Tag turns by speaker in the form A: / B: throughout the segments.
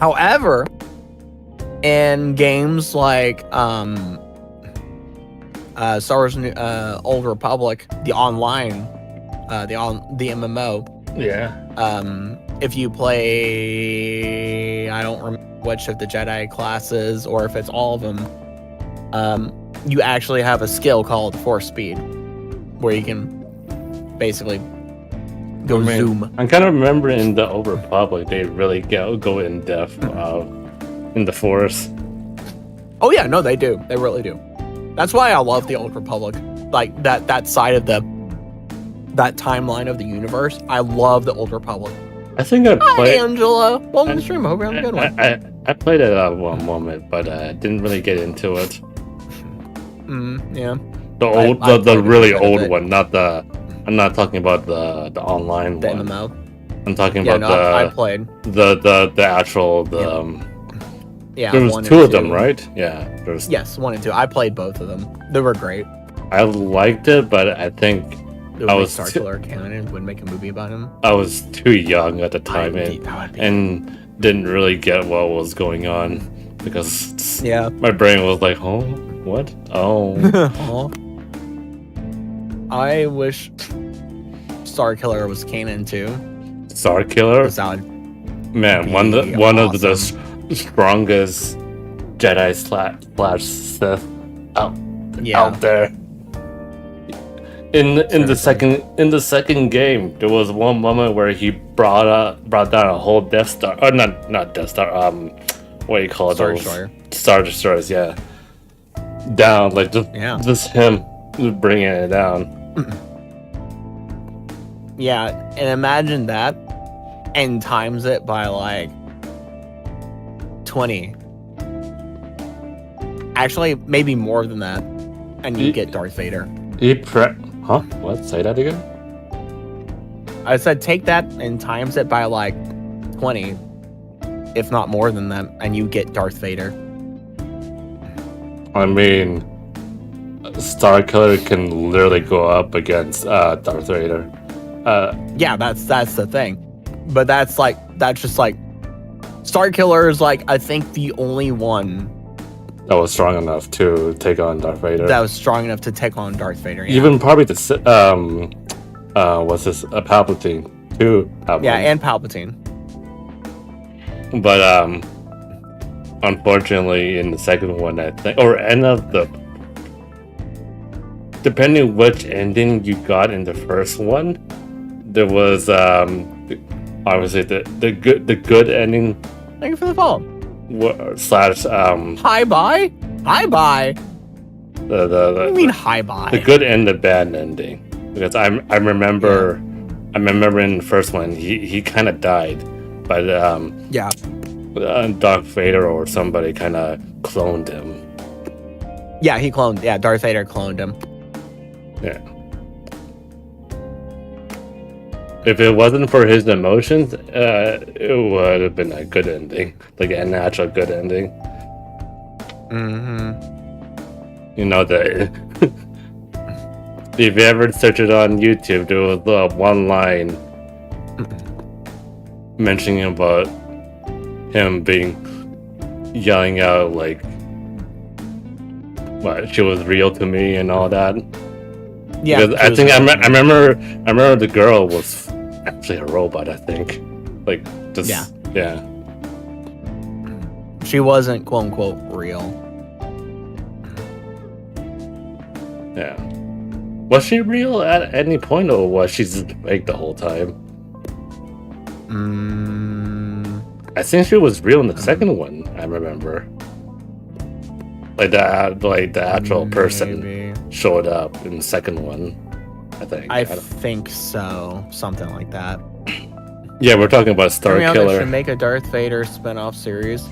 A: However, in games like Star Wars Old Republic, the online, the MMO.
B: Yeah.
A: If you play, I don't remember which of the Jedi classes or if it's all of them, you actually have a skill called Force Speed, where you can basically go zoom.
B: I kind of remember in the Old Republic they really go in depth in the Force.
A: Oh yeah, no, they do. They really do. That's why I love the Old Republic. Like that side of that timeline of the universe. I love the Old Republic.
B: I think I played.
A: Hi, Angela. Welcome to the stream. I hope you're having a good one.
B: I played it at one moment, but didn't really get into it.
A: Yeah.
B: The really old one, not the. I'm not talking about the online
A: the
B: one.
A: MMO.
B: I'm talking about
A: I played
B: the actual
A: Yeah.
B: There was two of them, right? Yeah.
A: Yes, 1 and 2. I played both of them. They were great.
B: I liked it, but I think
A: I was Star Killer canon and would make a movie about him.
B: I was too young at the time and didn't really get what was going on because my brain was like, oh, what? Oh.
A: I wish Star Killer was canon too.
B: Star Killer? Man, one of the strongest Jedi slash Sith out there. In the second game, there was one moment where he brought down a whole Death Star, or not Death Star. What do you call it?
A: Star Destroyer.
B: Star Destroyers, yeah. Down, like just him bringing it down.
A: Yeah, and imagine that, and times it by like 20. Actually, maybe more than that, and you get Darth Vader.
B: Huh? What? Say that again?
A: I said take that and times it by like 20, if not more than that, and you get Darth Vader.
B: I mean, Star Killer can literally go up against Darth Vader.
A: Yeah, that's the thing. But that's just like Star Killer is like I think the only one
B: that was strong enough to take on Darth Vader.
A: That was strong enough to take on Darth Vader. Yeah.
B: Even probably what's this? Palpatine too.
A: Yeah, and Palpatine.
B: But unfortunately, in the second one, I think, or end of the, depending which ending you got in the first one, there was obviously the good ending.
A: Thank you for the follow.
B: Slash
A: hi bye. What do you mean hi bye?
B: The good and the bad ending, because I remember in the first one he kind of died, but Darth Vader or somebody kind of cloned him.
A: Yeah, Darth Vader cloned him.
B: Yeah. If it wasn't for his emotions, it would have been a good ending, like a natural good ending.
A: Mm-hmm.
B: You know that. If you ever search it on YouTube, there was one line mentioning about him yelling out like, "What? She was real to me" and all that.
A: Yeah,
B: because I think I remember the girl was actually a robot. I think, like, just yeah.
A: She wasn't quote unquote real.
B: Yeah. Was she real at any point, or was she just fake the whole time? I think she was real in the second one. I remember, like the actual person showed up in the second one. I think so, something like that. Yeah, we're talking about Star Killer.
A: They should make a Darth Vader spin-off series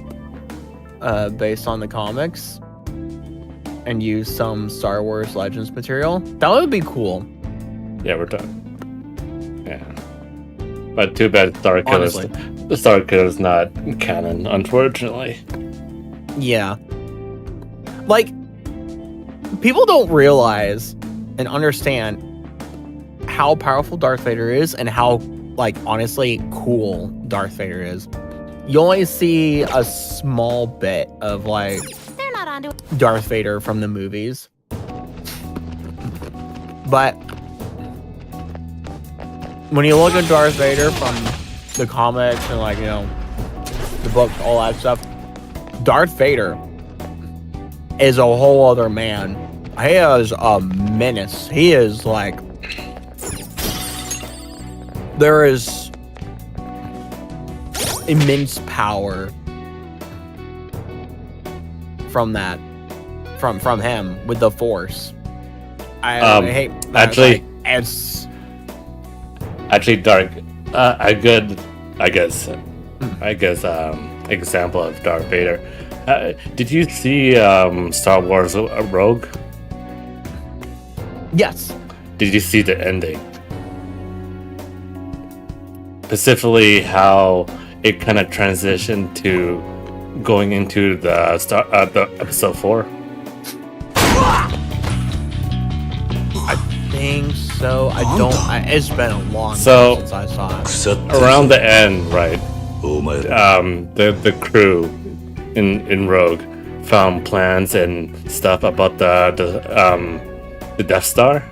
A: based on the comics and use some Star Wars Legends material. That would be cool.
B: Yeah, we're talking. Yeah, but too bad Star Killer's not canon, unfortunately.
A: Yeah, like people don't realize and understand how powerful Darth Vader is and how, like, honestly cool Darth Vader is. you only see a small bit of like
C: They're not onto it.
A: Darth Vader from the movies. But when you look at Darth Vader from the comics and like, you know, the books, all that stuff, Darth Vader is a whole other man. He is a menace. He is like, there is immense power from that, from him with the Force. I hate that.
B: Actually,
A: it's
B: Dark. A good, I guess, example of Darth Vader. Did you see Star Wars Rogue?
A: Yes.
B: Did you see the ending? Specifically, how it kind of transitioned to going into the episode 4.
A: I think so. I don't. It's been a long time since I saw it.
B: Around the end, right? The crew in Rogue found plans and stuff about the Death Star,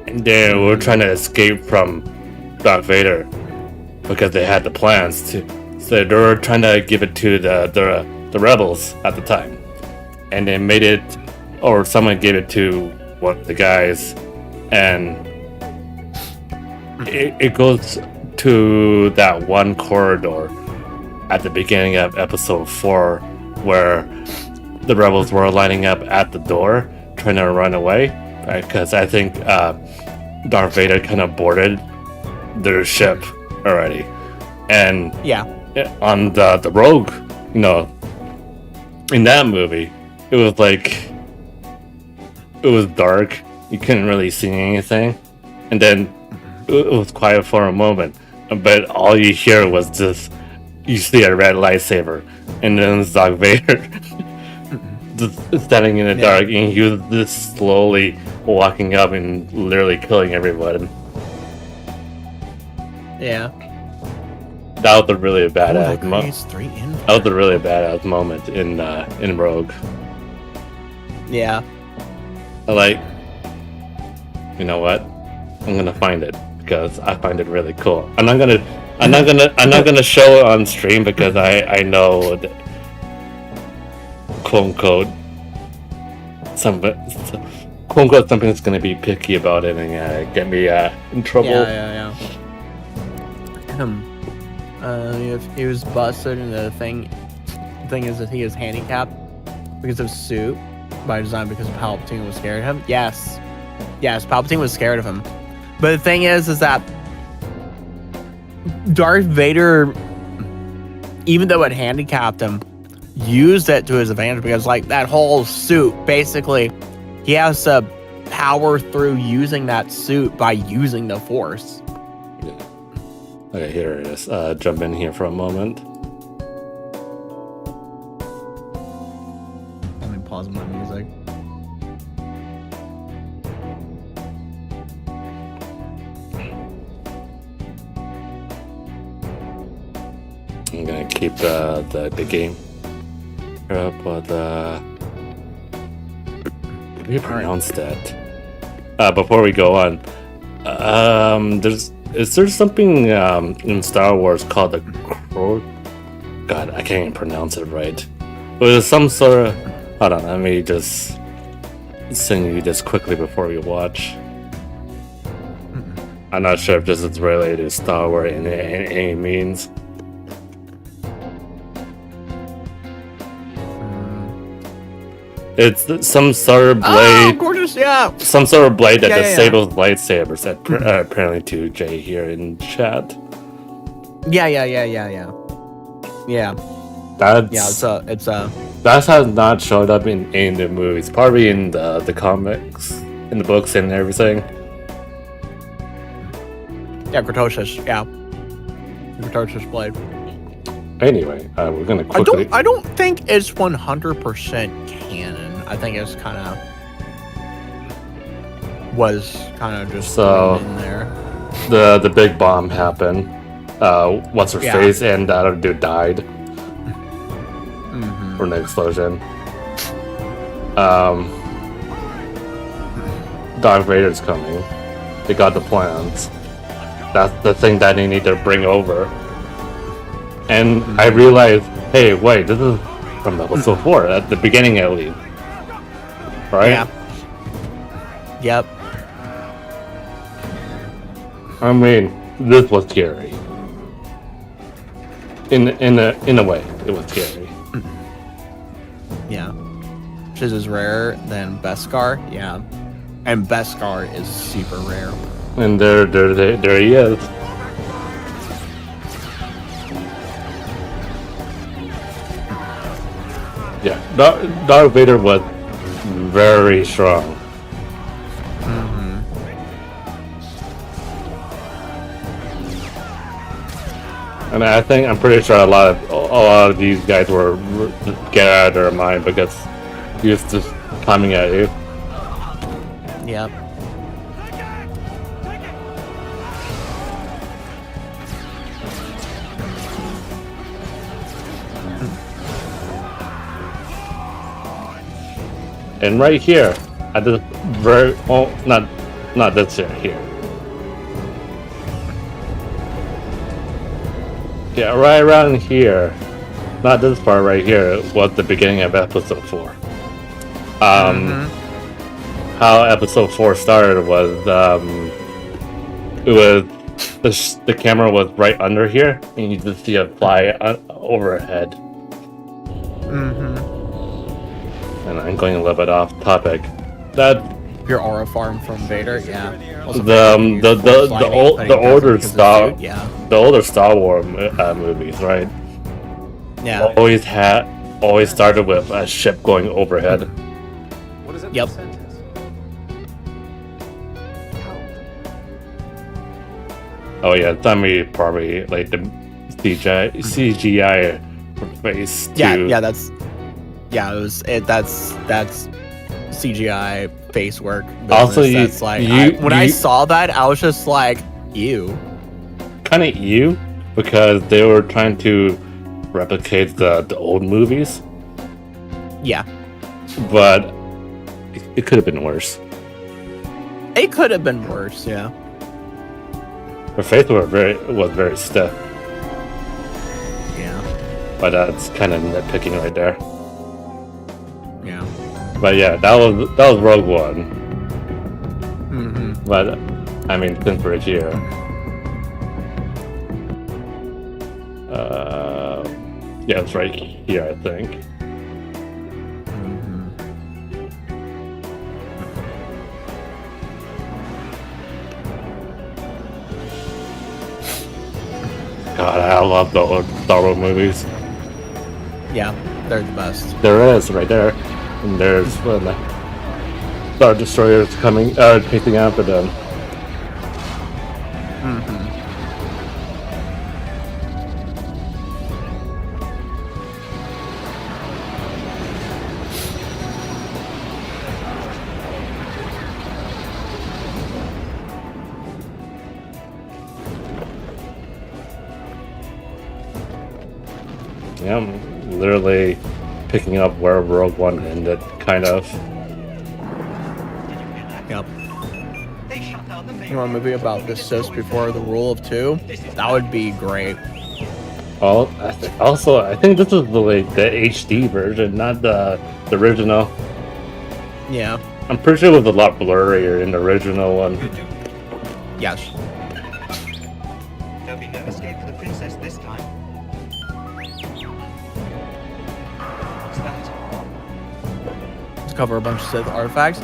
B: and they were trying to escape from Darth Vader because they had the plans to. So they were trying to give it to the rebels at the time, and they made it, or someone gave it to one of the guys, and it goes to that one corridor at the beginning of episode 4 where the rebels were lining up at the door trying to run away, right? Because I think Darth Vader kind of boarded their ship already, and on the Rogue, you know, in that movie, it was like, it was dark, you couldn't really see anything, and then it was quiet for a moment, but all you hear was just, you see a red lightsaber, and then it's Darth Vader just standing in the dark, and he was just slowly walking up and literally killing everyone.
A: Yeah.
B: That was a really badass moment. That was a really badass moment in Rogue.
A: Yeah.
B: Like, you know what? I'm gonna find it because I find it really cool. I'm not gonna show it on stream because I know that, quote unquote, something's gonna be picky about it and get me in trouble.
A: Yeah. He was busted, and the thing is that he is handicapped because of suit by design, because Palpatine was scared of him. Yes, Palpatine was scared of him. But the thing is that Darth Vader, even though it handicapped him, used it to his advantage, because like that whole suit, basically, he has to power through using that suit by using the Force.
B: Okay, here it is. Jump in here for a moment.
A: Let me pause my music.
B: I'm gonna keep the game up, but how do you pronounce that? Before we go on, is there something in Star Wars called the Crow? God, I can't even pronounce it right. But there's some sort of... Hold on, let me just send you this quickly before we watch. I'm not sure if this is related to Star Wars in any means. It's some sort of blade.
A: Oh, gorgeous! Yeah.
B: Some sort of blade that disables lightsabers. Apparently, to Jay here in chat.
A: Yeah. It's a.
B: That has not showed up in the movies. Probably in the comics, in the books, and everything.
A: Yeah, Gratoshis. Yeah. Gratoshis blade.
B: Anyway, we're gonna quickly.
A: I don't think it's 100% canon. I think it's kind of just
B: so
A: in there.
B: The big bomb happened, what's her face, and that other dude died from the explosion. Darth Vader's coming. They got the plans. That's the thing that they need to bring over. And I realized, hey, wait, this is from episode 4 at the beginning, at least, right?
A: Yeah. Yep.
B: I mean, this was scary. In a way, it was scary.
A: Yeah. Which is rarer than Beskar. Yeah. And Beskar is super rare.
B: And there he is. Yeah, Darth Vader was very strong. And I'm pretty sure a lot of these guys were get out of their mind because he was just coming at you.
A: Yep.
B: And right here, at this not this here. Yeah, right around here, not this part right here, was the beginning of episode 4. How episode 4 started was, the camera was right under here, and you just see it fly overhead. And I'm going a little bit off topic. That
A: your aura farm from Vader, yeah.
B: The older Star Wars movies, right?
A: Yeah.
B: Always started with a ship going overhead.
C: What is it?
A: Yep.
B: Oh yeah, Tommy probably like the CGI face.
A: That's CGI face work.
B: Also,
A: I saw that, I was just like, ew.
B: Kind of ew, because they were trying to replicate the old movies.
A: Yeah.
B: But it could have been worse.
A: It could have been worse, yeah.
B: Her face was very stiff.
A: Yeah.
B: But that's kind of nitpicking right there.
A: Yeah.
B: But yeah, that was Rogue One. But I mean, since we're here, yeah, it's right here, I think. God, I love the old Star Wars movies.
A: Yeah, they're the best.
B: There is right there, and there's when the Star Destroyers coming, chasing after them. Yeah, I'm literally picking up where Rogue One ended, kind of.
A: Yep. You want a movie about the Sith before the Rule of Two? That would be great.
B: Oh, I think this is the HD version, not the original.
A: Yeah.
B: I'm pretty sure it was a lot blurrier in the original one.
A: Yes.
D: There'll be no escape for the princess this time. What's that?
A: Cover a bunch of Sith artifacts.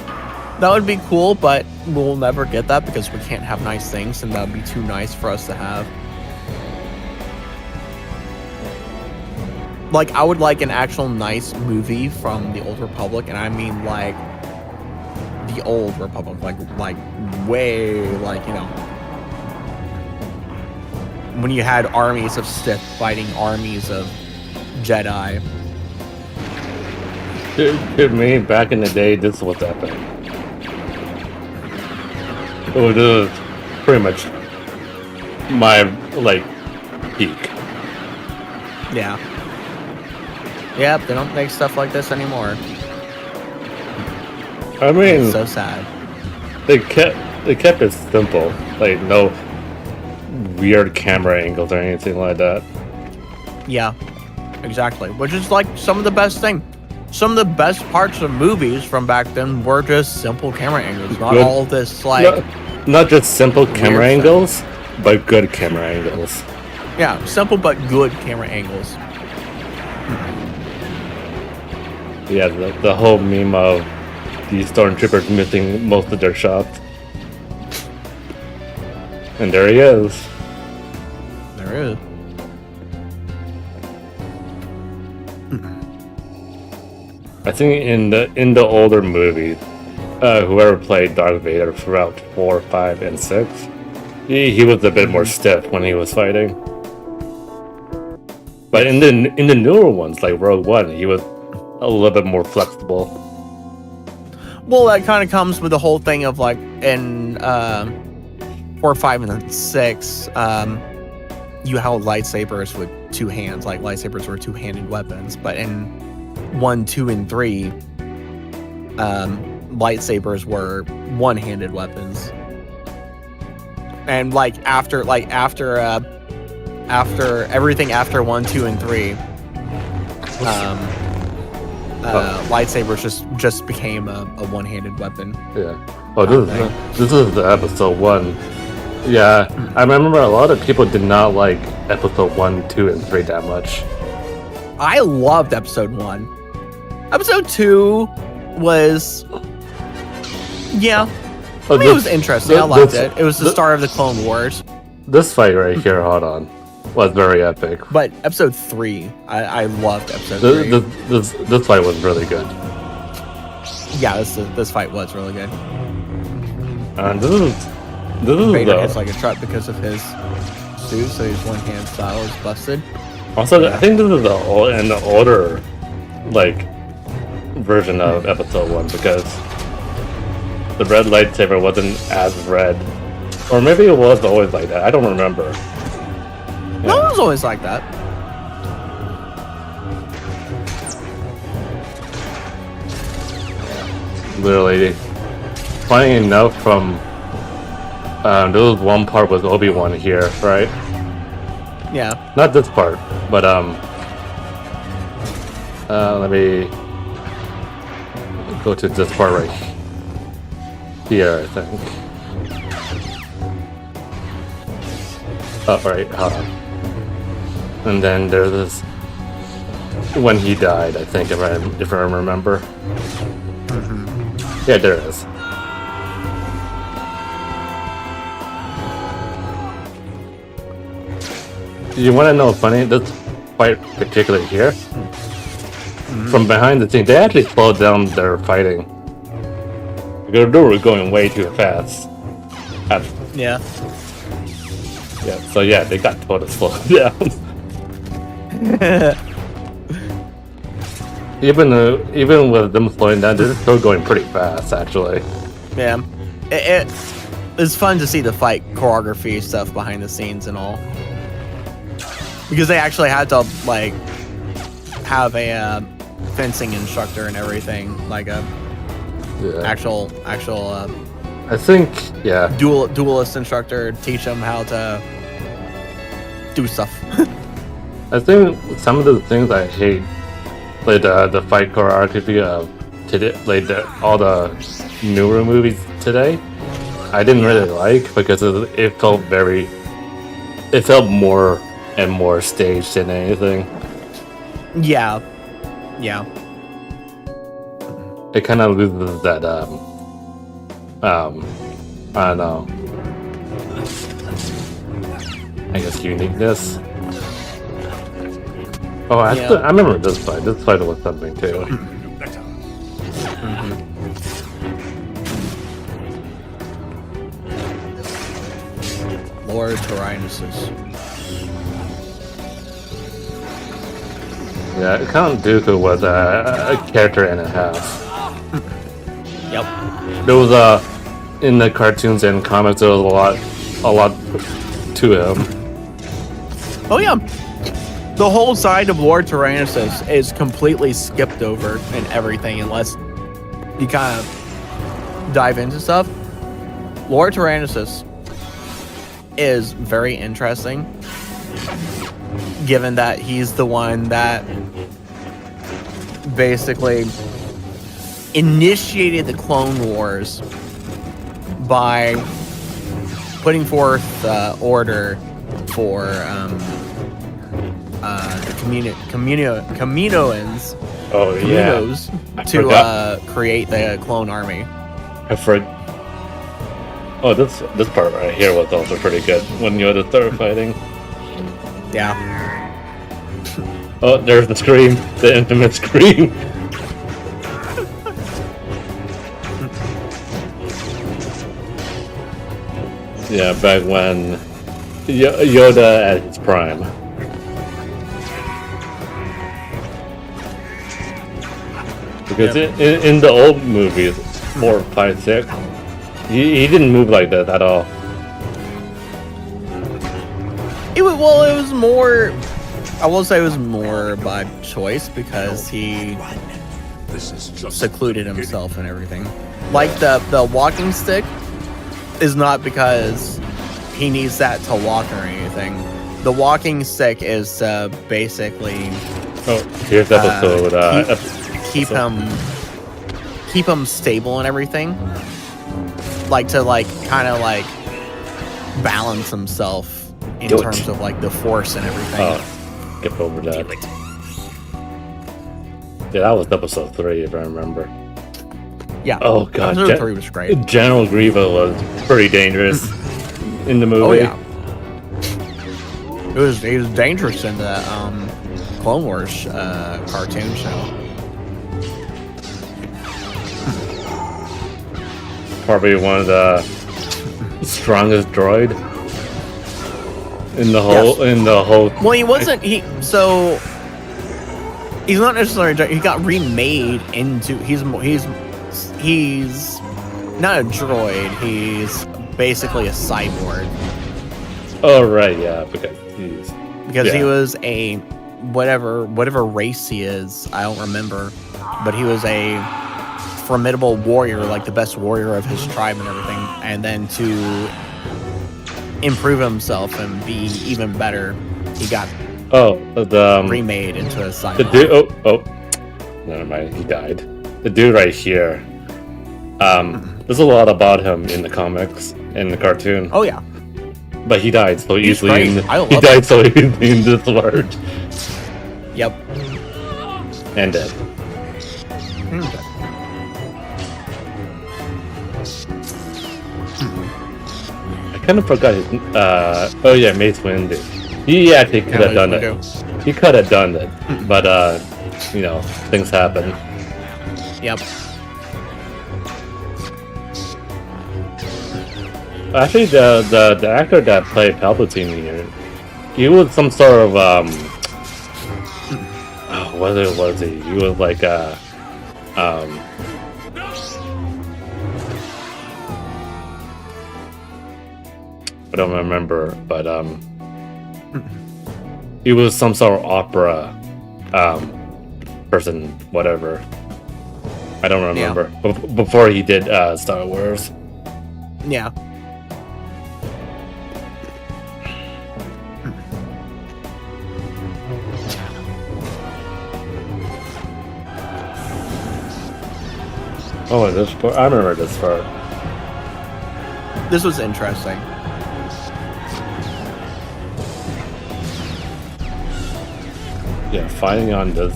A: That would be cool, but we'll never get that because we can't have nice things, and that would be too nice for us to have. Like, I would like an actual nice movie from the Old Republic, and I mean like the Old Republic, like way, like, you know, when you had armies of Sith fighting armies of Jedi.
B: To me, back in the day, this was epic. It was pretty much my peak.
A: Yeah. Yep, they don't make stuff like this anymore.
B: I mean,
A: It's so sad.
B: they kept it simple, like no weird camera angles or anything like that.
A: Yeah, exactly. Which is like some of the best thing. Some of the best parts of movies from back then were just simple camera angles. Not
B: Good.
A: all this like
B: Not just simple camera
A: Weird
B: angles, but good camera angles.
A: yeah, simple but good camera angles.
B: Yeah, the whole meme of the stormtroopers missing most of their shots. And there he is.
A: There is.
B: I think in the older movies, whoever played Darth Vader throughout 4, 5, and 6, he was a bit more stiff when he was fighting. But in the newer ones, like Rogue One, he was a little bit more flexible.
A: Well, that kind of comes with the whole thing of like in 4, 5, and 6, you held lightsabers with two hands. Like lightsabers were two-handed weapons, but in 1, 2, and 3, lightsabers were one-handed weapons. And after everything after 1, 2, and 3, lightsabers just became a one-handed weapon.
B: Yeah. Oh, this is the episode 1. Yeah, I remember a lot of people did not like episode 1, 2, and 3 that much.
A: I loved episode 1. Episode 2 was, yeah. I mean, it was interesting. I liked it. It was the start of the Clone Wars.
B: This fight right here, hold on, was very epic.
A: But episode 3, I loved episode 3.
B: This fight was really good.
A: Yeah, this fight was really good.
B: And this is
A: Vader hits like a truck because of his suit, so his one-hand style is busted.
B: Also, I think this is an older, like, version of episode 1 because the red lightsaber wasn't as red, or maybe it was always like that. I don't remember. Yeah.
A: No, it was always like that.
B: Literally, funny enough, from there was one part with Obi-Wan here, right?
A: Yeah.
B: Not this part, but let me go to this part right here, I think. Oh, right, hold on. And then there's this when he died, I think, if I remember.
A: Mm-hmm.
B: Yeah, there it is. You want to know funny? This fight particularly here, from behind the scene, they actually slowed down their fighting. They were going way too fast.
A: Yeah.
B: Yeah. So yeah, they got told to slow down. Even with them slowing down, they're still going pretty fast, actually.
A: Yeah. It's fun to see the fight choreography stuff behind the scenes and all. Because they actually had to, like, have a fencing instructor and everything. Like a actual
B: I think, yeah.
A: Duelist instructor, teach them how to do stuff.
B: I think some of the things I hate, like the fight choreography of today, like all the newer movies today, I didn't really like because it felt more and more staged than anything.
A: Yeah.
B: It kind of loses that I don't know, I guess uniqueness. Oh, I remember this fight. This fight was something too.
A: Lord Tyrannuses.
B: Yeah, Count Dooku was a character and a half.
A: Yep.
B: There was in the cartoons and comics, there was a lot to him.
A: Oh yeah, the whole side of Lord Tyrannosus is completely skipped over and everything, unless you kind of dive into stuff. Lord Tyrannosus is very interesting, given that he's the one that basically initiated the Clone Wars by putting forth order for the Kaminoans to create the clone army.
B: I've heard. Oh, this part right here was also pretty good when Yoda started fighting.
A: Yeah.
B: Oh, there's the scream, the infamous scream. Yeah, back when Yoda at his prime. Because in the old movies, 4, 5, 6, he didn't move like that at all.
A: It was more. I will say it was more by choice because he secluded himself and everything. Like the walking stick is not because he needs that to walk or anything. The walking stick is basically
B: Here's episode.
A: Keep him stable and everything. Like to kind of balance himself in terms of the force and everything.
B: Skip over that. Yeah, that was episode 3 if I remember.
A: Yeah.
B: Oh god,
A: episode 3 was great.
B: General Grievous was pretty dangerous in the movie.
A: Oh yeah. He was dangerous in the Clone Wars cartoon show.
B: Probably one of the strongest droid in the whole.
A: Well, he wasn't. He's not necessarily. He got remade into. He's not a droid. He's basically a cyborg.
B: Oh right, yeah, because
A: he was a whatever race he is. I don't remember, but he was a formidable warrior, like the best warrior of his tribe and everything. And then to improve himself and be even better, he got remade into a cyborg.
B: The dude, never mind, he died. The dude right here. There's a lot about him in the comics, in the cartoon.
A: Oh yeah,
B: but he died so easily.
A: So
B: easily in this world.
A: Yep.
B: And dead. I kind of forgot his. Oh yeah, Mace Windu. He actually could have done it. He could have done it, but things happen.
A: Yep.
B: Actually, the actor that played Palpatine here, he was some sort of what was he? He was like I don't remember, but he was some sort of opera person, whatever. I don't remember. Yeah. Before he did Star Wars.
A: Yeah.
B: Oh, this part. I remember this part.
A: This was interesting.
B: Yeah, fighting on this.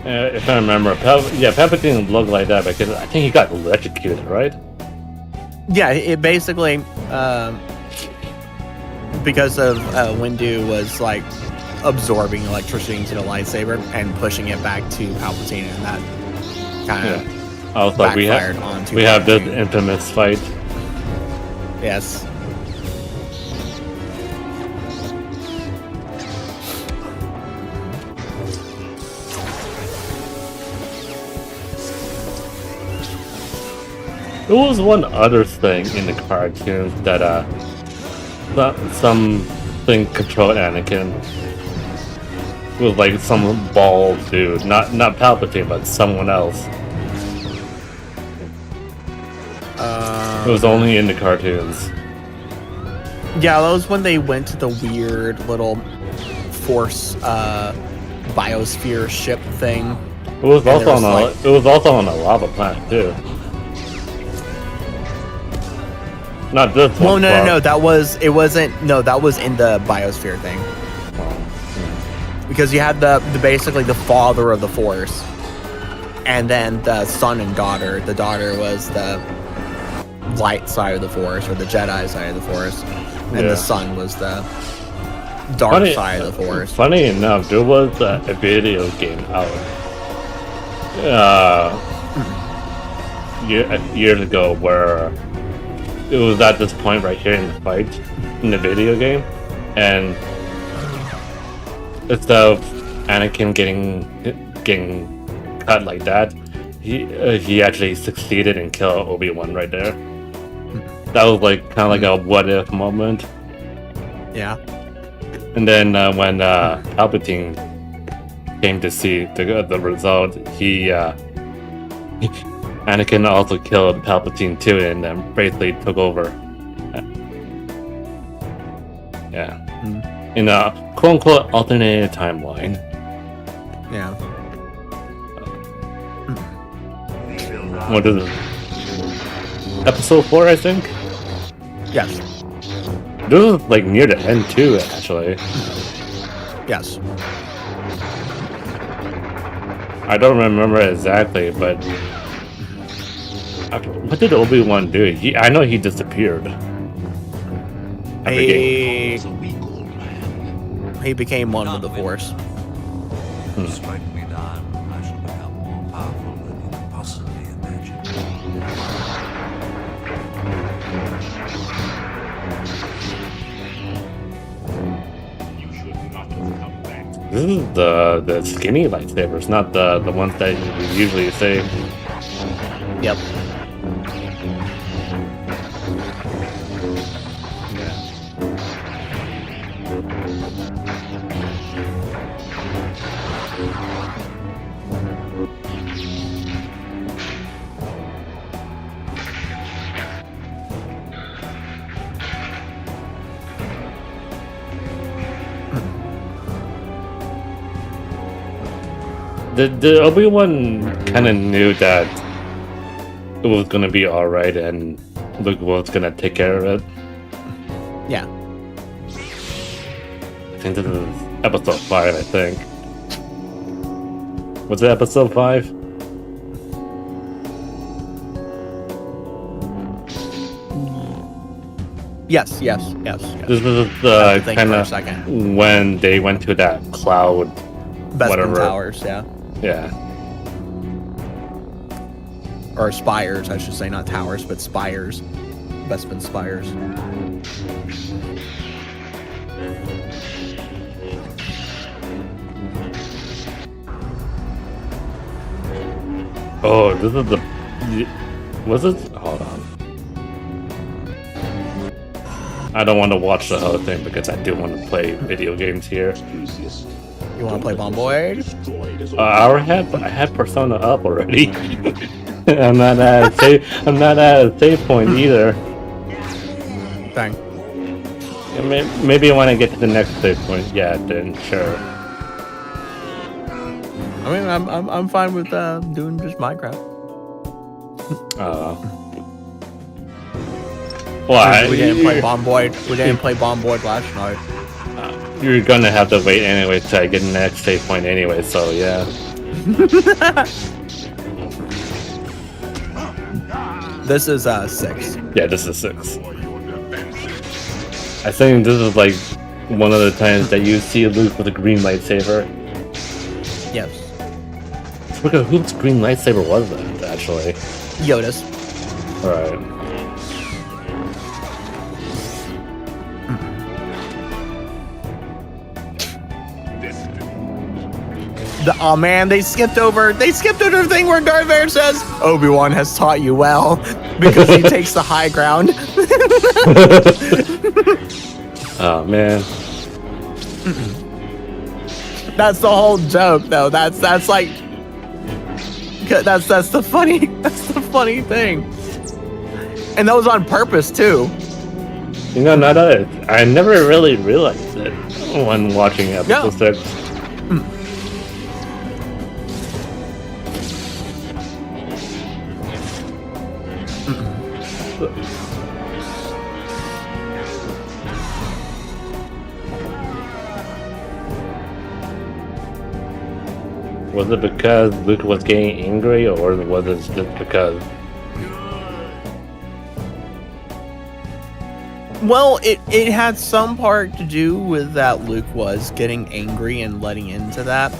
B: If I remember, Palpatine looked like that because I think he got electrocuted, right?
A: Yeah, it basically because of Windu was absorbing electricity into the lightsaber and pushing it back to Palpatine, and that kind of
B: I was like, we have the infamous fight.
A: Yes.
B: There was one other thing in the cartoons that something controlled Anakin. It was like some bald dude, not Palpatine, but someone else. It was only in the cartoons.
A: Yeah, that was when they went to the weird little Force biosphere ship thing.
B: It was also on a lava planet too. Not this one.
A: Well, no. That was in the biosphere thing. Because you had the basically the father of the Force, and then the son and daughter. The daughter was the light side of the Force, or the Jedi side of the Force, and the son was the dark side of the Force.
B: Funny enough, there was a video game out years ago where it was at this point right here in the fight in the video game, and instead of Anakin getting cut like that, he actually succeeded and killed Obi-Wan right there. That was like kind of like a what if moment.
A: Yeah.
B: And then when Palpatine came to see the result, Anakin also killed Palpatine too, and then basically took over. Yeah. In a quote-unquote alternative timeline.
A: Yeah.
B: What is it? Episode 4, I think?
A: Yes.
B: This is like near the end too, actually.
A: Yes.
B: I don't remember exactly, but what did Obi-Wan do? I know he disappeared.
A: He became one with the Force.
C: Strike me down, I shall become more powerful than you can possibly imagine.
B: This is the skinny lightsabers, not the ones that you usually say.
A: Yep.
B: The Obi-Wan kind of knew that it was gonna be alright, and Luke was gonna take care of it.
A: Yeah.
B: I think this is episode 5, I think. Was it episode 5?
A: Yes.
B: This is the kind of when they went to that cloud,
A: Bespin
B: whatever.
A: Towers, yeah.
B: Yeah.
A: Or spires, I should say, not towers, but spires. Bespin spires.
B: Oh, this is the... Was it? Hold on. I don't want to watch the whole thing because I do want to play video games here.
A: You want to play Bomboid?
B: I had Persona up already. I'm not at a save point either.
A: Dang.
B: Maybe when I get to the next save point, yeah, then sure.
A: I mean, I'm fine with doing just Minecraft.
B: Well,
A: we didn't play Bomboid. We didn't play Bomboid last night.
B: You're gonna have to wait anyway till I get the next save point anyway, so yeah.
A: This is 6.
B: Yeah, this is 6. I think this is like one of the times that you see Luke with a green lightsaber.
A: Yes.
B: Look at whose green lightsaber was that, actually?
A: Yoda's.
B: Alright.
A: Oh man, they skipped over the thing where Darth Vader says, "Obi-Wan has taught you well." because he takes the high ground.
B: Oh man.
A: That's the whole joke, though. That's like that's the funny thing. And that was on purpose too.
B: You know, not that I never really realized it when watching episode 6. Was it because Luke was getting angry, or was it just because?
A: Well, it had some part to do with that Luke was getting angry and letting into that.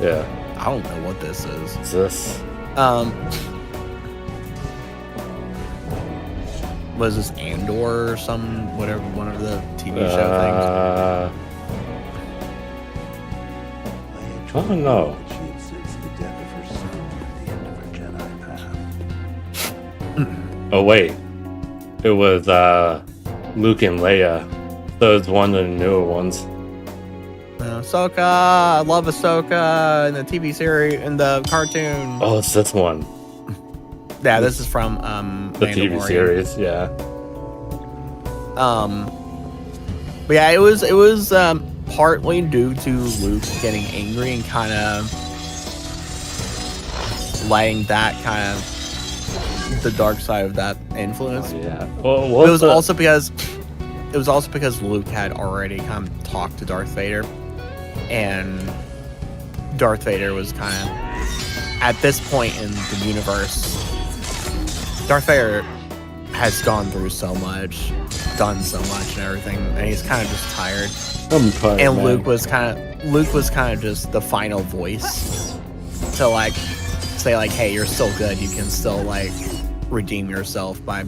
B: Yeah.
A: I don't know what this is.
B: Is this?
A: Was this Andor or some whatever one of the TV show things?
B: I don't know. Oh wait, it was Luke and Leia. So it's one of the newer ones.
A: Ahsoka, I love Ahsoka in the TV series, in the cartoon.
B: Oh, it's this one.
A: Yeah, this is from
B: the TV series. Yeah.
A: But yeah, it was partly due to Luke getting angry and kind of letting that kind of the dark side of that influence.
B: Oh, yeah.
A: Well, it was also because Luke had already kind of talked to Darth Vader, and Darth Vader was kind of at this point in the universe. Darth Vader has gone through so much, done so much, and everything, and he's kind of just tired.
B: I'm tired,
A: and
B: man.
A: Luke was kind of just the final voice to like say like, hey, you're still good. You can still like redeem yourself by,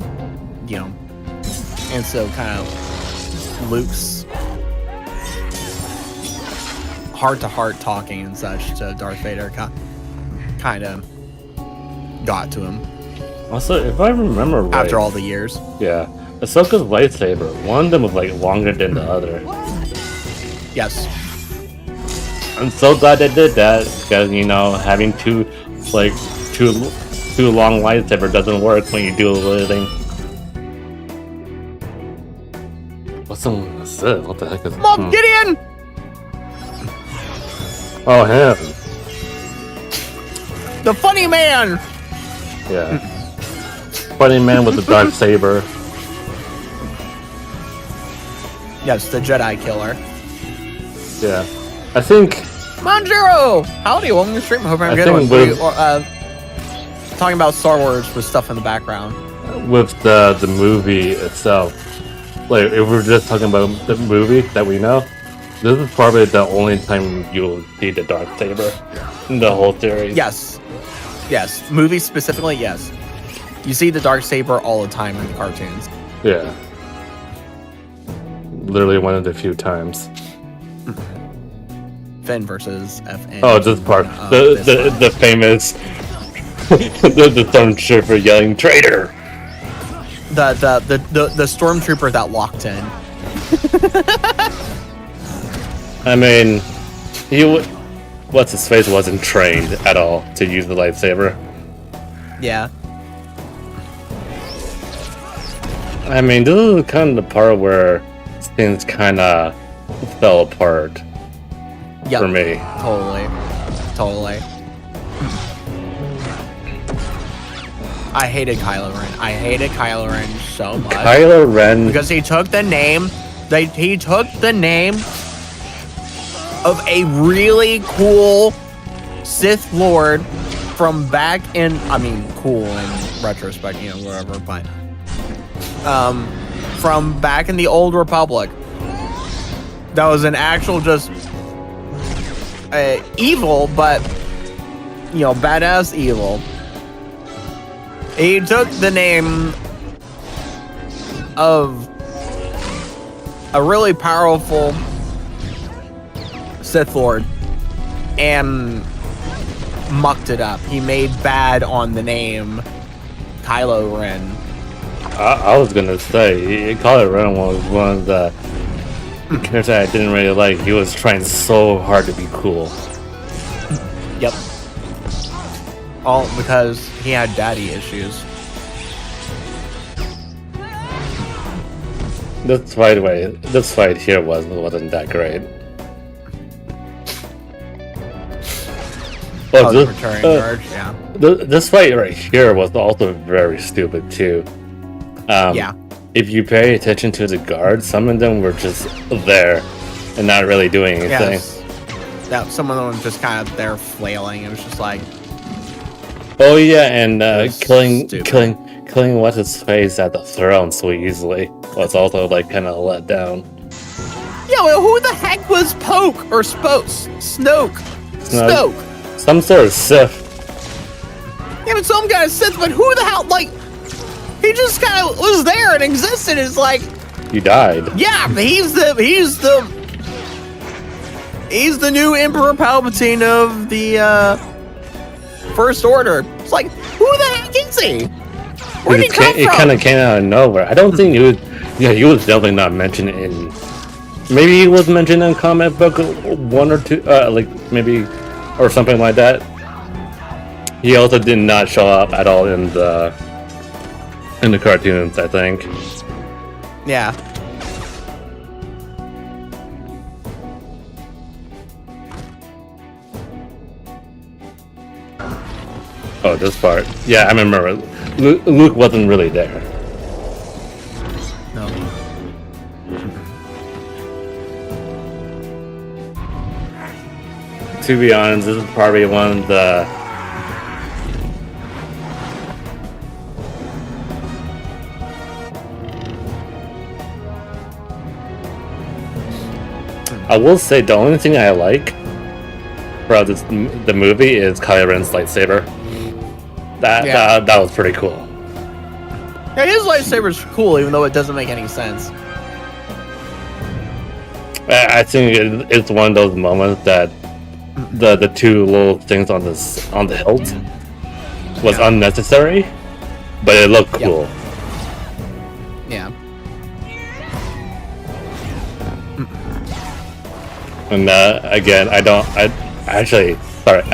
A: you know. And so kind of Luke's heart-to-heart talking and such to Darth Vader kind of got to him.
B: Also, if I remember right,
A: after all the years.
B: Yeah. Ahsoka's lightsaber, one of them was like longer than the other.
A: Yes.
B: I'm so glad they did that, because you know, having two long lightsaber doesn't work when you do a little thing. What's this? What the heck is
A: Moff Gideon!
B: Oh, him.
A: The funny man!
B: Yeah. Funny man with the dark saber.
A: Yes, the Jedi killer.
B: Yeah. I think...
A: Manjiro! Howdy, welcome to the stream. Hope I'm good. Talking about Star Wars with stuff in the background.
B: With the movie itself. Like, if we're just talking about the movie that we know, this is probably the only time you'll see the dark saber in the whole series.
A: Yes. Yes. Movies specifically, yes. You see the darksaber all the time in the cartoons.
B: Yeah. Literally one of the few times.
A: Finn versus FN.
B: Oh, this part. The famous the stormtrooper yelling traitor.
A: The stormtrooper that locked in.
B: I mean, what's his face wasn't trained at all to use the lightsaber.
A: Yeah.
B: I mean, this is kind of the part where things kind of fell apart for me.
A: Totally. I hated Kylo Ren. I hated Kylo Ren so much.
B: Kylo Ren,
A: because he took the name. He took the name of a really cool Sith Lord from back in. I mean, cool in retrospect, you know, whatever. But from back in the Old Republic, that was an actual just evil, but you know, badass evil. He took the name of a really powerful Sith Lord and mucked it up. He made bad on the name Kylo Ren
B: I was gonna say, Kylo Ren was one of the characters I didn't really like. He was trying so hard to be cool.
A: Yep. All because he had daddy issues.
B: This fight here wasn't that great.
A: Oh, the returning charge, yeah.
B: This fight right here was also very stupid too.
A: Yeah.
B: If you pay attention to the guards, some of them were just there and not really doing anything.
A: Yeah, some of them were just kind of there flailing. It was just like,
B: oh yeah, and
A: stupid.
B: killing what's his face at the throne so easily was also like kind of let down.
A: Yeah, well, who the heck was Poke or Snoke?
B: Some sort of Sith.
A: Yeah, but some kind of Sith. But who the hell? Like, he just kind of was there and existed. It's like,
B: he died.
A: yeah, he's the new Emperor Palpatine of the First Order. It's like, who the heck is he? Where did he come from?
B: It kind of came out of nowhere. I don't think he was. Yeah, he was definitely not mentioned in. Maybe he was mentioned in comic book 1 or 2, like maybe, or something like that. He also did not show up at all in the cartoons, I think.
A: Yeah.
B: Oh, this part. Yeah, I remember. Luke wasn't really there.
A: No.
B: To be honest, this is probably one of the. I will say the only thing I like about the movie is Kylo Ren's lightsaber. That was pretty cool.
A: Yeah, his lightsaber's cool, even though it doesn't make any sense.
B: I think it's one of those moments that the two little things on the hilt was unnecessary, but it looked cool.
A: Yeah.
B: And again, I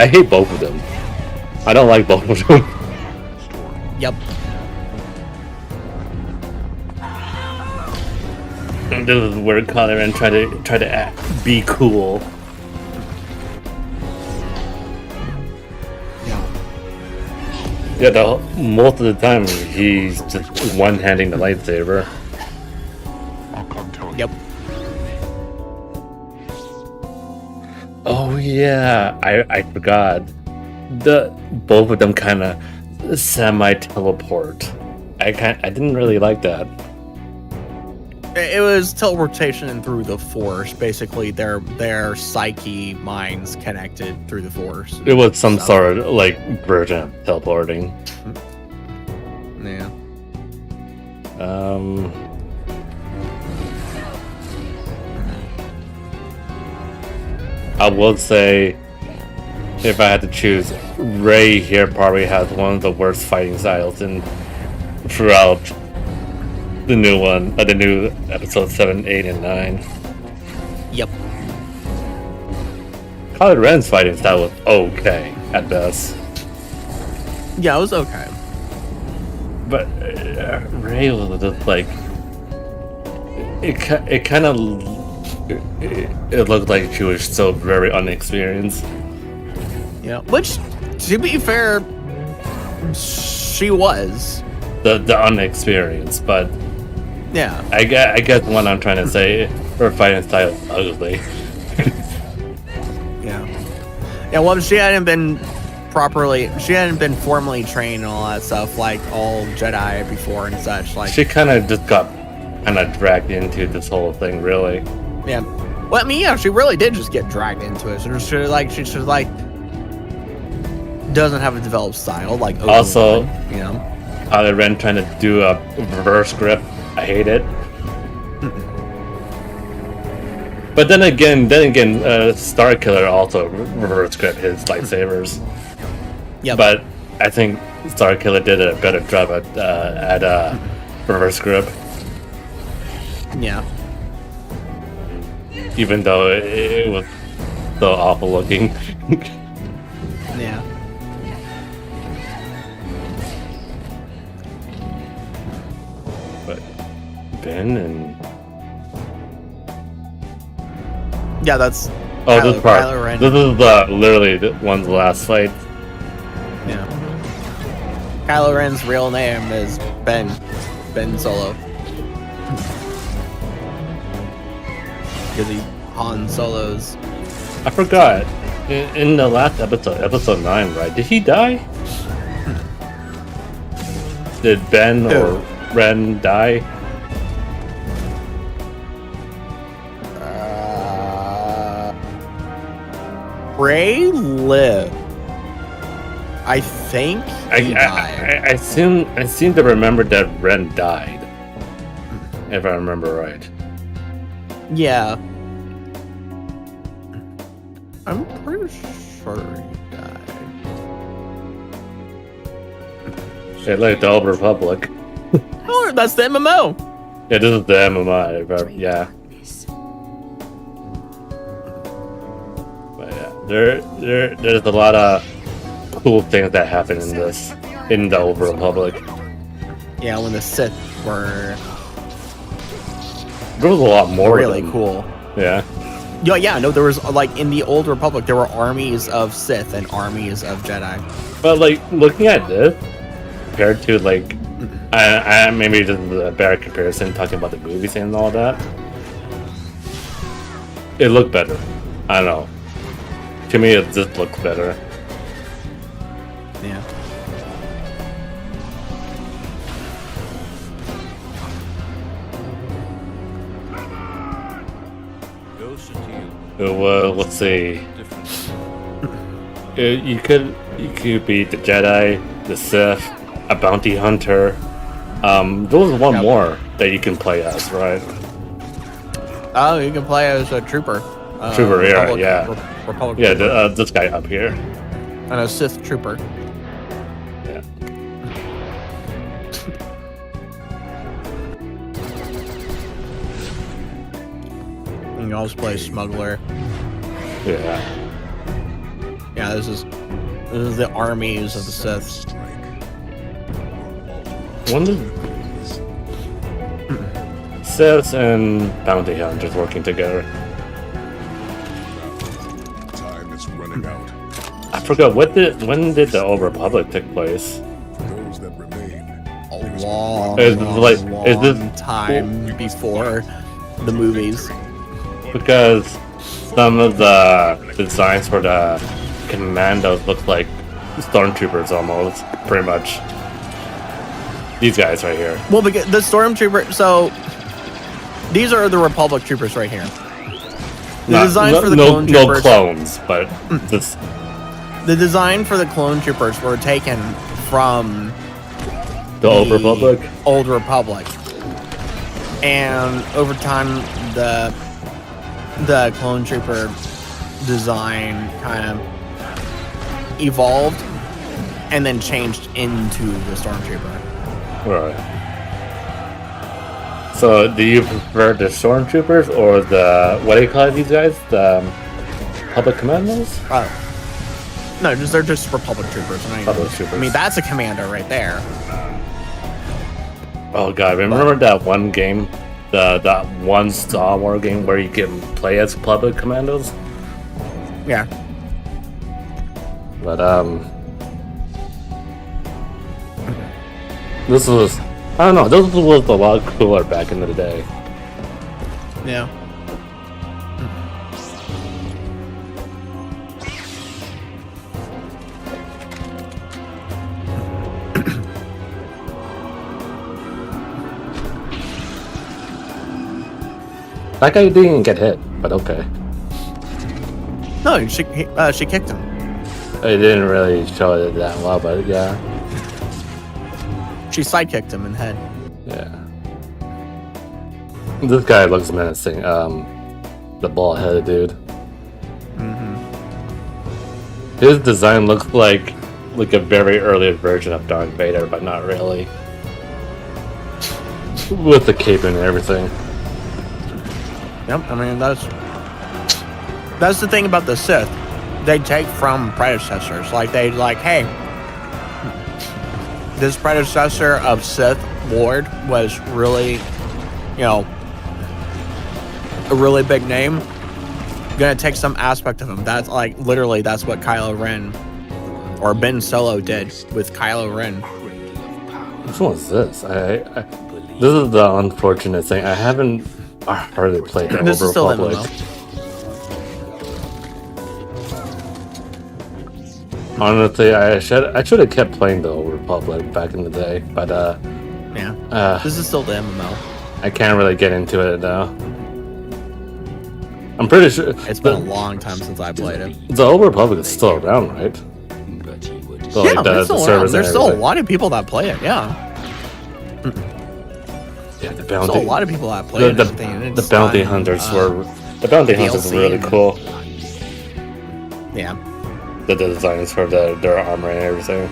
B: hate both of them. I don't like both of them.
A: Yep.
B: And this is where Kylo Ren try to be cool. Yeah, most of the time he's just one-handing the lightsaber.
A: Yep.
B: Oh yeah, I forgot. Both of them kind of semi-teleport. I didn't really like that.
A: It was teleportation through the Force. Basically, their psyche minds connected through the Force.
B: It was some sort of like version of teleporting.
A: Yeah.
B: I will say, if I had to choose, Rey here probably has one of the worst fighting styles throughout the new one, the new episode 7, 8, and 9.
A: Yep.
B: Kylo Ren's fighting style was okay at best.
A: Yeah, it was okay.
B: But Rey was just like it kind of looked like she was so very unexperienced.
A: Yeah, which, to be fair, she was
B: the unexperienced, but
A: yeah.
B: I guess what I'm trying to say, her fighting style is ugly.
A: Yeah, well, she hadn't been formally trained and all that stuff like all Jedi before and such. Like,
B: she kind of just got dragged into this whole thing, really.
A: Yeah. Well, I mean, yeah, she really did just get dragged into it. So she doesn't have a developed style like Obi-Wan,
B: also,
A: you know,
B: Kylo Ren trying to do a reverse grip. I hate it. But then again, Starkiller also reverse grip his lightsabers.
A: Yeah.
B: But I think Starkiller did a better job at reverse grip.
A: Yeah.
B: Even though it was so awful looking.
A: Yeah.
B: But Ben and
A: Yeah, that's
B: this part.
A: Kylo Ren.
B: This is literally one's last fight.
A: Yeah. Kylo Ren's real name is Ben Solo. Because he Han Solo's.
B: I forgot. In the last episode 9, right? Did he die? Did Ben or Ren die?
A: Rey lived. I think he died.
B: I seem to remember that Ren died. If I remember right.
A: Yeah. I'm pretty sure he died.
B: They like the Old Republic.
A: Oh, that's the MMO.
B: Yeah, this is the MMI. Yeah. But yeah, there's a lot of cool things that happen in the Old Republic.
A: Yeah, when the Sith were
B: There was a lot more.
A: really cool.
B: Yeah.
A: Yeah, no, there was like in the Old Republic, there were armies of Sith and armies of Jedi.
B: But like looking at this compared to like, I maybe this is a better comparison talking about the movies and all that. It looked better. I don't know. To me, it just looks better.
A: Yeah.
B: Let's see. You could be the Jedi, the Sith, a bounty hunter. There was one more that you can play as, right?
A: Oh, you can play as a trooper.
B: Trooper, yeah.
A: Republic
B: Yeah,
A: trooper.
B: this guy up here.
A: And a Sith trooper.
B: Yeah.
A: You can also play smuggler.
B: Yeah.
A: Yeah, this is the armies of the Sith.
B: One of Siths and bounty hunters working together.
E: Time is running out.
B: I forgot when did the Old Republic take place?
E: For those that remain,
A: A long,
B: Is this
A: time before the movies.
B: because some of the designs for the commandos look like stormtroopers almost, pretty much. These guys right here.
A: Well, because the stormtrooper. So these are the Republic troopers right here. The design for the clone troopers.
B: No clones, but this.
A: The design for the clone troopers were taken from
B: The Old Republic?
A: Old Republic. And over time, the clone trooper design kind of evolved and then changed into the stormtrooper.
B: Right. So, do you prefer the stormtroopers or the, what do you call these guys? The public commandos?
A: No, they're just Republic troopers.
B: Republic troopers.
A: I mean, that's a commander right there.
B: Oh god, remember that one game? That one Star Wars game where you can play as public commandos?
A: Yeah.
B: But, this was, I don't know, this was a lot cooler back in the day.
A: Yeah.
B: That guy didn't get hit, but okay.
A: No, she kicked him.
B: It didn't really show it that well, but yeah.
A: She sidekicked him in the head.
B: Yeah. This guy looks menacing. The bald-headed dude. His design looks like a very early version of Darth Vader, but not really. with the cape and everything.
A: Yep, I mean that's the thing about the Sith. They take from predecessors. Like they hey, this predecessor of Sith Lord was really, a really big name. Gonna take some aspect of him. That's literally that's what Kylo Ren or Ben Solo did with Kylo Ren.
B: Which one is this? This is the unfortunate thing. I haven't hardly played the Old Republic. Honestly, I should have kept playing the Old Republic back in the day, but
A: yeah, this is still the MMO.
B: I can't really get into it now. I'm pretty sure
A: it's been a long time since I played it.
B: The Old Republic is still around, right?
A: So, yeah, it's still around. There's still a lot of people that play it. Yeah.
B: Yeah, the bounty.
A: There's still a lot of people that play it.
B: The bounty hunters were really cool.
A: Yeah.
B: The designs for their armor and everything.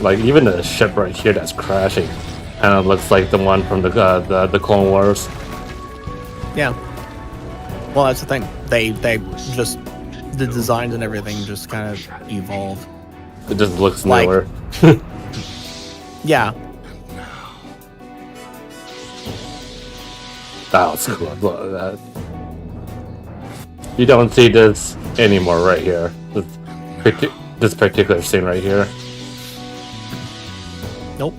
B: Like even the ship right here that's crashing, kind of looks like the one from the Clone Wars.
A: Yeah. Well, that's the thing. They just the designs and everything just kind of evolve.
B: It just looks newer.
A: Yeah.
B: That was cool. That. You don't see this anymore right here. This particular scene right here.
A: Nope.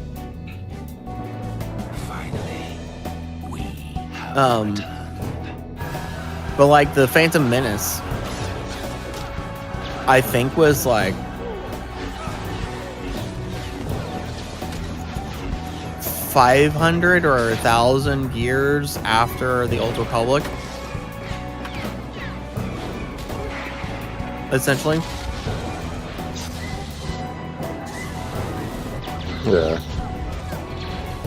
A: But like the Phantom Menace, I think was like 500 or 1,000 years after the Old Republic. Essentially.
B: Yeah.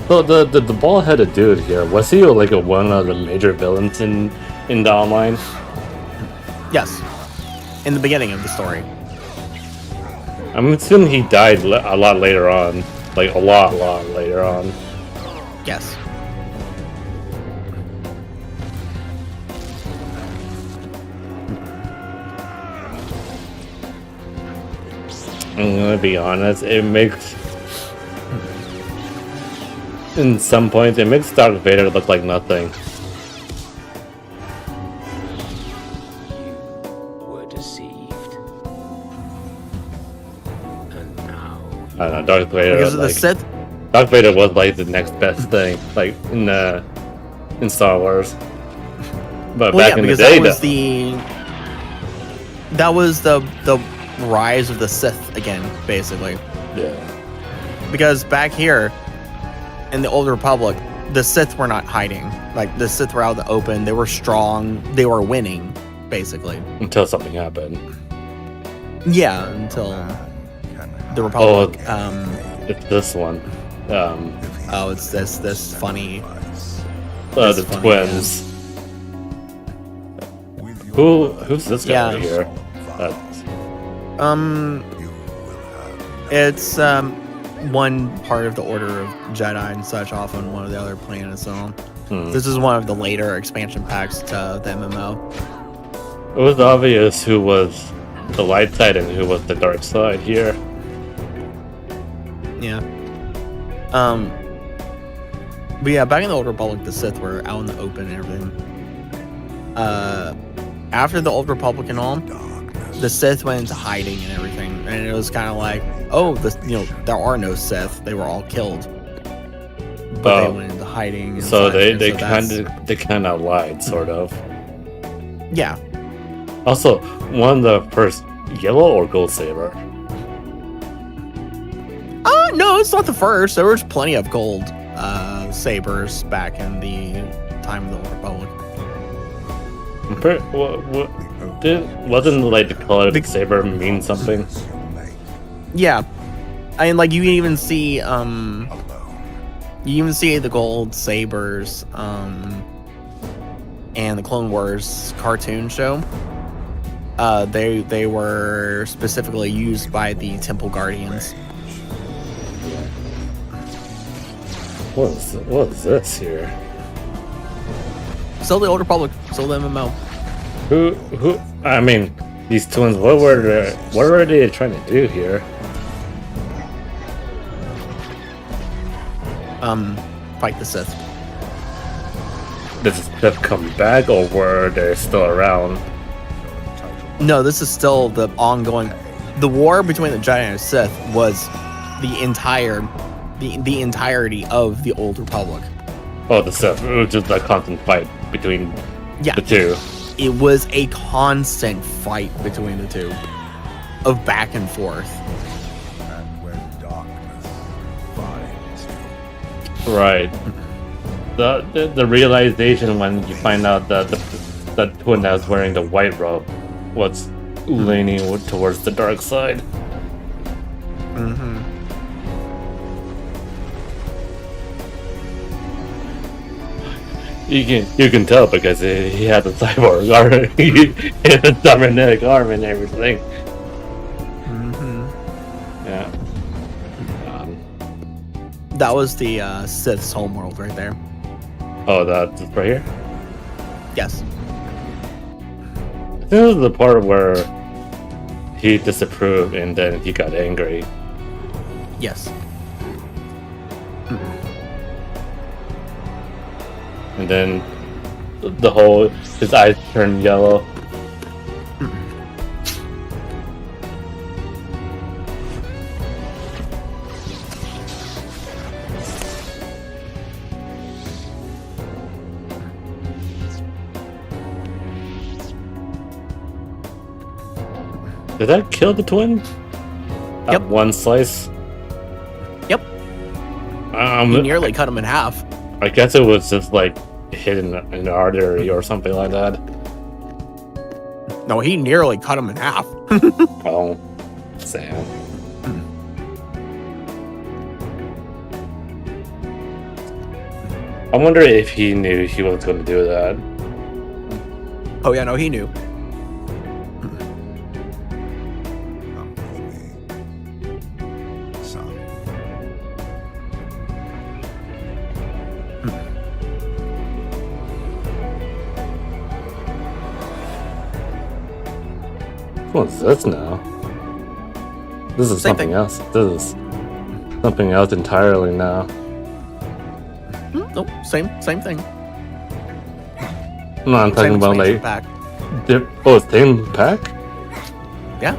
B: So the bald-headed dude here, was he like one of the major villains in the online?
A: Yes. In the beginning of the story.
B: I'm assuming he died a lot later on. Like a lot later on.
A: Yes.
B: I'm gonna be honest, it makes... In some points, it makes Darth Vader look like nothing.
C: You were deceived. And now...
B: I don't know, Darth Vader...
A: Because of the Sith?
B: Darth Vader was like the next best thing, like in Star Wars. But back in the day,
A: that was the rise of the Sith again, basically.
B: Yeah.
A: Because back here in the Old Republic, the Sith were not hiding. Like the Sith were out in the open. They were strong. They were winning, basically.
B: Until something happened.
A: Yeah, until the Republic.
B: It's this one.
A: It's this funny.
B: The funny twins. Who's this guy right here?
A: It's one part of the Order of Jedi and such off on one of the other planets. So this is one of the later expansion packs to the MMO.
B: It was obvious who was the light side and who was the dark side here.
A: Yeah. But yeah, back in the Old Republic, the Sith were out in the open and everything. After the Old Republic and all, the Sith went into hiding and everything, and it was kind of like, oh, there are no Sith; they were all killed. But they went into hiding. And
B: so they kind of lied, sort of.
A: Yeah.
B: Also, one of the first yellow or gold saber.
A: No, it's not the first. There was plenty of gold sabers back in the time of the Old Republic.
B: Wasn't like the color of the saber mean something?
A: Yeah, I mean, like you even see the gold sabers and the Clone Wars cartoon show. They were specifically used by the Temple Guardians.
B: What is this here?
A: Still the Old Republic. Still the MMO.
B: Who? I mean, these twins. What were they trying to do here?
A: Fight the Sith.
B: Did the Sith come back, or were they still around?
A: No, this is still the ongoing. The war between the Jedi and the Sith was the entirety of the Old Republic.
B: Oh, the Sith. It was just a constant fight between
A: Yeah.
B: the two.
A: It was a constant fight between the two, of back and forth.
E: And when darkness finds you.
B: Right. The realization when you find out that the twin that was wearing the white robe was leaning towards the dark side.
A: Mm-hmm.
B: You can tell because he had the cyborg arm, he had the cybernetic arm and everything.
A: Mm-hmm.
B: Yeah.
A: That was the Sith's homeworld right there.
B: Oh, that's right here.
A: Yes.
B: This is the part where he disapproved and then he got angry.
A: Yes.
B: And then the whole his eyes turned yellow. Did that kill the twin?
A: Yep.
B: One slice?
A: Yep. He nearly cut him in half.
B: I guess it was just like hidden in an artery or something like that.
A: No, he nearly cut him in half.
B: Oh, Sam. I wonder if he knew he was going to do that.
A: Oh yeah, no, he knew.
E: Come with me, son.
B: What's this now? This is
A: Same
B: something
A: thing.
B: else. This is something else entirely now.
A: Nope, same thing.
B: No, I'm talking
A: Same
B: about
A: expansion
B: like
A: pack.
B: same pack?
A: Yeah.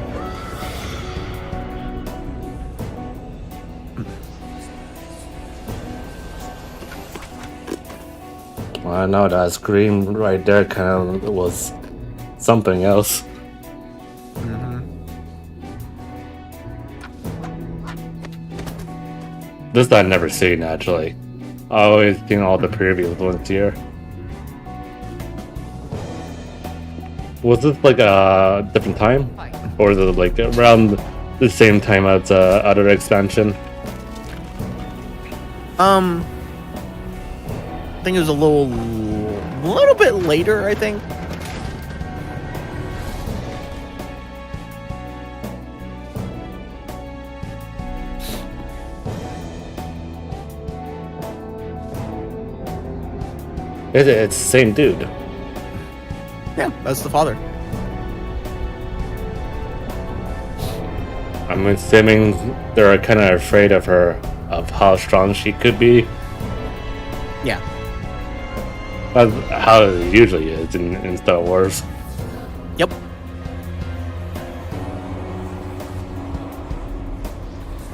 B: Well, I know that scream right there kind of was something else. This I've never seen actually. I always seen all the previous ones here. Was this like a different time, or is it like around the same time as other expansion?
A: I think it was a little bit later, I think.
B: It's the same dude.
A: Yeah, that's the father.
B: I'm assuming they're kind of afraid of her, of how strong she could be.
A: Yeah.
B: That's how it usually is in Star Wars.
A: Yep.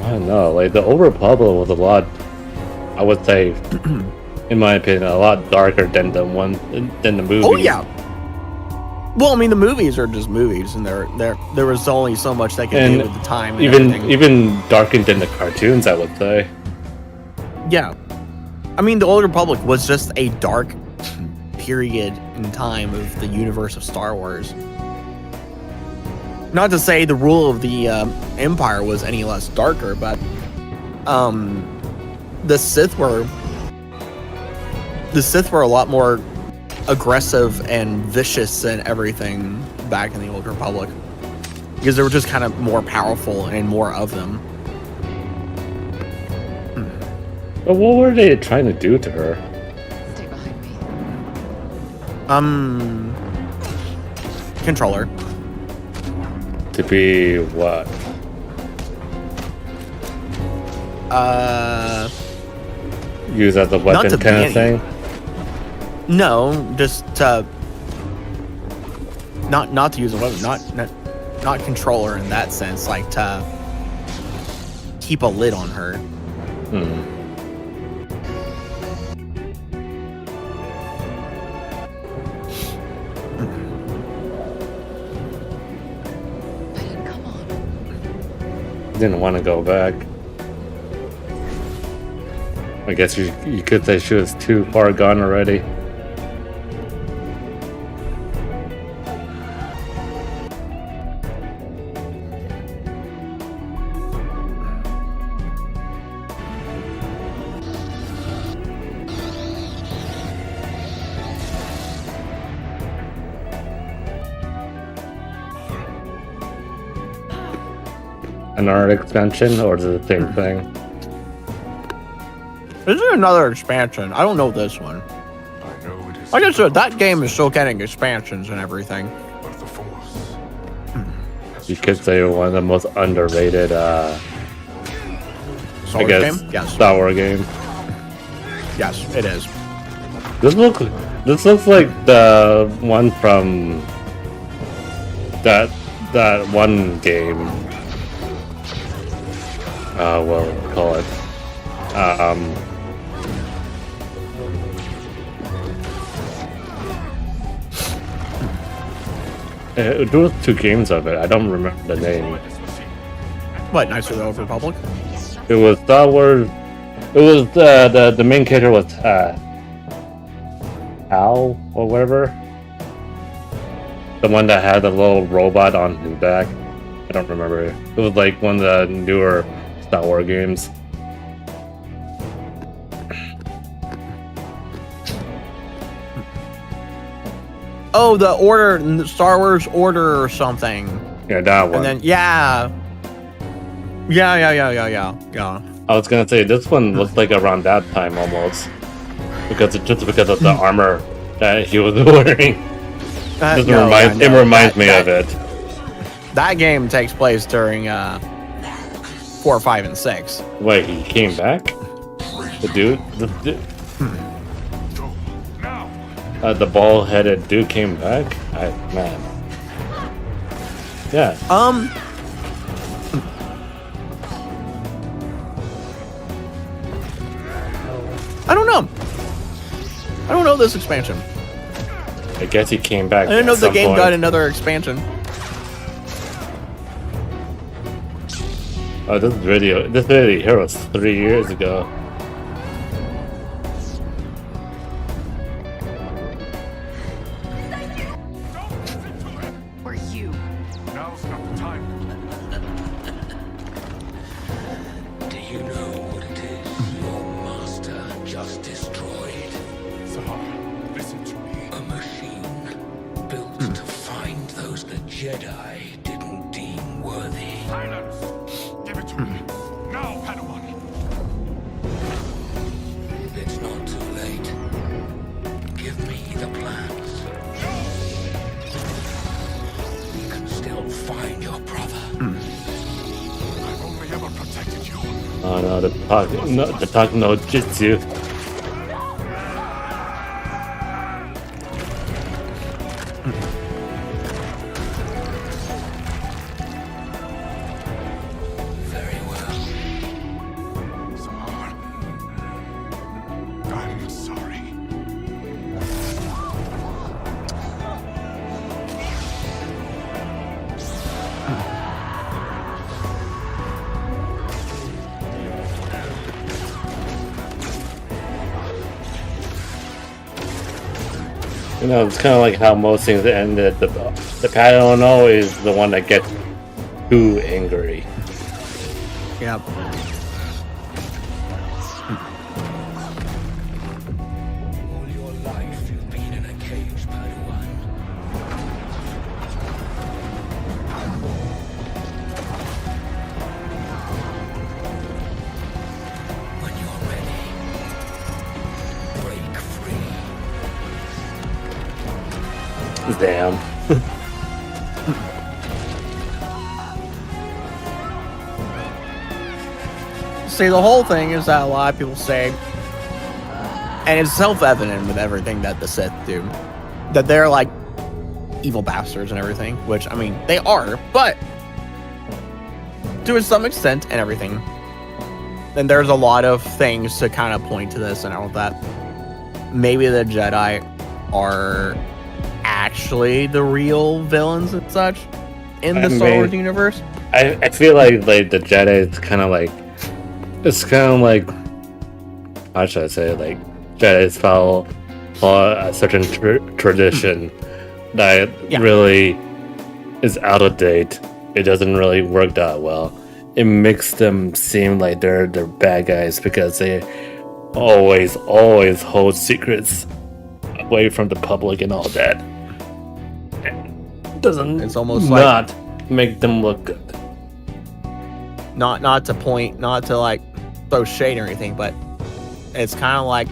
B: I don't know, like the Old Republic was a lot, I would say, in my opinion, a lot darker than the movies.
A: Oh yeah. Well, I mean, the movies are just movies, and there was only so much they could
B: And
A: do at the time. And everything.
B: even darker than the cartoons, I would say.
A: Yeah. I mean, the Old Republic was just a dark period in time of the universe of Star Wars. Not to say the rule of the Empire was any less darker, but the Sith were a lot more aggressive and vicious and everything back in the Old Republic, because they were just kind of more powerful and more of them.
B: But what were they trying to do to her?
F: Stay behind me.
A: Controller.
B: To be what? Use as a weapon kind of thing?
A: No, just not to use a weapon, not controller in that sense, like to keep a lid on her.
F: Ben, come on.
B: Didn't want to go back. I guess you could say she was too far gone already. Another expansion, or is it the same thing?
A: This is another expansion. I don't know this one.
E: I know it is
A: Like I said, that game is still getting expansions and everything.
E: of the Force.
B: You could say one of the most underrated,
A: Star
B: I guess,
A: game? Yes.
B: Star Wars game.
A: Yes, it is.
B: This looks like the one from that one game. What do we call it? There was 2 games of it. I don't remember the name.
A: What, Knights of the Old Republic?
B: It was Star Wars. It was the main character was Hal or whatever. The one that had the little robot on his back. I don't remember. It was like one of the newer Star Wars games.
A: Oh, the Star Wars Order or something.
B: Yeah, that one.
A: And then, yeah. Yeah.
B: I was gonna say this one looked like around that time almost, because of the armor that he was wearing. It reminds me of it.
A: That game takes place during 4, 5, and 6.
B: Wait, he came back? The dude? The bald-headed dude came back? Man. Yeah.
A: I don't know. I don't know this expansion.
B: I guess he came back.
A: I didn't know
B: at
A: the
B: some
A: game
B: point.
A: got another expansion.
B: Oh, this video here was 3 years ago.
F: Where are you?
E: Now's not the time.
C: Do you know what it is your master just destroyed?
E: Sahar, listen to me.
C: A machine built to find those the Jedi didn't deem worthy.
E: Silence! Give it to me. Now, Padawan.
C: It's not too late. Give me the plans. We can still find your brother.
E: I've only ever protected you.
B: Oh no, the talk no jitsu.
C: Very well.
E: Sahar. I'm sorry.
B: You know, it's kind of like how most things ended. The Padawan is the one that gets too angry.
A: Yep.
C: All your life you've been in a cage, Padawan. When you're ready,
B: Damn.
A: See, the whole thing is that a lot of people say, and it's self-evident with everything that the Sith do, that they're like evil bastards and everything, which, I mean, they are, but to some extent and everything. And there's a lot of things to kind of point to this and all that. Maybe the Jedi are actually the real villains and such in the Star Wars universe.
B: I feel like the Jedi is kind of like, it's kind of like, how should I say it? Like Jedi's follow a certain tradition that really is out of date. It doesn't really work that well. It makes them seem like they're bad guys because they always hold secrets away from the public and all that. It's almost not make them look good.
A: Not to point, not to like throw shade or anything, but it's kind of like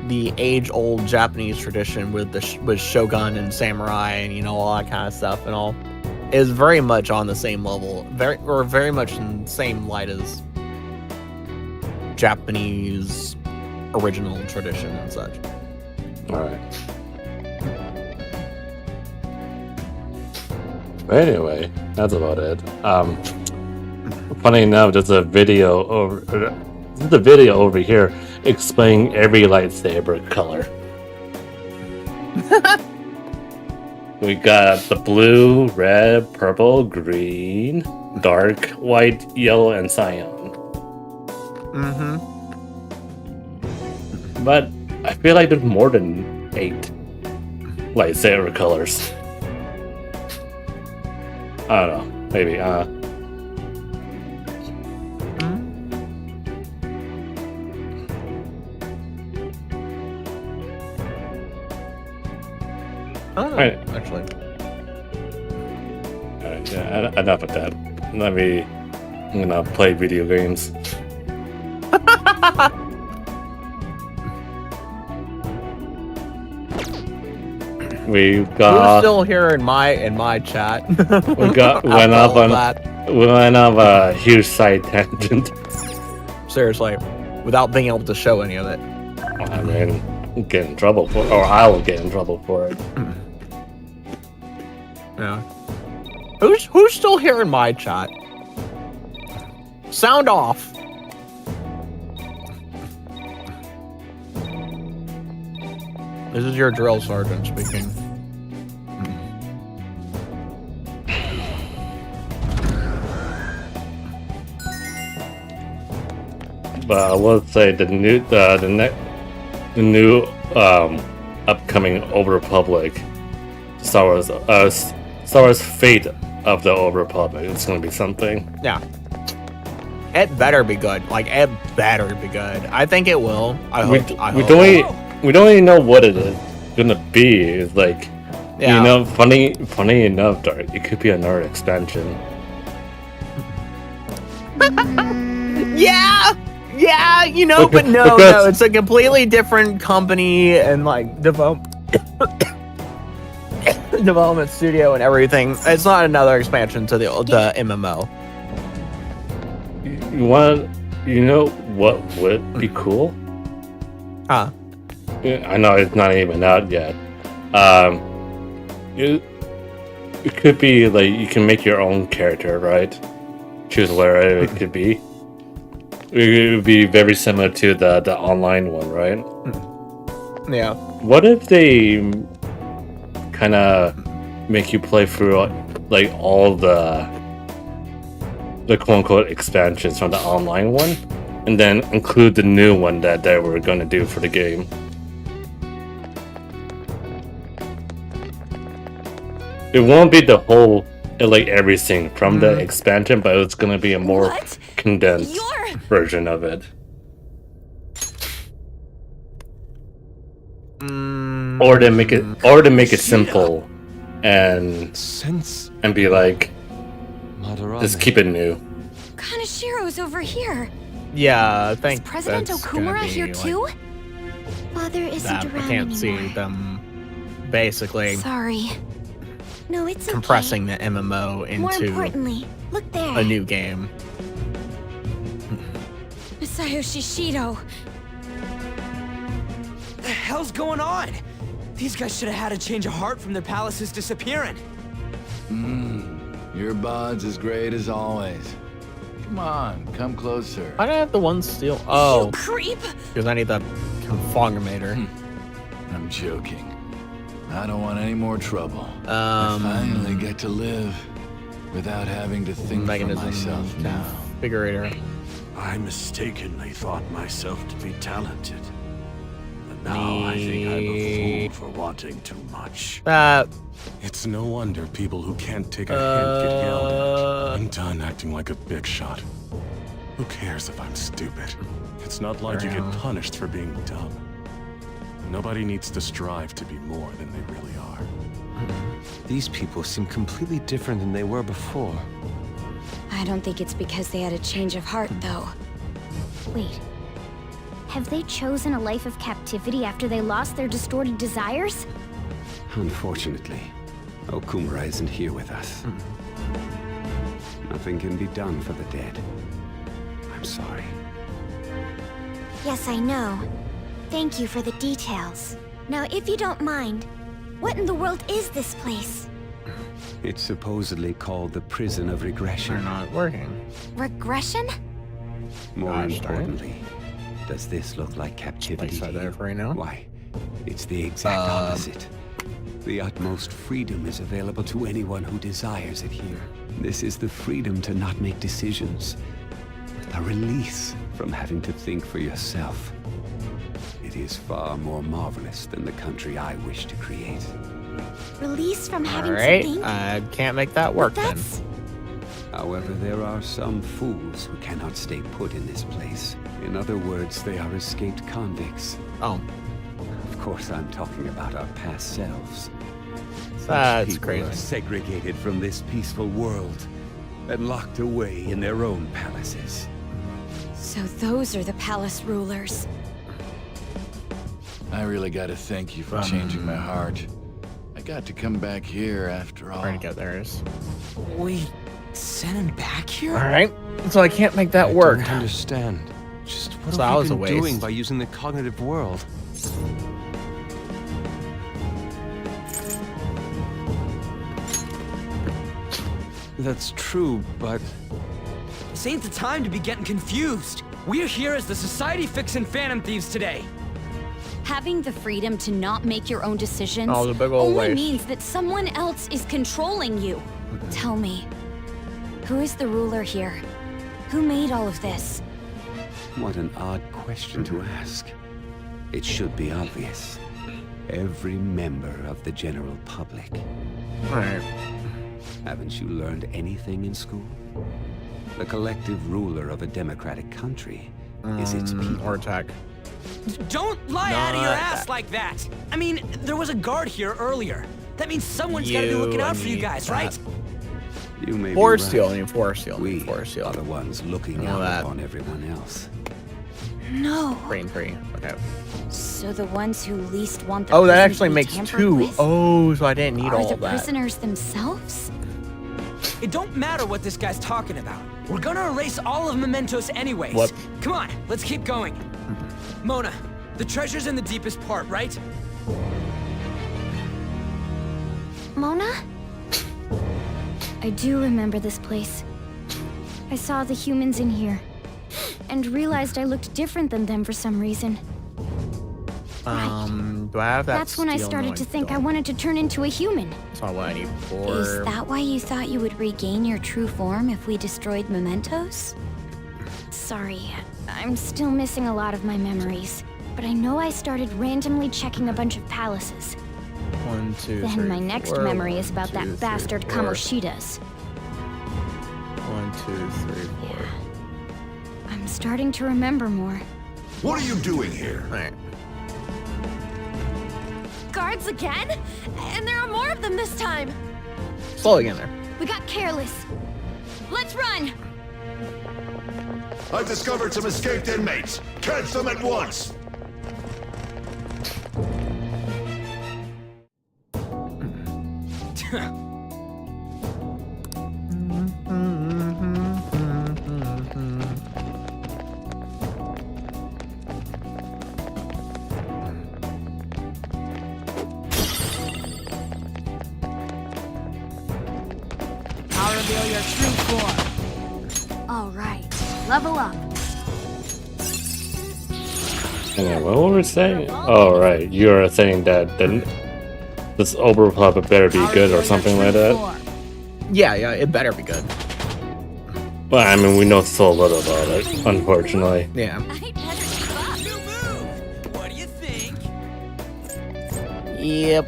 A: the age-old Japanese tradition with shogun and samurai and all that kind of stuff and all is very much on the same level, very much in the same light as Japanese original tradition and such.
B: All right. Anyway, that's about it. Funny enough, there's a video over here explaining every lightsaber color. We got the blue, red, purple, green, dark, white, yellow, and cyan.
A: Mm-hmm.
B: But I feel like there's more than 8 lightsaber colors. I don't know. Maybe.
A: I don't know,
B: right.
A: Actually.
B: Alright, yeah, enough of that. I'm gonna play video games. We got.
A: Who's still here in my chat?
B: We went off a huge side tangent.
A: Seriously, without being able to show any of it.
B: I mean, get in trouble for, or I will get in trouble for it.
A: Yeah. Who's still here in my chat? Sound off. This is your drill sergeant speaking.
B: But I will say the new upcoming Old Republic Star Wars Fate of the Old Republic. It's gonna be something.
A: Yeah. It better be good. Like, it better be good. I think it will.
B: We don't even know what it is gonna be. It's like, funny enough, Dark, it could be another expansion.
A: Yeah, but no, it's a completely different company and like development studio and everything. It's not another expansion to the MMO.
B: You know what would be cool?
A: Huh?
B: I know it's not even out yet. It could be like you can make your own character, right? Choose where it could be. It would be very similar to the online one, right?
A: Yeah.
B: What if they kind of make you play through like all the quote-unquote expansions from the online one, and then include the new one that they were going to do for the game? It won't be the whole, like everything from the expansion, but it's going to be a more condensed version of it. Or to make it simple and be like, just keep it new.
G: Kanashiro's over here.
A: Yeah, I think
G: Is President
A: that's
G: Okumura
A: gonna be
G: here
A: like
G: too? Father isn't
A: that.
G: around
A: I can't see
G: anymore.
A: them basically
G: Sorry. No, it's okay.
A: compressing the MMO
G: More
A: into
G: importantly, look there.
A: a new game.
G: Masayoshi Shido.
H: The hell's going on? These guys should have had a change of heart from their palaces disappearing.
I: Your bod's as great as always. Come on, come closer.
A: Why do I have the one steal? Oh,
G: You creep!
A: because I need the Confogamator.
I: I'm joking. I don't want any more trouble. I finally get to live without having to think for
A: Mechanism
I: myself now.
A: configurator.
J: I mistakenly thought myself to be talented. But now I think I'm a fool for wanting too much.
E: It's no wonder people who can't take a hint get yelled at. I'm done acting like a big shot. Who cares if I'm stupid? It's not like you get punished for being dumb. Nobody needs to strive to be more than they really are.
K: These people seem completely different than they were before.
G: I don't think it's because they had a change of heart, though.
L: Wait. Have they chosen a life of captivity after they lost their distorted desires?
K: Unfortunately, Okumura isn't here with us. Nothing can be done for the dead. I'm sorry.
G: Yes, I know. Thank you for the details. Now, if you don't mind, what in the world is this place?
K: It's supposedly called the Prison of Regression.
A: They're not working.
G: Regression?
K: More
A: Gosh, darn it.
K: importantly, does this look like captivity
A: Place that
K: to
A: there
K: you?
A: for right now.
K: Why, it's the exact opposite. The utmost freedom is available to anyone who desires it here. This is the freedom to not make decisions. A release from having to think for yourself. It is far more marvelous than the country I wish to create.
G: Release from having
A: Alright,
G: to think?
A: I can't make that work then.
G: That's...
K: However, there are some fools who cannot stay put in this place. In other words, they are escaped convicts.
A: Oh,
K: Of course, I'm talking about our past selves.
A: that's
K: People
A: crazy.
K: are segregated from this peaceful world and locked away in their own palaces.
G: So those are the palace rulers.
I: I really gotta thank you for changing my heart. I got to come back here after all.
A: Trying to get theirs.
H: We sent him back here?
A: Alright, so I can't make that work.
K: I don't understand. Just what
A: So that
K: have
A: was
K: we
A: a
K: been doing
A: waste.
K: by using the cognitive world? That's true, but
H: This ain't the time to be getting confused. We're here as the Society Fixin' Phantom Thieves today.
L: Having the freedom to not make your own decisions
A: Oh, the big old
L: only
A: waste.
L: means that someone else is controlling you.
G: Tell me, who is the ruler here? Who made all of this?
K: what an odd question to ask. It should be obvious. Every member of the general public.
A: Alright.
K: Haven't you learned anything in school? The collective ruler of a democratic country is its people.
A: Or attack.
H: Don't lie out of your
A: Not
H: ass
A: that.
H: like that. I mean, there was a guard here earlier. That means someone's gotta be looking out for you
A: need
H: guys,
A: that.
H: right?
K: You may
A: Force
K: be
A: steal,
K: right.
A: I mean force steal.
K: We
A: Force steal.
K: are the ones looking
A: Know
K: out
A: that.
K: upon everyone else.
G: No.
A: Brain 3. Okay.
L: So the ones who least want the
A: Oh, that
L: prison
A: actually
L: to be
A: makes
L: tampered
A: 2.
L: with
A: Oh, so I didn't need
L: are
A: all
L: the
A: of that.
L: prisoners themselves?
H: It don't matter what this guy's talking about. We're gonna erase all of Mementos anyways.
A: What?
H: Come on, let's keep going. Mona, the treasure's in the deepest part, right?
L: Mona? I do remember this place. I saw the humans in here, and realized I looked different than them for some reason.
A: Do I have that?
L: That's when I
A: steal?
L: started
A: No,
L: to think I
A: don't.
L: wanted to turn into a human.
A: That's not what I need for.
G: Is that why you thought you would regain your true form if we destroyed mementos?
L: Sorry, I'm still missing a lot of my memories. But I know I started randomly checking a bunch of palaces.
A: 1, 2,
L: Then
A: 3,
L: my next
A: 4.
L: memory is
A: 1,
L: about
A: 2,
L: that
A: 3,
L: bastard
A: 4.
L: Kamoshida's.
A: 1, 2, 3, 4.
L: I'm starting to remember more.
J: What are you doing here?
A: Alright.
G: Guards again? And there are more of them this time!
A: Slowly get in there.
L: We got careless. Let's run!
J: I've discovered some escaped inmates. Catch them at once.
L: I'll reveal your true form. All right, level up.
B: Anyway, what were we saying? Oh, right. You're saying that this Oberpapa better be good or something like that?
A: Yeah, it better be good.
B: Well, I mean, we know so little about it, unfortunately.
A: Yeah.
H: What do you think?
A: Yep.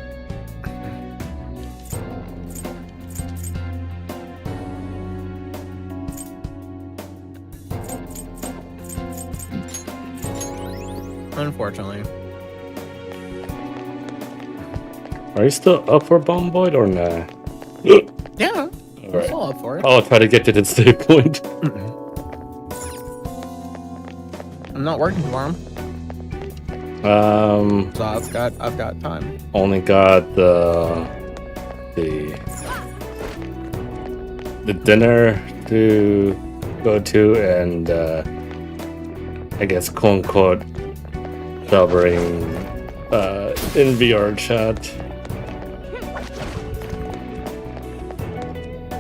A: Unfortunately.
B: Are you still up for Bomboid or nah?
A: Yeah, I'm
B: Alright.
A: still up for it.
B: I'll try to get to the save point.
A: I'm not working tomorrow, so I've got time.
B: Only got the dinner to go to, and I guess quote unquote celebrating in VR chat.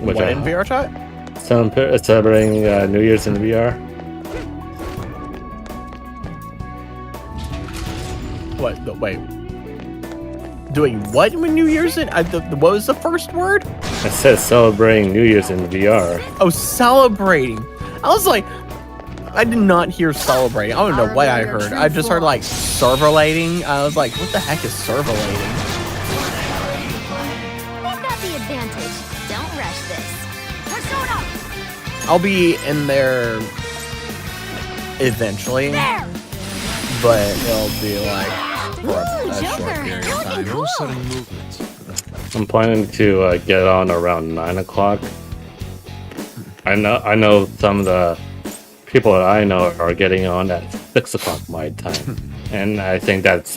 A: What in VR chat?
B: Celebrating New Year's in VR.
A: What? Wait. Doing what with New Year's in? What was the first word?
B: I said celebrating New Year's in VR.
A: Oh, celebrating. I was like, I did not hear celebrating. I don't know what I heard. I just heard like servolating. I was like, what the heck is servolating?
G: We've got the advantage. Don't rush this. Persona!
A: I'll be in there eventually, but it'll be like for a short period of time.
E: No sudden movements.
B: I'm planning to get on around 9 o'clock. I know some of the people that I know are getting on at 6 o'clock my time, and I think that's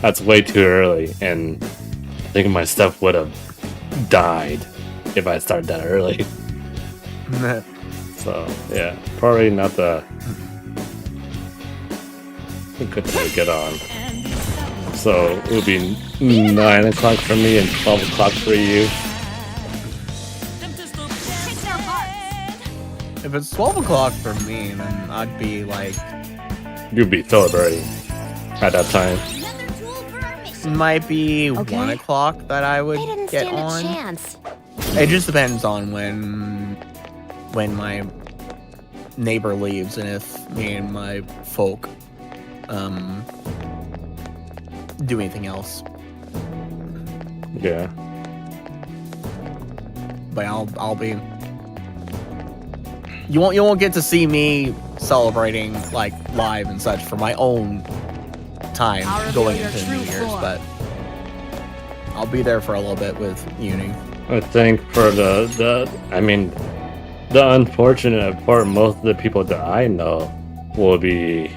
B: that's way too early, and I think my stuff would have died if I started that early. So yeah, probably not the good time to get on. So it would be 9 o'clock for me and 12 o'clock for you.
A: If it's 12 o'clock for me, then I'd be like...
B: You'd be celebrating at that time.
A: Might be 1 o'clock that I would get on. It just depends on when my neighbor leaves and if me and my folk do anything else.
B: Yeah.
A: But I'll be... You won't get to see me celebrating like live and such for my own time going into New Year's, but I'll be there for a little bit with Uni.
B: I think for the unfortunate part, most of the people that I know will be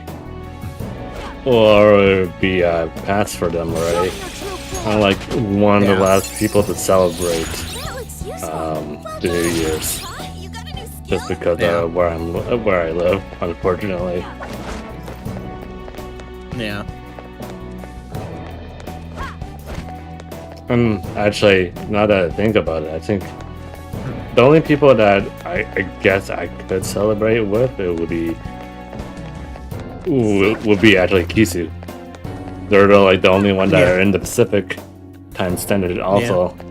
B: past for them already. I'm like one of the last people to celebrate the New Year's. Just because of where I live, unfortunately.
A: Yeah.
B: Actually, now that I think about it, I think the only people that I guess I could celebrate with it would be actually Kisu. They're like the only one that are in the Pacific time standard also. Yeah.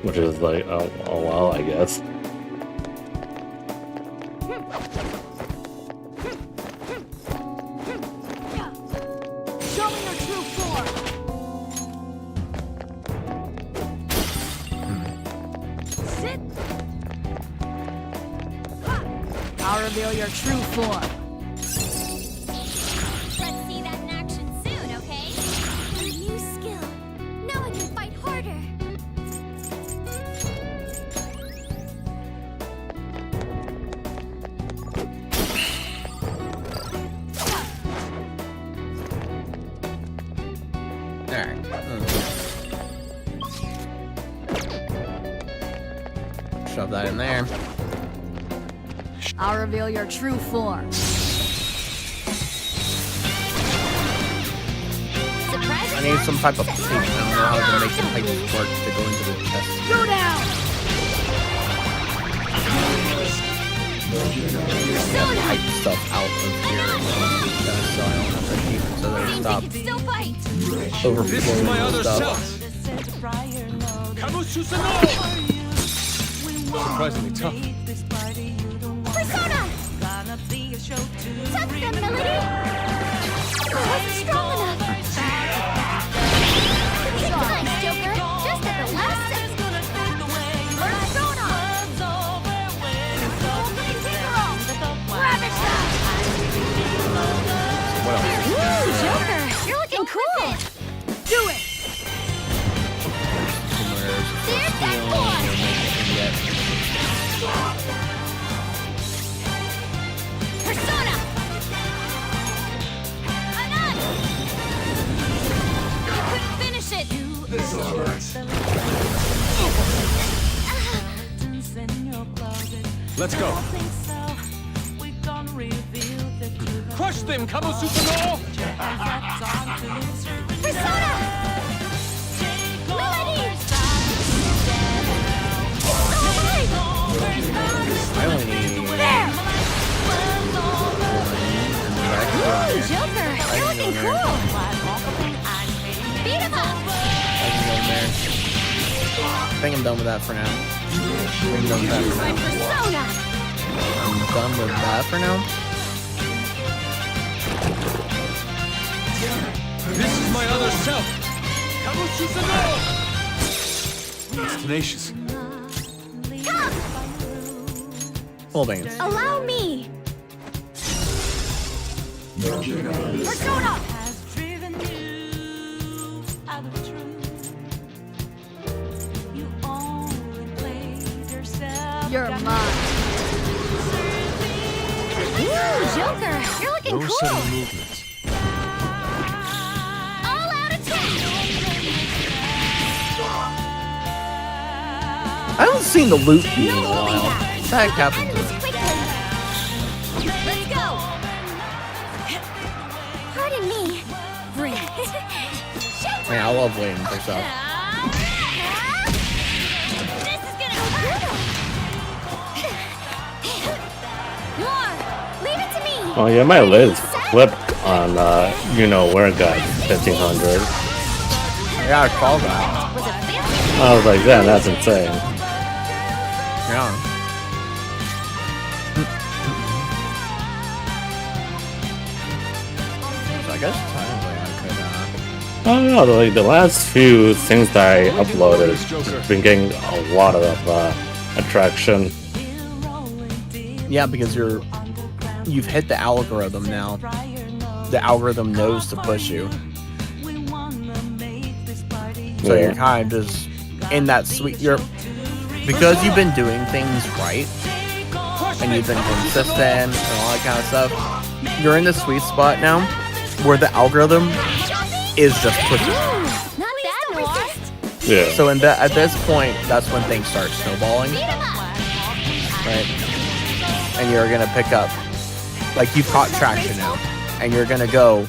B: Which is like, oh well, I guess.
L: Show me your true form. Sit. I'll reveal your true form.
G: Let's see that in action soon, okay? A new skill. Now I can fight harder.
A: Alright. Shove that in there.
L: I'll reveal your true form.
A: I need some type of pipe. I don't know how to make the pipe work to go into the chest.
L: Go down!
A: Pipe stuff out of here and into the chest so I don't have to keep it so they stop overflowing and stuff.
E: Surprisingly tough.
G: Persona! Touch them, Melody! I wasn't strong enough. Nice, Joker. Just at the last second. Persona! Ravage them!
E: What else?
L: Woo, Joker, you're looking cool. Do it.
G: There's that boy! Persona! Anan! You couldn't finish it!
E: This hurts. Let's go. Crush them, Kabusukuno!
G: Persona! Melody!
A: I only need
G: There!
L: Woo, Joker, you're looking cool.
G: Beat him up!
A: I think I'm done with that for now. I'm done with that for
G: My
A: now.
G: persona!
A: I'm done with that for now.
E: This is my other self. Kabusukuno! It's tenacious.
G: Come!
A: Full beans.
G: Allow me! Persona!
L: You're mine. Woo, Joker, you're looking
E: No
L: cool.
E: sudden movements.
G: All out attack!
A: I haven't seen the loot in a
G: No holding
A: while.
G: back!
A: What the heck happened to
G: End this
A: it?
G: quickly! Let's go! Pardon me.
L: Bring it.
A: Man, I love waiting for stuff.
G: This is gonna hurt! Noir, leave it to me!
B: Oh yeah, my lid's flipped on you know where guys 1500.
A: Yeah, I called that.
G: Was it fancy?
B: I was like, damn, that's insane.
A: Yeah. So I guess technically I could,
B: I don't know, like the last few things that I uploaded have been getting a lot of attraction.
A: yeah, because you've hit the algorithm now. The algorithm knows to push you. So you're kind of just in that sweet. Because you've been doing things right and you've been consistent and all that kind of stuff. You're in the sweet spot now, where the algorithm is just pushing.
G: Not bad, Noir!
B: Yeah.
A: So at this point, that's when things start snowballing,
G: Beat him up!
A: right? And you're gonna pick up, like you've caught traction now, and you're gonna go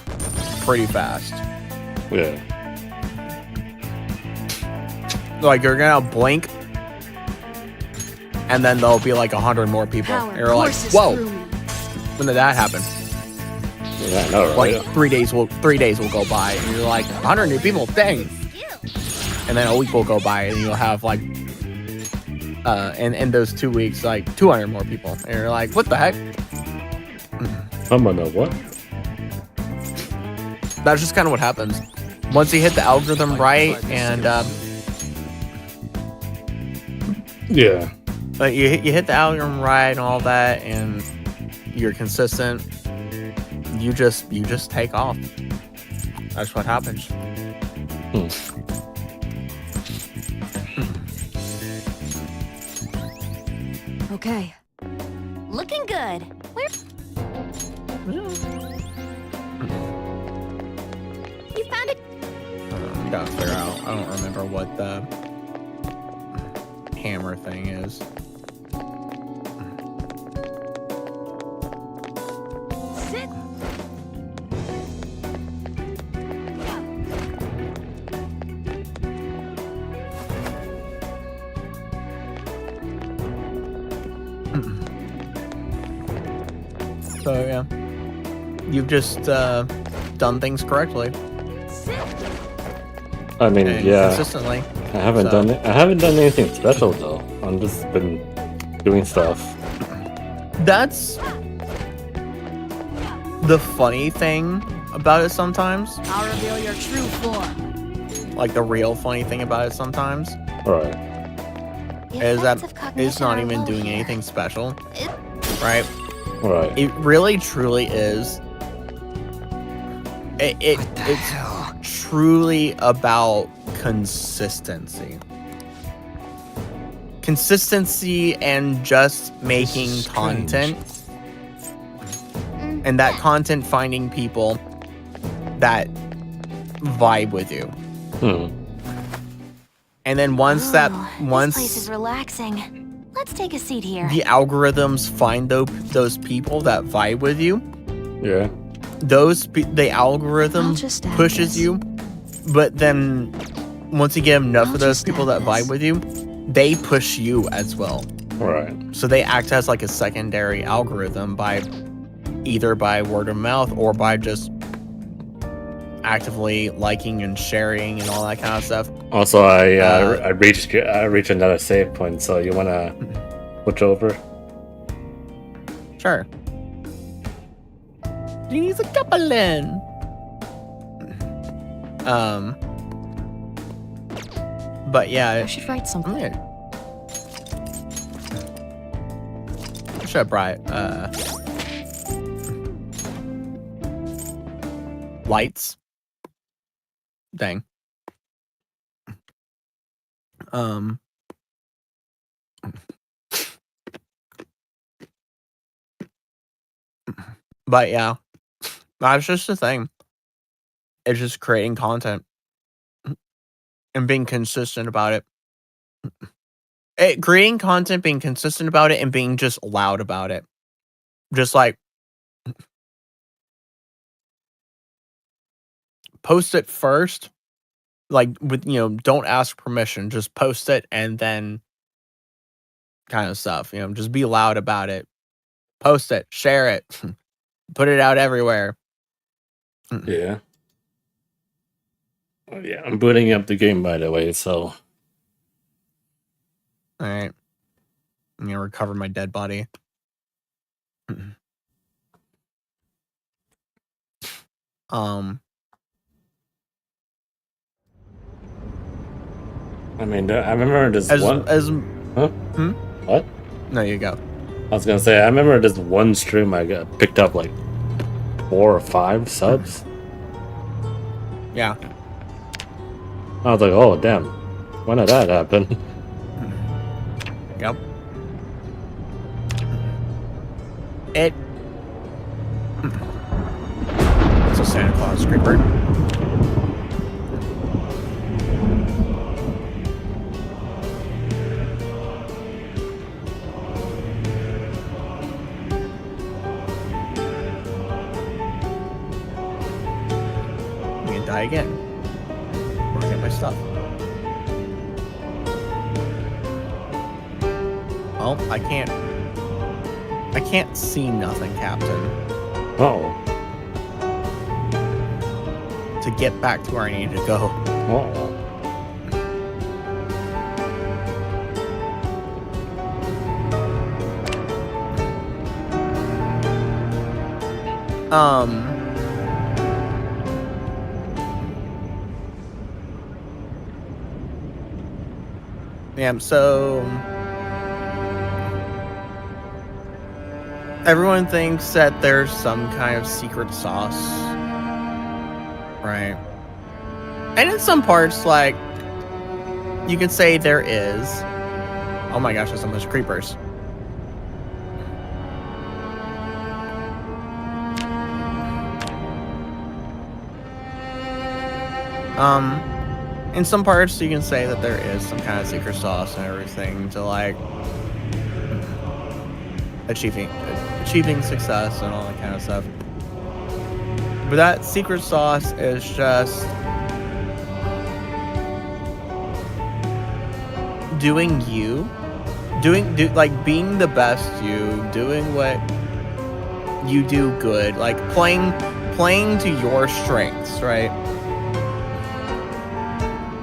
A: pretty fast.
B: Yeah.
A: Like you're gonna blink, and then there'll be like 100 more people. And you're like, whoa, when did that happen?
B: Yeah, I know, right?
A: Like 3 days will go by, and you're like 100 new people, dang. And then a week will go by, and you'll have like, in those 2 weeks, like 200 more people, and you're like, what the heck?
B: I'm gonna what?
A: That's just kind of what happens once you hit the algorithm right, and
B: Yeah.
A: But you hit the algorithm right and all that, and you're consistent. You just take off. That's what happens.
L: Okay.
G: Looking good. Where? You found it.
A: gotta figure out. I don't remember what the hammer thing is.
L: Sit.
A: So yeah, you've just done things correctly.
B: I mean,
A: and
B: yeah.
A: consistently.
B: I haven't done it. I haven't done anything special though. I've just been doing stuff.
A: That's the funny thing about it sometimes.
L: I'll reveal your true form.
A: Like the real funny thing about it sometimes.
B: Right.
A: Is that it's not even doing anything special. Right?
B: Right.
A: It really truly is. It's truly about consistency. Consistency and just making content. And that content finding people that vibe with you. And then once
G: this place is relaxing. Let's take a seat here.
A: The algorithms find those people that vibe with you.
B: Yeah.
A: The algorithm pushes you, but then once you get enough of those people that vibe with you, they push you as well.
B: Right.
A: So they act as like a secondary algorithm either by word of mouth or by just actively liking and sharing and all that kind of stuff.
B: Also, I reached another save point, so you wanna switch over?
A: Sure. He's a goblin. But yeah,
F: I should write something.
A: I should have brought lights. Dang. But yeah, that's just the thing. It's just creating content and being consistent about it. Creating content, being consistent about it, and being just loud about it. Just like post it first, like with don't ask permission, just post it and then kind of stuff. Just be loud about it. Post it, share it, put it out everywhere.
B: Yeah. Oh, yeah, I'm booting up the game, by the way, so.
A: Alright. I'm gonna recover my dead body.
B: I mean, I remember this one. Huh? What?
A: No, you go.
B: I was gonna say, I remember this one stream I got picked up like 4 or 5 subs.
A: Yeah.
B: I was like, oh damn, when did that happen?
A: Yep. It's a Santa Claus creeper. I'm gonna die again. Or get my stuff. Oh, I can't see nothing, Captain.
B: Oh.
A: To get back to where I need to go.
B: Oh.
A: Yeah, so everyone thinks that there's some kind of secret sauce, right? And in some parts, like, you could say there is. Oh my gosh, there's so much creepers. in some parts you can say that there is some kind of secret sauce and everything to like achieving success and all that kind of stuff. But that secret sauce is just doing you, like being the best you, doing what you do good, like playing to your strengths, right?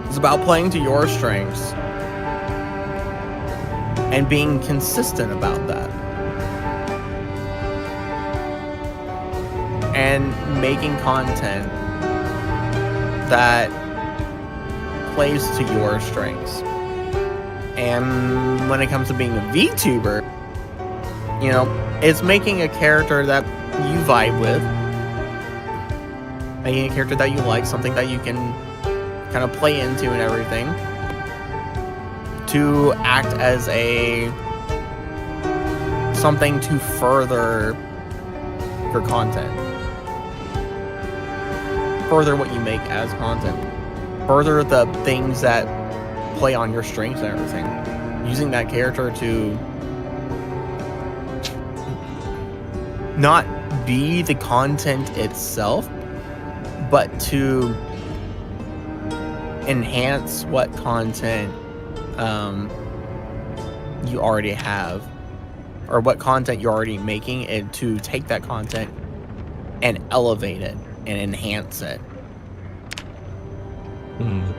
A: It's about playing to your strengths and being consistent about that. And making content that plays to your strengths. And when it comes to being a VTuber, you know, it's making a character that you vibe with, making a character that you like, something that you can kind of play into and everything, to act as something to further your content. Further what you make as content. Further the things that play on your strengths and everything. Using that character to not be the content itself, but to enhance what content you already have, or what content you're already making, and to take that content and elevate it and enhance it. And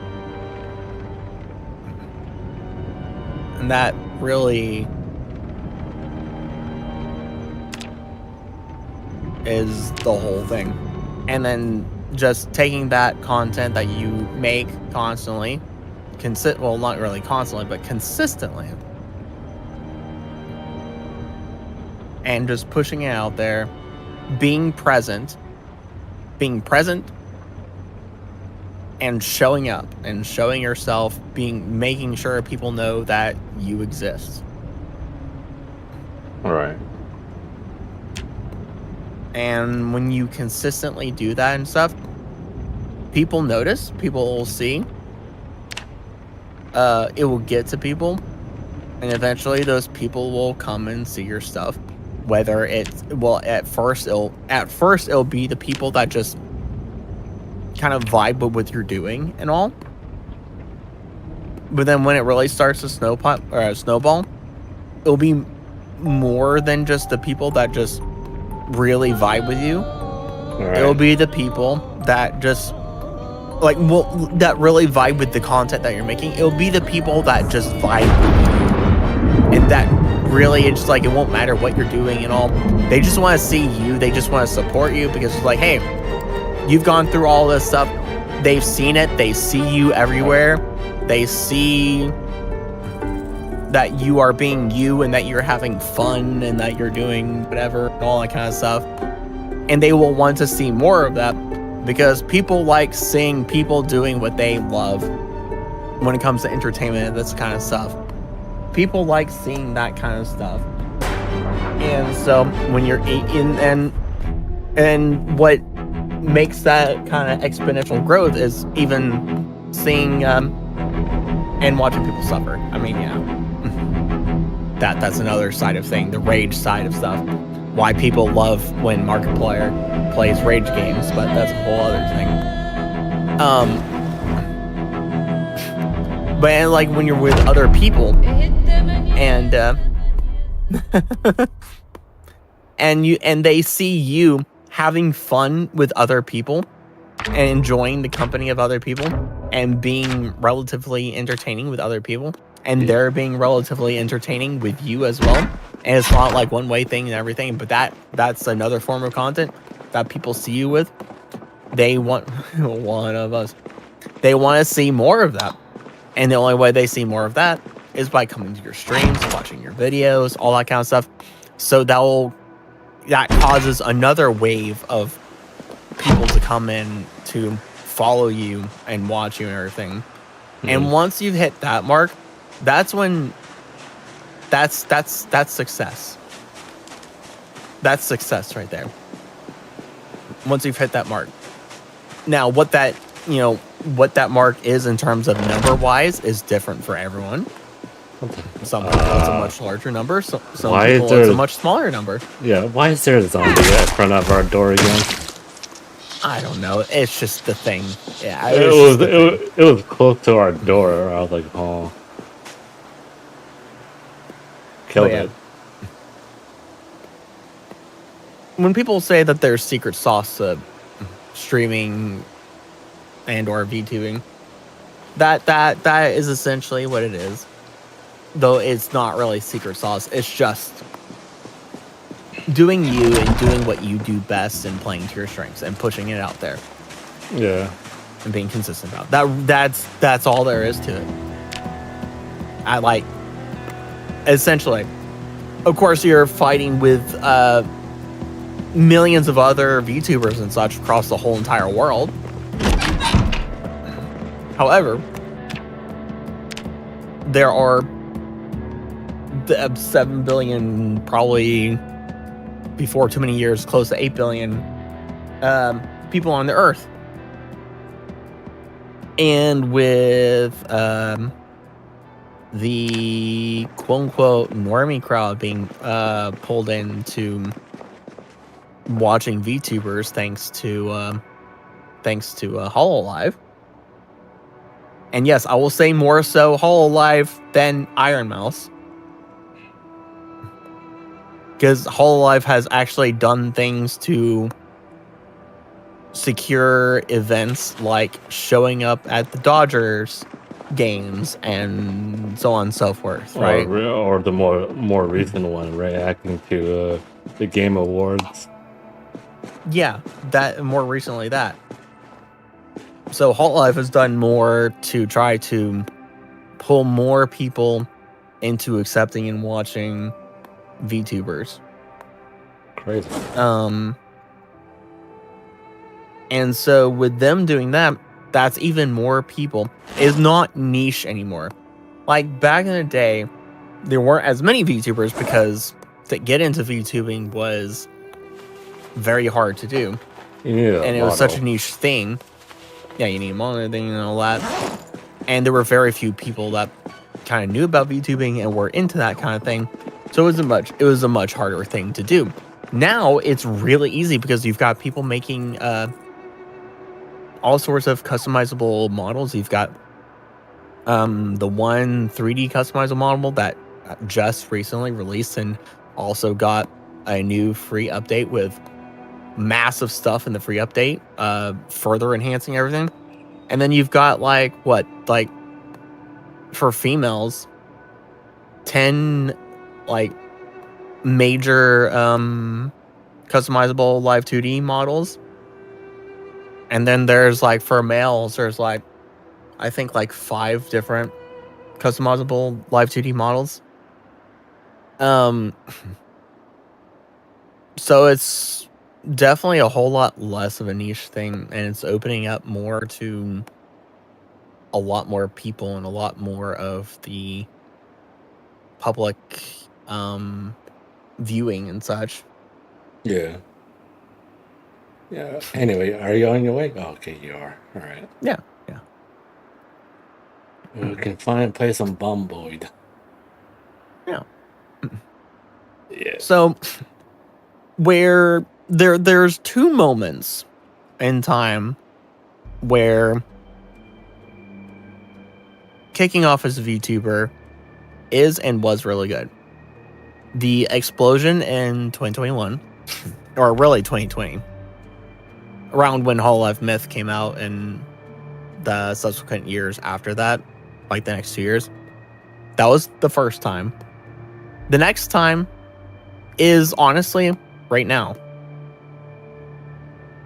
A: that really is the whole thing. And then just taking that content that you make constantly, well, not really constantly, but consistently, and just pushing it out there, being present, and showing up and showing yourself, making sure people know that you exist.
B: Right.
A: And when you consistently do that and stuff, people notice, people will see, it will get to people, and eventually those people will come and see your stuff. Whether at first it'll be the people that just kind of vibe with what you're doing and all. But then when it really starts to snowball, it'll be more than just the people that just really vibe with you.
B: Right.
A: It'll be the people that just that really vibe with the content that you're making. It'll be the people that just vibe with you, and that really, it's just like, it won't matter what you're doing and all. They just want to see you. They just want to support you because it's like, hey, you've gone through all this stuff. They've seen it. They see you everywhere. They see that you are being you and that you're having fun and that you're doing whatever and all that kind of stuff. And they will want to see more of that because people like seeing people doing what they love when it comes to entertainment and this kind of stuff. People like seeing that kind of stuff. And so when you're in, and what makes that kind of exponential growth is even seeing and watching people suffer. I mean, yeah, that's another side of thing, the rage side of stuff. Why people love when Markiplier plays rage games, but that's a whole other thing. But like when you're with other people and and they see you having fun with other people and enjoying the company of other people and being relatively entertaining with other people, and they're being relatively entertaining with you as well. And it's not like one way thing and everything, but that's another form of content that people see you with. They want they want to see more of that. And the only way they see more of that is by coming to your streams, watching your videos, all that kind of stuff. So that causes another wave of people to come in to follow you and watch you and everything. Mm-hmm. And once you've hit that mark, that's when that's success. That's success right there. Once you've hit that mark. Now, what that, what that mark is in terms of number-wise is different for everyone. Some people it's a much larger number. Some people it's a much smaller number.
B: Yeah, why is there a zombie in front of our door again?
A: I don't know. It's just the thing. Yeah,
B: it was close to our door. I was like, oh, killed it.
A: When people say that there's secret sauce to streaming and or VTubing, that is essentially what it is. Though it's not really secret sauce. It's just doing you and doing what you do best and playing to your strengths and pushing it out there.
B: Yeah.
A: And being consistent about that. That's all there is to it. I like, essentially, of course you're fighting with millions of other VTubers and such across the whole entire world. However, there are 7 billion, probably before too many years, close to 8 billion people on the earth. And with the quote-unquote normie crowd being pulled into watching VTubers thanks to Hololive. And yes, I will say more so Hololive than Iron Mouse. Because Hololive has actually done things to secure events like showing up at the Dodgers games and so on and so forth, right?
B: Or the more recent one, reacting to the Game Awards.
A: Yeah, that more recently that. So Hololive has done more to try to pull more people into accepting and watching VTubers.
B: Crazy.
A: And so with them doing that, that's even more people. It's not niche anymore. Like back in the day, there weren't as many VTubers because to get into VTubing was very hard to do.
B: Yeah,
A: and it was such a niche thing. Yeah, you need a monitor thing and all that. And there were very few people that kind of knew about VTubing and were into that kind of thing. So it was a much harder thing to do. Now it's really easy because you've got people making all sorts of customizable models. You've got the one 3D customizable model that just recently released and also got a new free update with massive stuff in the free update, further enhancing everything. And then you've got for females, 10 major customizable live 2D models. And then there's for males, there's I think 5 different customizable live 2D models. So it's definitely a whole lot less of a niche thing, and it's opening up more to a lot more people and a lot more of the public viewing and such.
B: Yeah. Yeah. Anyway, are you on your way? Oh, okay, you are. All right.
A: Yeah.
B: We can play some Bomboid.
A: Yeah.
B: Yeah.
A: So where there's 2 moments in time where kicking off as a VTuber is and was really good. The explosion in 2021, or really 2020, around when Hololive Myth came out and the subsequent years after that, the next 2 years, that was the first time. The next time is honestly right now.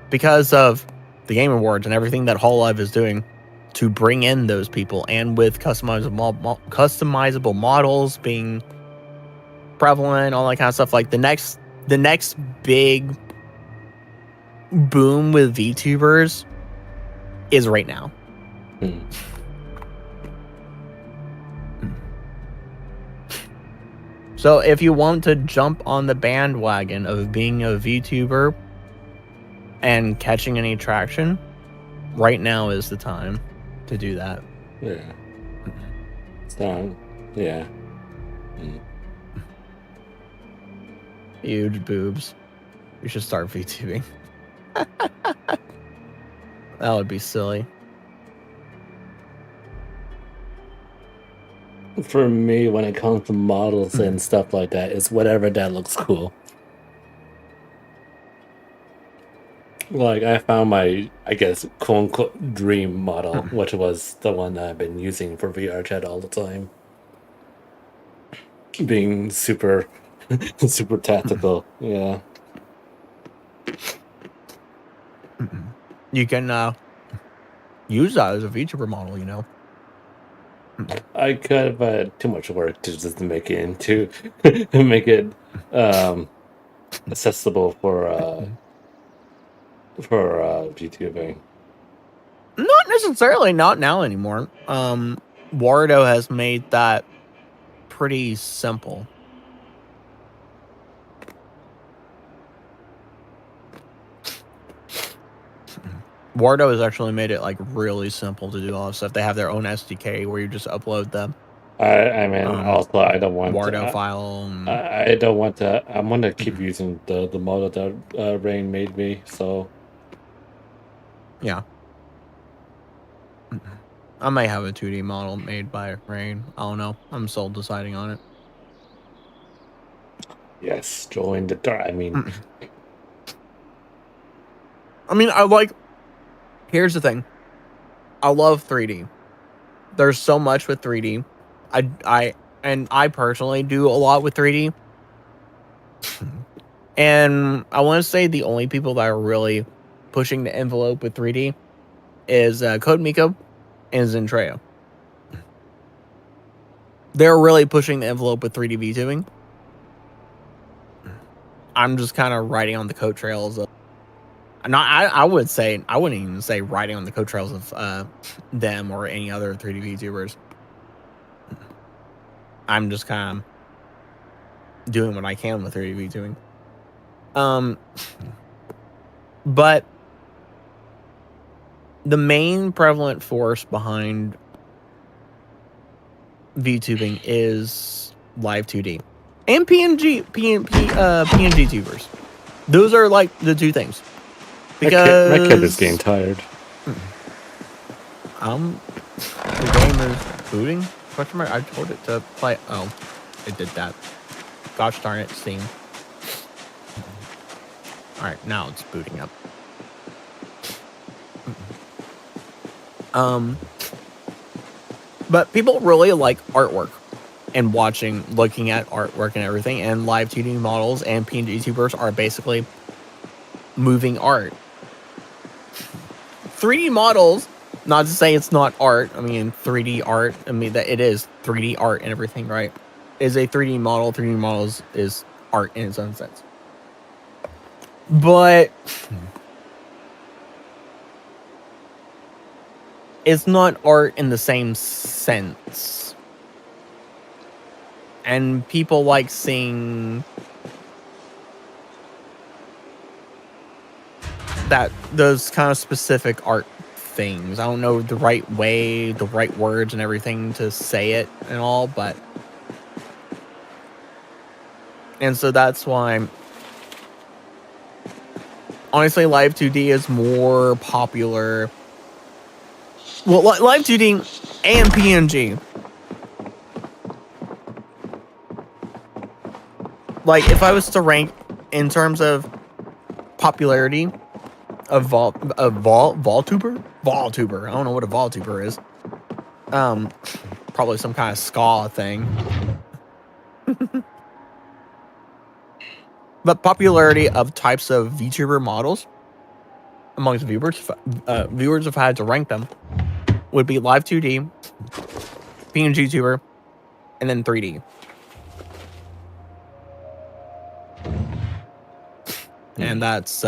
A: Because of the Game Awards and everything that Hololive is doing to bring in those people, and with customizable models being prevalent, all that kind of stuff. The next big boom with VTubers is right now. So if you want to jump on the bandwagon of being a VTuber and catching any traction, right now is the time to do that.
B: Yeah. It's not. Yeah.
A: Huge boobs. You should start VTubing. That would be silly.
B: For me, when it comes to models and stuff like that, it's whatever that looks cool. Like, I found my, I guess, quote-unquote dream model, which was the one that I've been using for VR chat all the time. Being super, super tactical, yeah.
A: You can use that as a VTuber model, you know.
B: I could have had too much work to just make it into, make it accessible for VTubing.
A: Not necessarily, not now anymore. Wardo has made that pretty simple. Wardo has actually made it like really simple to do all this stuff. They have their own SDK where you just upload them.
B: I mean, also I don't want
A: Wardo file.
B: I don't want to. I'm gonna keep using the model that Rain made me. So
A: yeah, I may have a 2D model made by Rain. I don't know. I'm still deciding on it.
B: Yes, join the dark. I mean,
A: I like. Here's the thing. I love 3D. There's so much with 3D. I personally do a lot with 3D. And I want to say the only people that are really pushing the envelope with 3D is CodeMiko and Zentreo. They're really pushing the envelope with 3D VTubing. I'm just kind of riding on the coattails of. I wouldn't even say riding on the coattails of them or any other 3D VTubers. I'm just kind of doing what I can with 3D VTubing. But the main prevalent force behind VTubing is live 2D and PNG tubers. Those are like the two things. Because
B: my kid is getting tired.
A: The game is booting. Question mark. I told it to play. Oh, it did that. Gosh darn it, Steam. All right, now it's booting up. But people really like artwork and looking at artwork and everything. And live 2D models and PNG tubers are basically moving art. 3D models, not to say it's not art. 3D art. That it is 3D art and everything, right? Is a 3D model. 3D models is art in its own sense. But it's not art in the same sense. And people like seeing those kind of specific art things. I don't know the right way, the right words and everything to say it and all, but and so that's why honestly live 2D is more popular. Well, live 2D and PNG. Like if I was to rank in terms of popularity of VTuber. I don't know what a VTuber is. Probably some kind of ska thing. But popularity of types of VTuber models amongst viewers have had to rank them would be live 2D, PNG tuber, and then 3D. And that's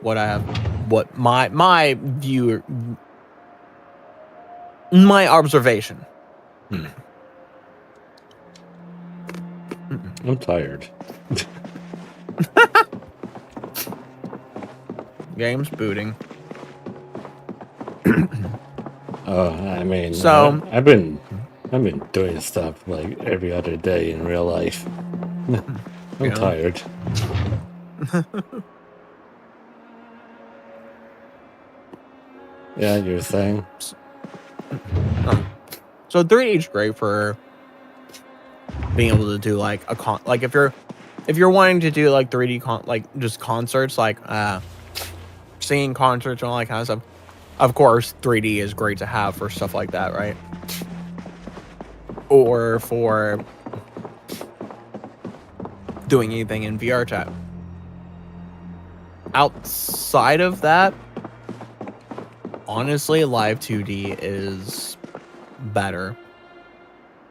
A: what I have. What my view, my observation.
B: I'm tired.
A: Game's booting.
B: I mean,
A: so
B: I've been doing stuff like every other day in real life. I'm tired. Yeah, you were saying.
A: So 3D is great for being able to do like if you're wanting to do like 3D just concerts, like singing concerts and all that kind of stuff. Of course, 3D is great to have for stuff like that, right? Or for doing anything in VR chat. Outside of that, honestly, Live 2D is better.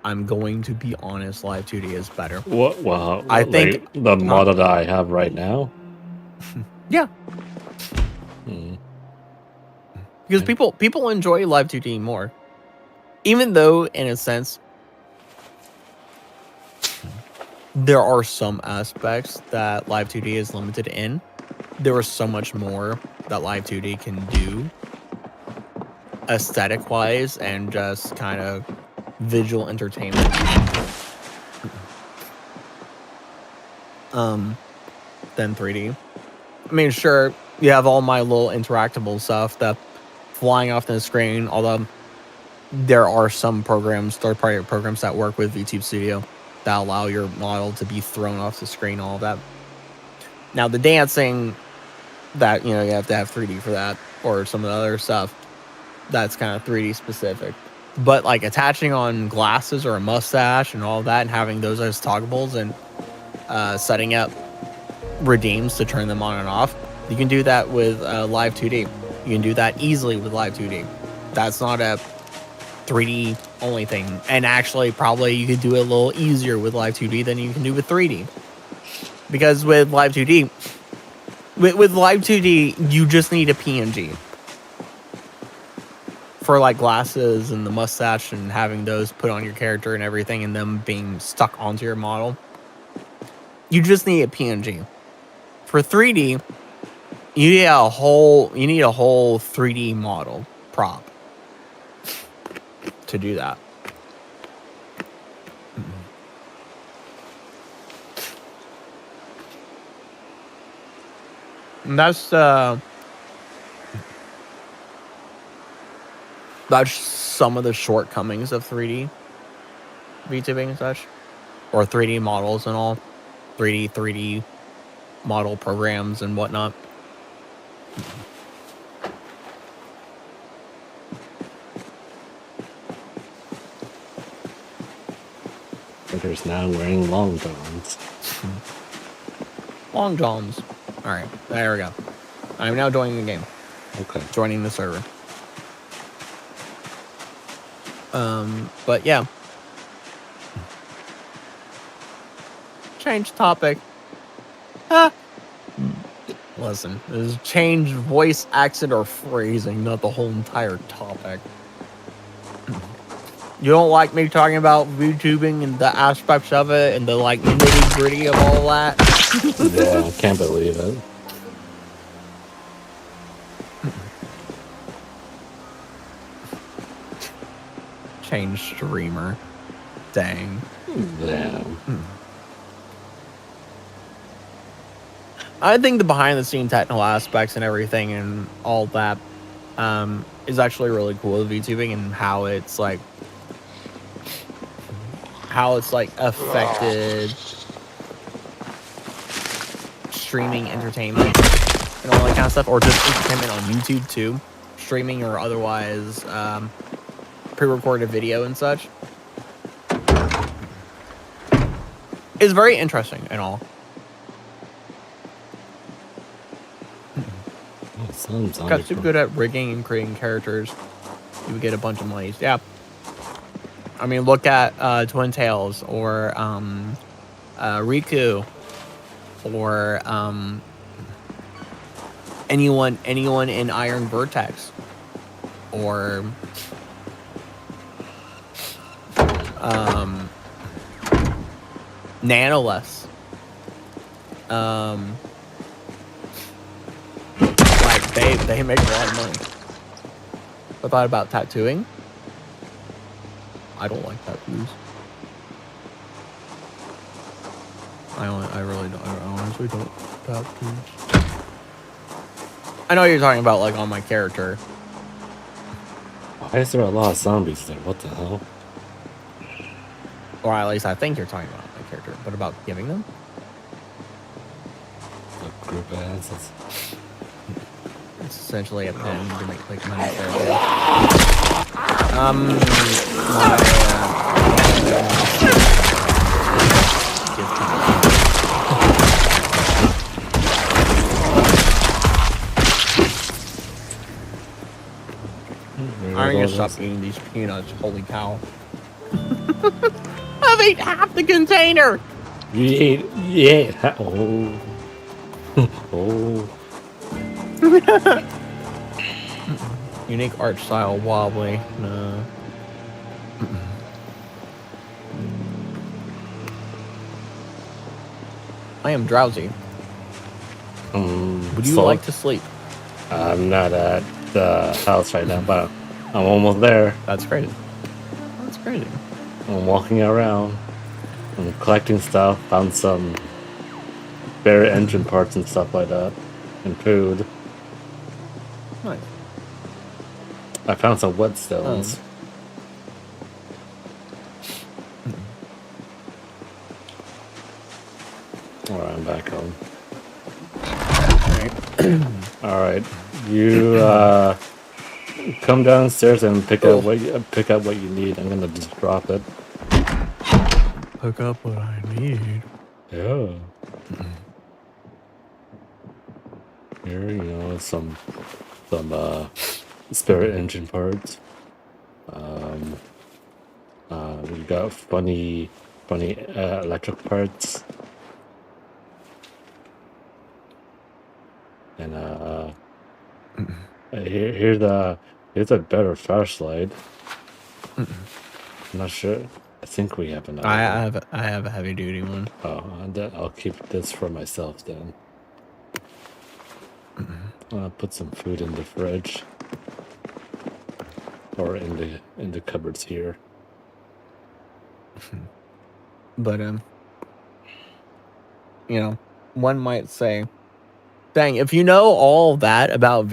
A: I'm going to be honest, Live 2D is better.
B: What? Well,
A: I think
B: the model that I have right now.
A: Yeah. Because people enjoy Live 2D more. Even though, in a sense, there are some aspects that Live 2D is limited in. There is so much more that Live 2D can do aesthetic-wise and just kind of visual entertainment. Than 3D. I mean, sure, you have all my little interactable stuff that flying off the screen, although there are some programs, third-party programs that work with VTube Studio that allow your model to be thrown off the screen, all of that. Now, the dancing, that, you have to have 3D for that, or some of the other stuff, that's kind of 3D specific. But, like, attaching on glasses or a mustache and all that, and having those as toggles, and setting up redeems to turn them on and off, you can do that with Live 2D. You can do that easily with Live 2D. That's not a 3D only thing. And actually, probably you could do it a little easier with Live 2D than you can do with 3D. Because with Live 2D, with Live 2D, you just need a PNG. For like glasses and the mustache and having those put on your character and everything and them being stuck onto your model. You just need a PNG. For 3D, you need a whole 3D model prop to do that. And that's some of the shortcomings of 3D VTubing and such, or 3D models and all, 3D model programs and whatnot.
B: There's now wearing long johns.
A: Long johns. All right, there we go. I'm now joining the game.
B: Okay.
A: Joining the server. But yeah. Change topic. Listen, this is change voice, accent, or phrasing, not the whole entire topic. You don't like me talking about VTubing and the aspects of it and the like nitty gritty of all that?
B: Yeah, I can't believe it.
A: Change streamer. Dang.
B: Damn.
A: I think the behind the scene technical aspects and everything and all that is actually really cool with VTubing and how it's like affected streaming entertainment and all that kind of stuff, or just entertainment on YouTube too, streaming or otherwise pre-recorded video and such. It's very interesting and all. Got super good at rigging and creating characters. You would get a bunch of monies. Yeah. I mean, look at Twin Tails or Riku or anyone in Iron Vertex or Nanoless. Like They make a lot of money. What about tattooing? I don't like tattoos. I honestly don't tattoos. I know what you're talking about, like on my character.
B: Why is there a lot of zombies there? What the hell?
A: Or at least I think you're talking about my character. But about giving them?
B: The group of asses.
A: It's essentially a pen to make like money for I'm gonna stop eating these peanuts. Holy cow. I've ate half the container!
B: You ate oh. Oh.
A: Unique art style, wobbly. No. I am drowsy. Would you like to sleep?
B: I'm not at the house right now, but I'm almost there.
A: That's crazy. That's crazy.
B: I'm walking around. I'm collecting stuff. Found some spare engine parts and stuff like that. And food.
A: Nice.
B: I found some whetstones. Alright, I'm back home. Alright. You come downstairs and pick up what you need. I'm gonna just drop it.
A: Pick up what I need.
B: Yeah. Here, you know, some spare engine parts. We got funny electric parts. And here's a better flashlight. I'm not sure. I think we have another.
A: I have a heavy duty one.
B: Oh, and I'll keep this for myself then. I'll put some food in the fridge, or in the cupboards here.
A: But you know, one might say, dang, if you know all that about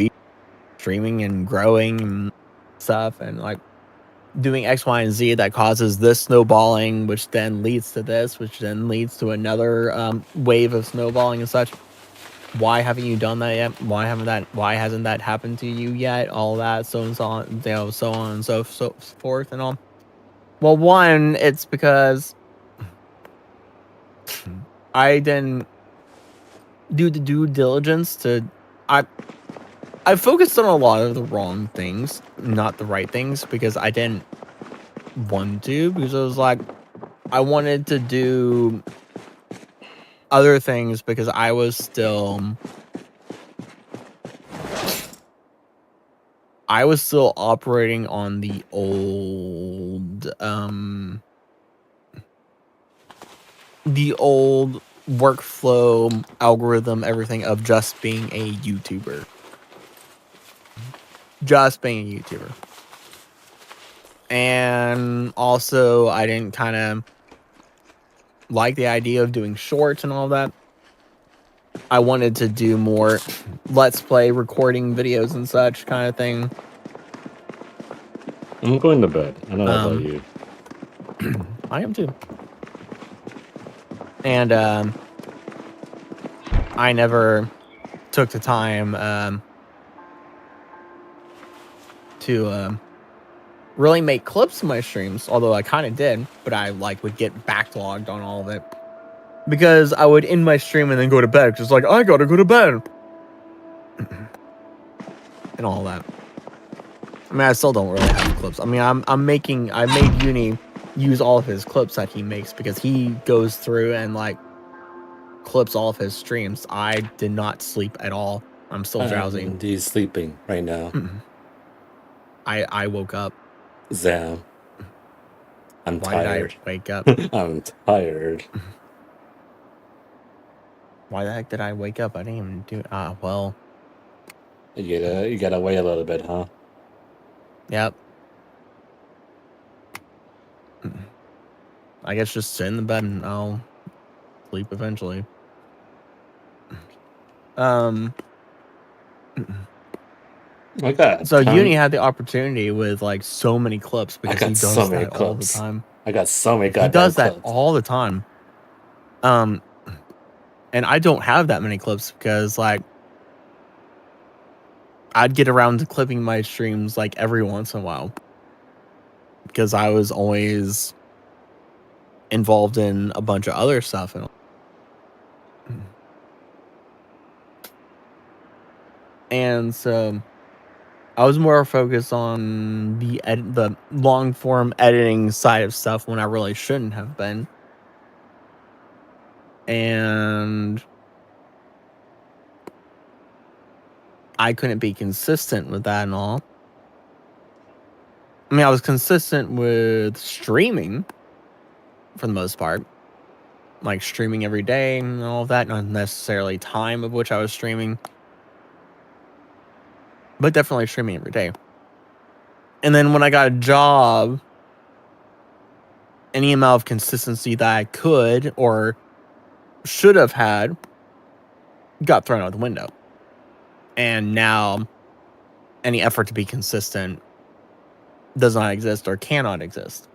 A: streaming and growing and stuff, and like doing X, Y, and Z that causes this snowballing, which then leads to this, which then leads to another wave of snowballing and such. Why haven't you done that yet? Why hasn't that happened to you yet? All that, so and so on, you know, so on and so forth and all. Well, one, it's because I didn't do the due diligence to. I focused on a lot of the wrong things, not the right things, because I didn't want to, because I was like, I wanted to do other things because I was still operating on the old workflow algorithm, everything of just being a YouTuber. And also I didn't kind of like the idea of doing shorts and all that. I wanted to do more let's play recording videos and such kind of thing.
B: I'm going to bed. I don't know about you.
A: I am too. And I never took the time to really make clips of my streams, although I kind of did, but I like would get backlogged on all of it because I would end my stream and then go to bed because like I gotta go to bed and all that. I mean, I still don't really have clips. I mean, I made Uni use all of his clips that he makes because he goes through and like clips all of his streams. I did not sleep at all. I'm still drowsy.
B: He's sleeping right now.
A: I woke up.
B: Zam. I'm tired.
A: Why did I wake up?
B: I'm tired.
A: Why the heck did I wake up? I didn't even do. Well.
B: You gotta wait a little bit, huh?
A: Yep. I guess just sit in the bed and I'll sleep eventually.
B: Okay.
A: So Uni had the opportunity with like so many clips because he does
B: so many
A: that all the
B: clips.
A: time.
B: I got so many goddamn
A: He does that
B: clips.
A: all the time. And I don't have that many clips because like I'd get around to clipping my streams like every once in a while because I was always involved in a bunch of other stuff. And so I was more focused on the long form editing side of stuff when I really shouldn't have been. And I couldn't be consistent with that and all. I mean, I was consistent with streaming for the most part. Like streaming every day and all of that. Not necessarily time of which I was streaming. But definitely streaming every day. And then when I got a job, any amount of consistency that I could or should have had got thrown out the window. And now any effort to be consistent does not exist or cannot exist.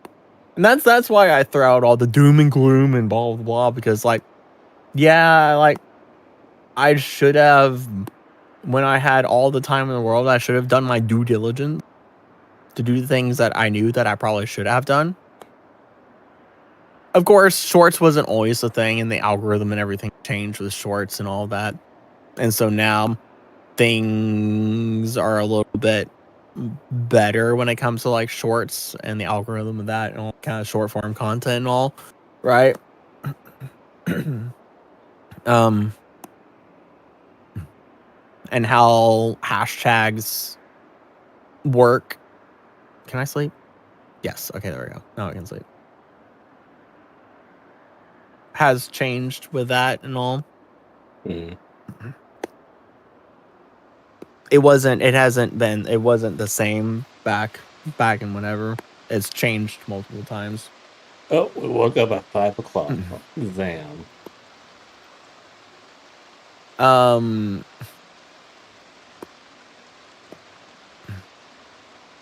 A: And that's why I throw out all the doom and gloom and blah, blah, blah, because like, yeah, like I should have, when I had all the time in the world, I should have done my due diligence to do the things that I knew that I probably should have done. Of course, shorts wasn't always the thing, and the algorithm and everything changed with shorts and all that. And so now things are a little bit better when it comes to like shorts and the algorithm of that and all kind of short form content and all, right? And how hashtags work. Can I sleep? Yes. Okay, there we go. Now I can sleep. Has changed with that and all. It wasn't the same back in whenever. It's changed multiple times.
B: Oh, we woke up at 5 o'clock. Damn.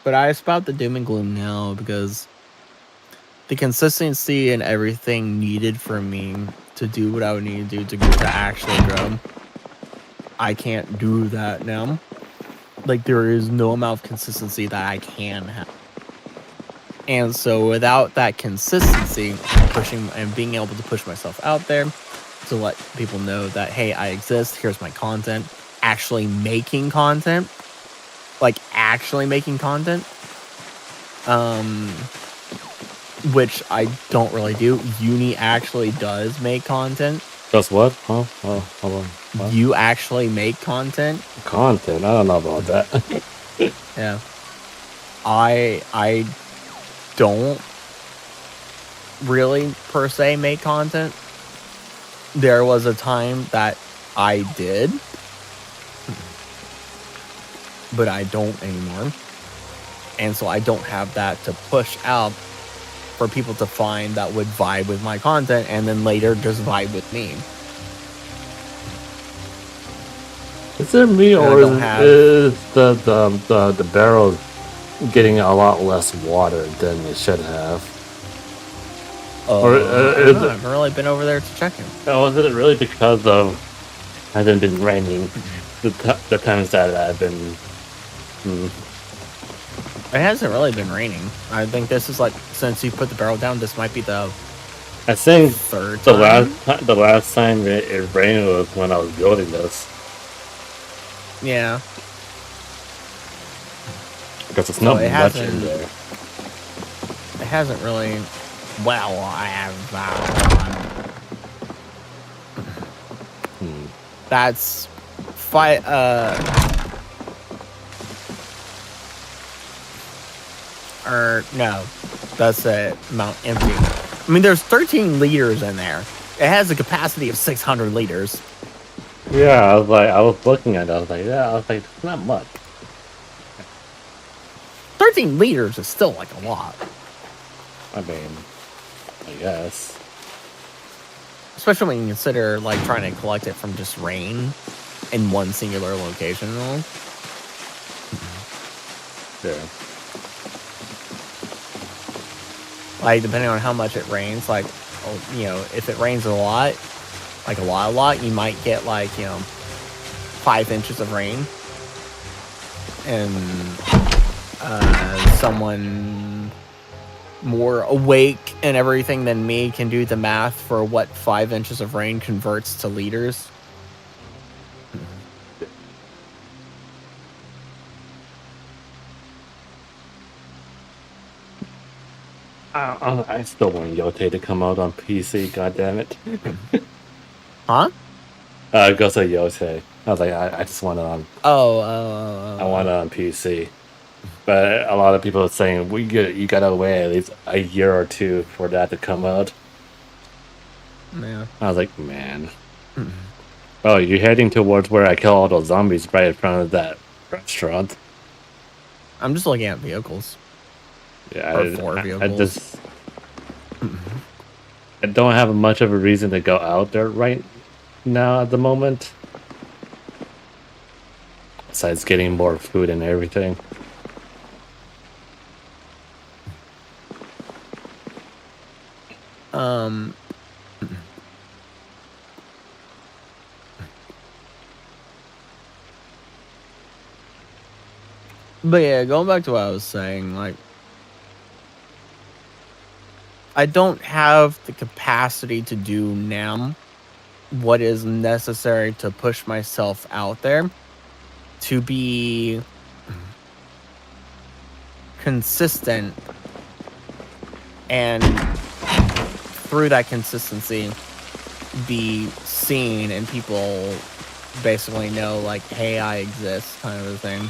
A: But I spout the doom and gloom now because the consistency and everything needed for me to do what I would need to do to actually grow, I can't do that now. Like, there is no amount of consistency that I can have. And so without that consistency, pushing and being able to push myself out there to let people know that, hey, I exist, here's my content, actually making content, which I don't really do. Uni actually does make content.
B: Does what? Huh? Oh, hold on. What?
A: You actually make content?
B: Content? I don't know about that.
A: Yeah. I don't really, per se, make content. There was a time that I did. But I don't anymore. And so I don't have that to push out for people to find that would vibe with my content and then later just vibe with me.
B: Is it me or is the barrel getting a lot less water than it should have?
A: Or I haven't really been over there to check it.
B: Oh, is it really because of hasn't been raining the times that I've been?
A: It hasn't really been raining. I think this is like, since you put the barrel down, this might be the
B: I think
A: third time.
B: The last time it rained was when I was building this.
A: Yeah.
B: Because it's not much in there.
A: It hasn't really. Well, I have. That's no, that's it. Amount empty. I mean, there's 13 liters in there. It has a capacity of 600 liters.
B: Yeah, I was looking at it. I was like, it's not much.
A: 13 liters is still like a lot.
B: I mean, I guess.
A: Especially when you consider like trying to collect it from just rain in one singular location.
B: Yeah.
A: Like depending on how much it rains, like, you know, if it rains a lot, like a lot, you might get like, you know, 5 inches of rain. And someone more awake and everything than me can do the math for what 5 inches of rain converts to liters.
B: I still want Yote to come out on PC, goddammit.
A: Huh?
B: Go say Yote. I was like, I just want it on. I want it on PC. But a lot of people are saying you gotta wait at least a year or two for that to come out.
A: Yeah.
B: I was like, man. Oh, you're heading towards where I kill all those zombies right in front of that restaurant.
A: I'm just looking at vehicles.
B: Yeah,
A: or 4 vehicles.
B: I don't have much of a reason to go out there right now at the moment. Besides getting more food and everything.
A: But yeah, going back to what I was saying, like, I don't have the capacity to do now what is necessary to push myself out there to be consistent, and through that consistency be seen and people basically know, like, hey, I exist, kind of a thing.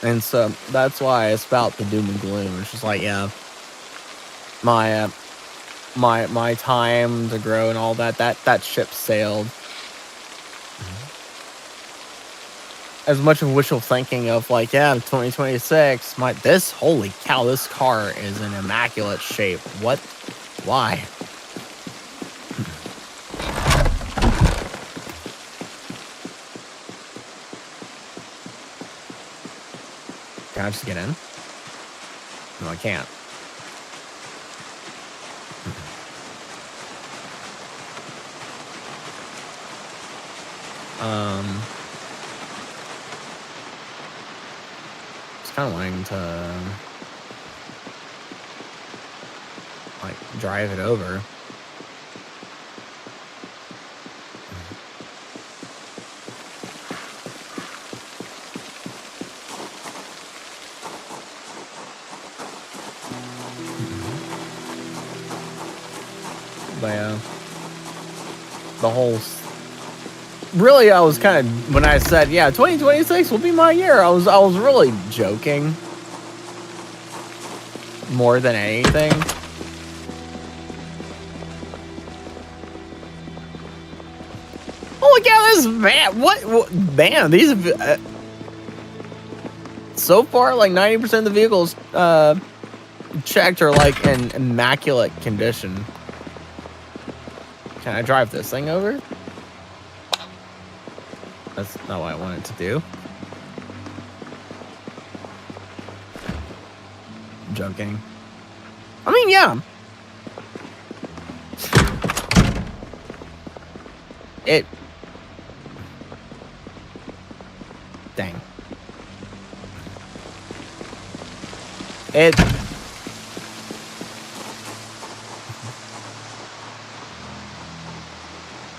A: And so that's why I spout the doom and gloom. It's just like, yeah, my time to grow and all that ship sailed. As much of wishful thinking of like, yeah, 2026, holy cow, this car is in immaculate shape. What? Why? Can I just get in? No, I can't. Just kind of wanting to like drive it over. But the whole really, I was kind of, when I said, yeah, 2026 will be my year, I was really joking more than anything. Oh, look at this van. What man, these so far, like 90% of the vehicles checked are like in immaculate condition. Can I drive this thing over? That's not what I wanted to do. I'm joking. I mean, yeah. Dang. It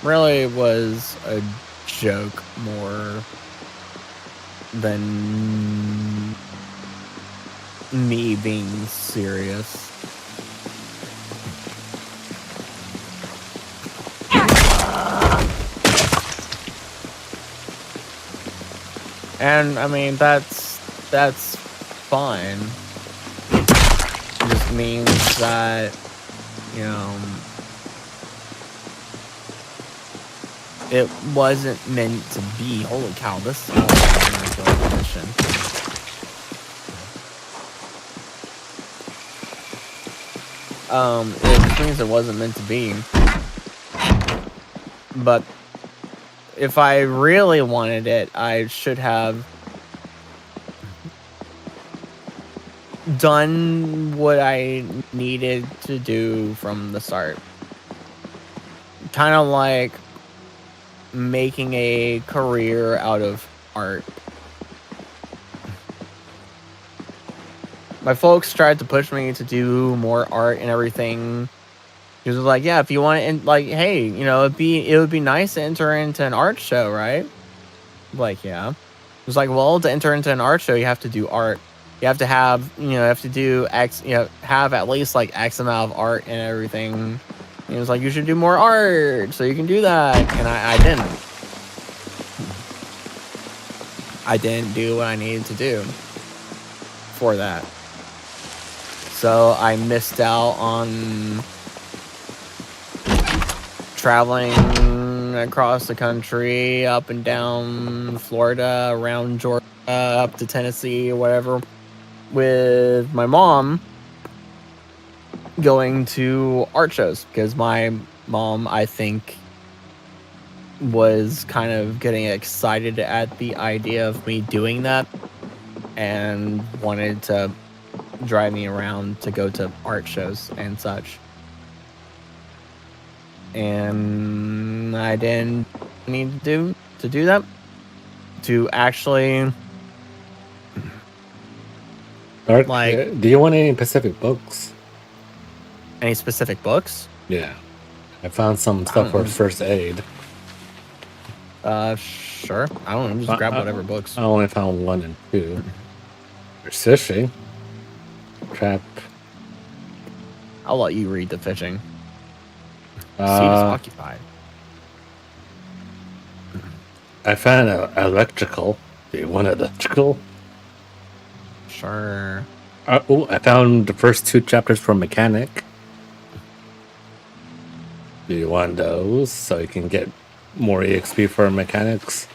A: really was a joke more than me being serious. And I mean, that's fine. means that, you know, it wasn't meant to be. Holy cow, this is a mission. It just means it wasn't meant to be. But if I really wanted it, I should have done what I needed to do from the start. Kind of like making a career out of art. My folks tried to push me to do more art and everything. He was like, yeah, if you want to, like, hey, you know, it would be nice to enter into an art show, right? I'm like, yeah. It was like, well, to enter into an art show, you have to do art. You have to have, you know, you have to do X, you know, have at least like X amount of art and everything. And he was like, you should do more art so you can do that. And I didn't. I didn't do what I needed to do for that. So I missed out on traveling across the country, up and down Florida, around Georgia, up to Tennessee, or whatever, with my mom going to art shows, because my mom, I think, was kind of getting excited at the idea of me doing that and wanted to drive me around to go to art shows and such. And I didn't need to do that, to actually
B: like, do you want any specific books?
A: Any specific books?
B: Yeah, I found some stuff for first aid.
A: Sure. I don't know, just grab whatever books.
B: I only found 1 and 2. There's fishing. Trap.
A: I'll let you read the fishing. Seat is occupied.
B: I found electrical. Do you want electrical?
A: Sure.
B: Oh, I found the first 2 chapters for mechanic. Do you want those so you can get more EXP for mechanics?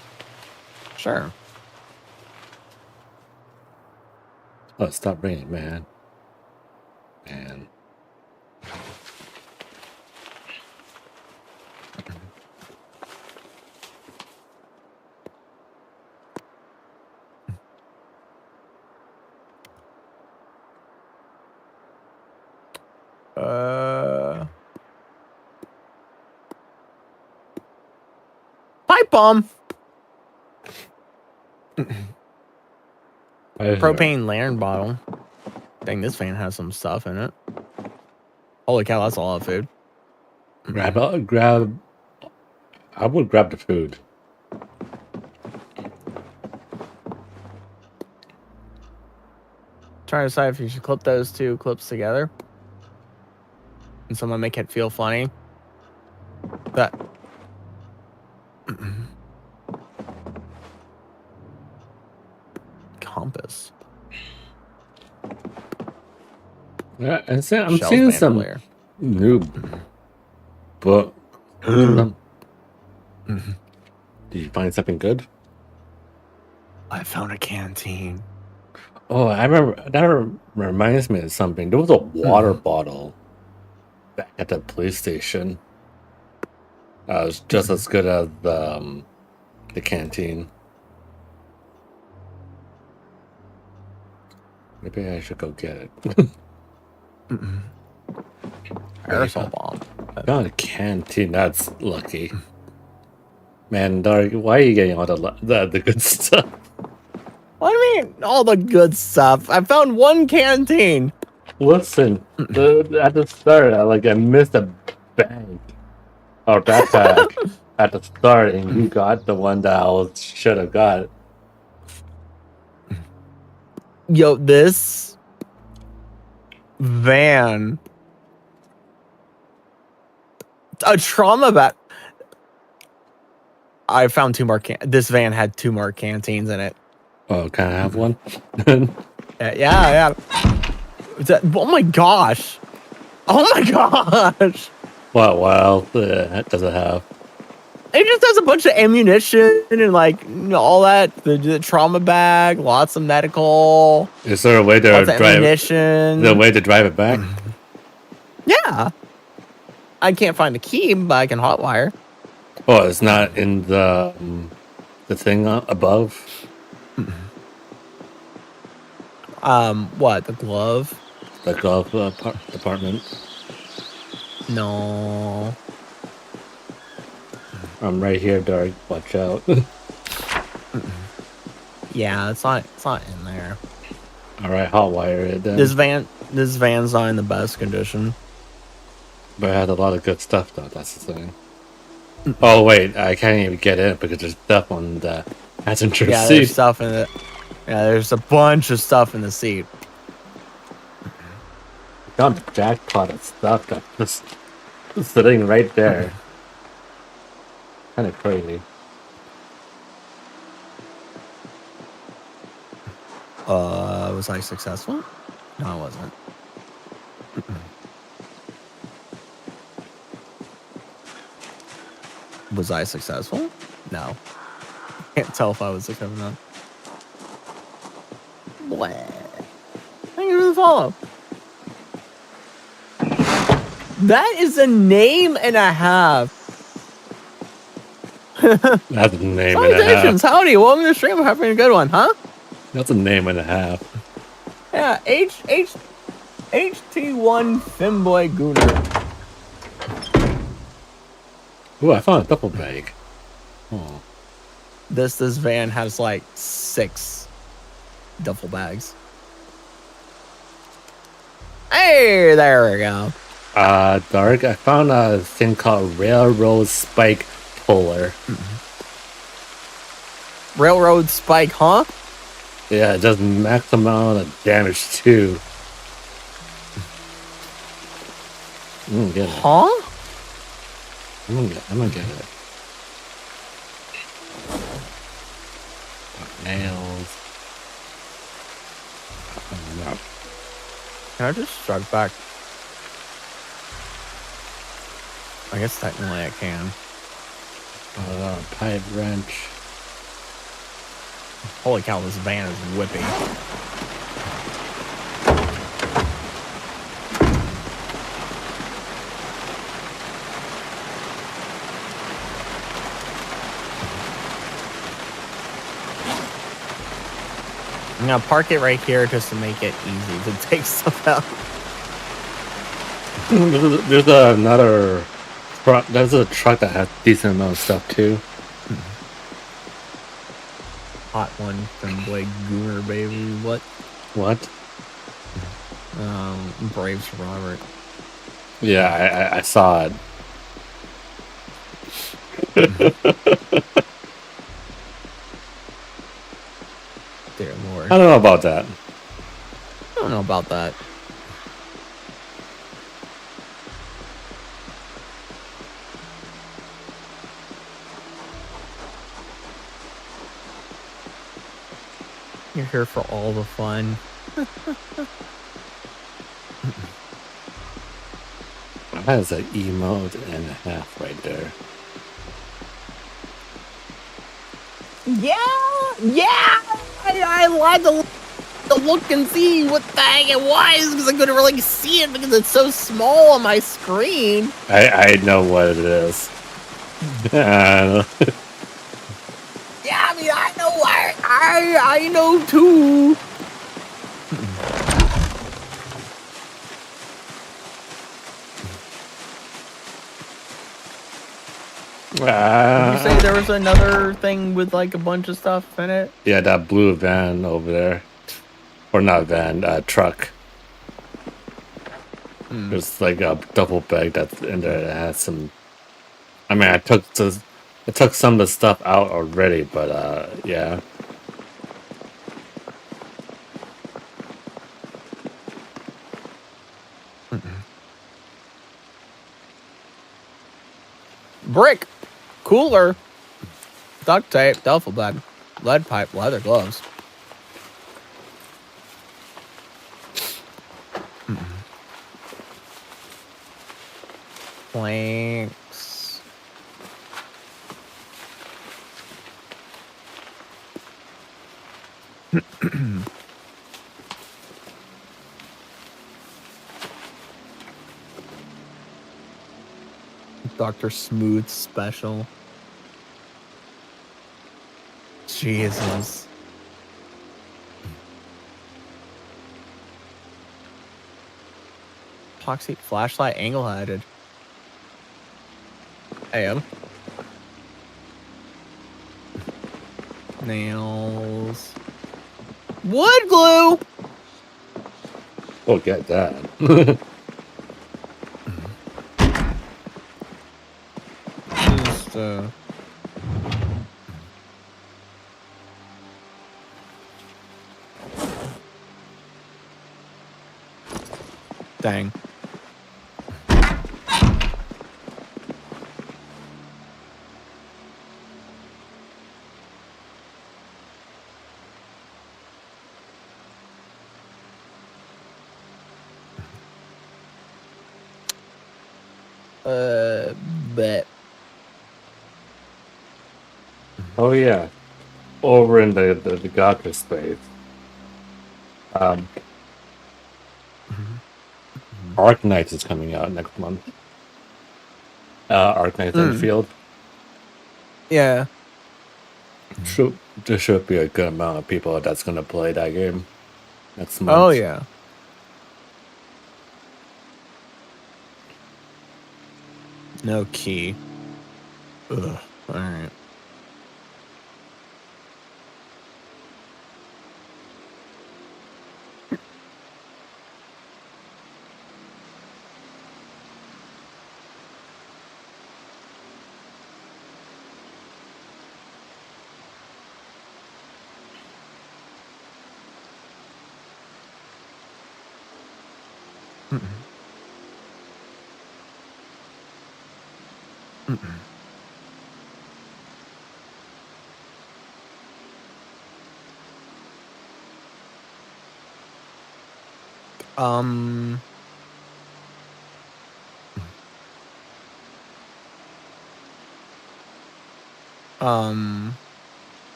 A: Sure.
B: Oh, stop ringing, man. Man.
A: Pipe bomb. Propane lantern bottle. Dang, this van has some stuff in it. Holy cow, that's a lot of food.
B: Grab. I would grab the food.
A: Trying to decide if you should clip those 2 clips together. And someone make it feel funny. That. Compass.
B: Yeah, I'm seeing some new book. Did you find something good?
A: I found a canteen.
B: Oh, I remember. That reminds me of something. There was a water bottle back at the police station. It was just as good as the canteen. Maybe I should go get it.
A: Aerosol bomb.
B: Found a canteen. That's lucky. Man, Dark, why are you getting all the good stuff?
A: What do you mean, all the good stuff? I found 1 canteen.
B: Listen, at the start, I missed a bag or backpack at the start, and you got the one that I should have got.
A: Yo, this van, a trauma bat. I found 2 more this van had 2 more canteens in it.
B: Oh, can I have one?
A: Yeah. Oh my gosh! Oh my gosh!
B: What else does it have?
A: It just has a bunch of ammunition and like all that. The trauma bag, lots of medical.
B: Is there a way to drive?
A: Ammunition.
B: The way to drive it back?
A: Yeah. I can't find the key, but I can hotwire.
B: Oh, it's not in the thing above.
A: What? The glove?
B: The glove department.
A: No.
B: I'm right here, Dark. Watch out.
A: Yeah, it's not in there.
B: All right, hotwire it then.
A: This van's not in the best condition.
B: But it had a lot of good stuff, though. That's the thing. Oh wait, I can't even get in because there's stuff on the passenger seat.
A: There's stuff in it. Yeah, there's a bunch of stuff in the seat.
B: Got a jackpot of stuff that's just sitting right there. Kind of crazy.
A: Was I successful? No, I wasn't. Was I successful? No. Can't tell if I was successful or not. What? Thank you for the follow. That is a name and a half.
B: That's a name and a half.
A: Howdy, welcome to the stream. I'm having a good one, huh?
B: That's a name and a half.
A: Yeah, HT1 Femboy Gooner.
B: Ooh, I found a duffel bag. Oh.
A: This van has like 6 duffel bags. Hey, there we go.
B: Dark, I found a thing called Railroad Spike Puller.
A: Railroad Spike, huh?
B: Yeah, it does max amount of damage too. I'm gonna get it.
A: Huh?
B: I'm gonna get it. Nails. No.
A: Can I just strike back? I guess technically I can.
B: Pipe wrench.
A: Holy cow, this van is whipping. I'm gonna park it right here just to make it easy to take stuff out.
B: There's another truck. There's a truck that has decent amount of stuff too.
A: Hot one from Blake Gooner, baby. What?
B: What?
A: Braves for Robert.
B: Yeah, I saw it.
A: Dear Lord.
B: I don't know about that.
A: I don't know about that. You're here for all the fun.
B: That's an emote and a half right there.
A: Yeah! I lied to look and see what the heck it was because I couldn't really see it because it's so small on my screen.
B: I know what it is.
A: Yeah, I mean, I know why. I know too. Did you say there was another thing with like a bunch of stuff in it?
B: Yeah, that blue van over there. Or not van, truck. There's like a duffel bag that's in there that has some... I mean, I took some of the stuff out already, but yeah.
A: Brick, cooler, duct tape, duffel bag, lead pipe, leather gloves. planks. Dr. Smooth special. Jesus. Epoxy flashlight angle headed. AM. Nails. Wood glue!
B: Oh, get that.
A: Just, dang. Bet.
B: Oh yeah, over in the Gawker space. Arknights is coming out next month. Arknights Enfield.
A: Yeah.
B: There should be a good amount of people that's gonna play that game next month.
A: Oh yeah. No key. Ugh. All right. Um.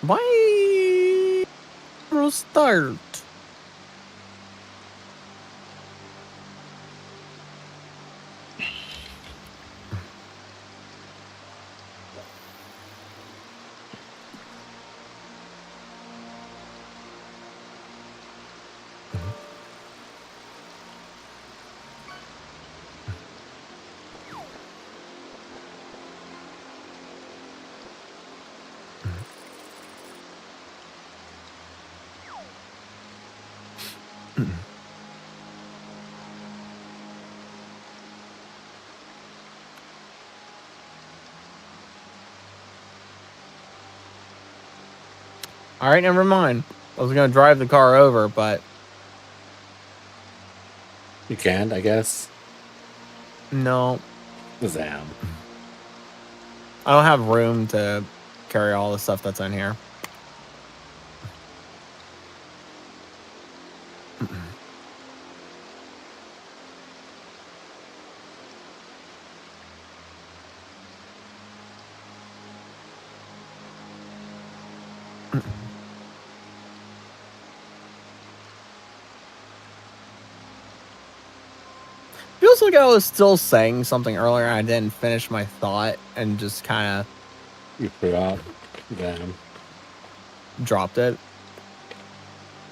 A: Why? We'll start. All right, never mind. I was gonna drive the car over, but
B: you can, I guess.
A: No.
B: Zam.
A: I don't have room to carry all the stuff that's in here. Feels like I was still saying something earlier and I didn't finish my thought and just kind of...
B: You forgot. Damn.
A: Dropped it.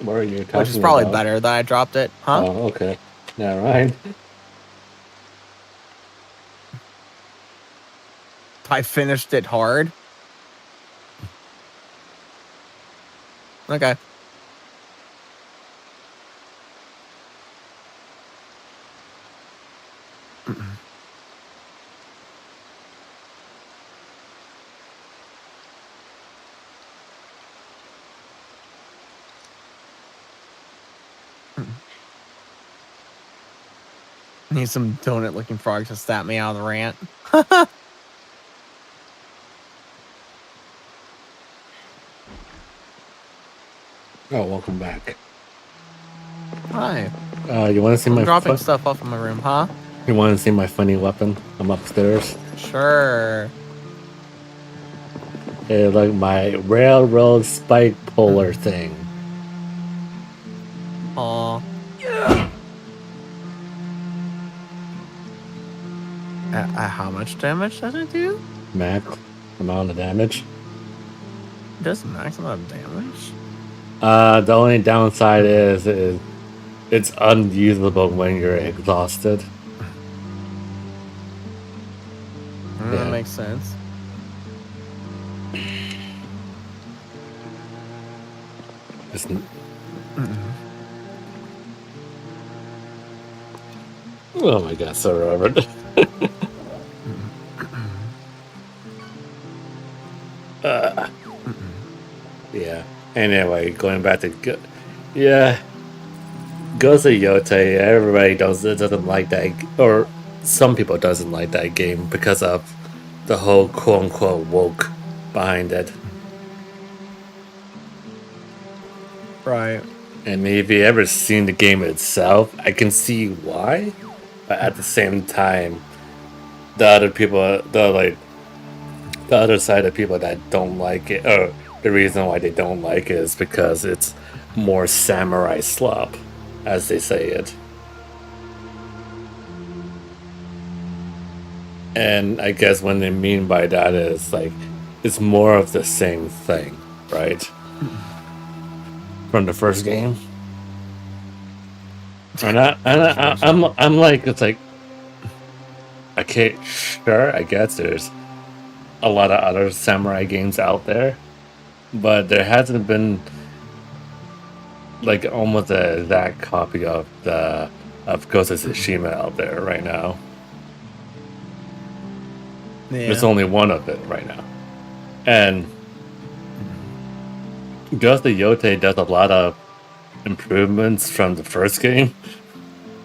B: What are you talking about?
A: Which is probably better that I dropped it. Huh?
B: Oh, okay. Yeah, right.
A: I finished it hard. Okay. Need some donut-looking frogs to stab me out of the rant.
B: Oh, welcome back.
A: Hi.
B: You want to see
A: I'm
B: my
A: dropping stuff off in my room, huh?
B: You want to see my funny weapon? I'm upstairs.
A: Sure.
B: It's like my railroad spike puller thing.
A: Aw. How much damage does it do?
B: Max amount of damage.
A: It does max amount of damage?
B: The only downside is it's unusable when you're exhausted.
A: That makes sense.
B: Oh my god, so Robert. Yeah. Anyway, going back to Ghost of Yotei. Everybody doesn't like that, or some people doesn't like that game because of the whole quote unquote woke behind it.
A: Right.
B: And if you ever seen the game itself, I can see why, but at the same time, the other side of people that don't like it, or the reason why they don't like it is because it's more samurai slop, as they say it. And I guess what they mean by that is like it's more of the same thing, right? From the first game. And I'm like, it's like, okay, sure, I guess there's a lot of other samurai games out there, but there hasn't been like almost an exact copy of Ghost of Tsushima out there right now.
A: Yeah.
B: There's only one of it right now, and Ghost of Yotei does a lot of improvements from the first game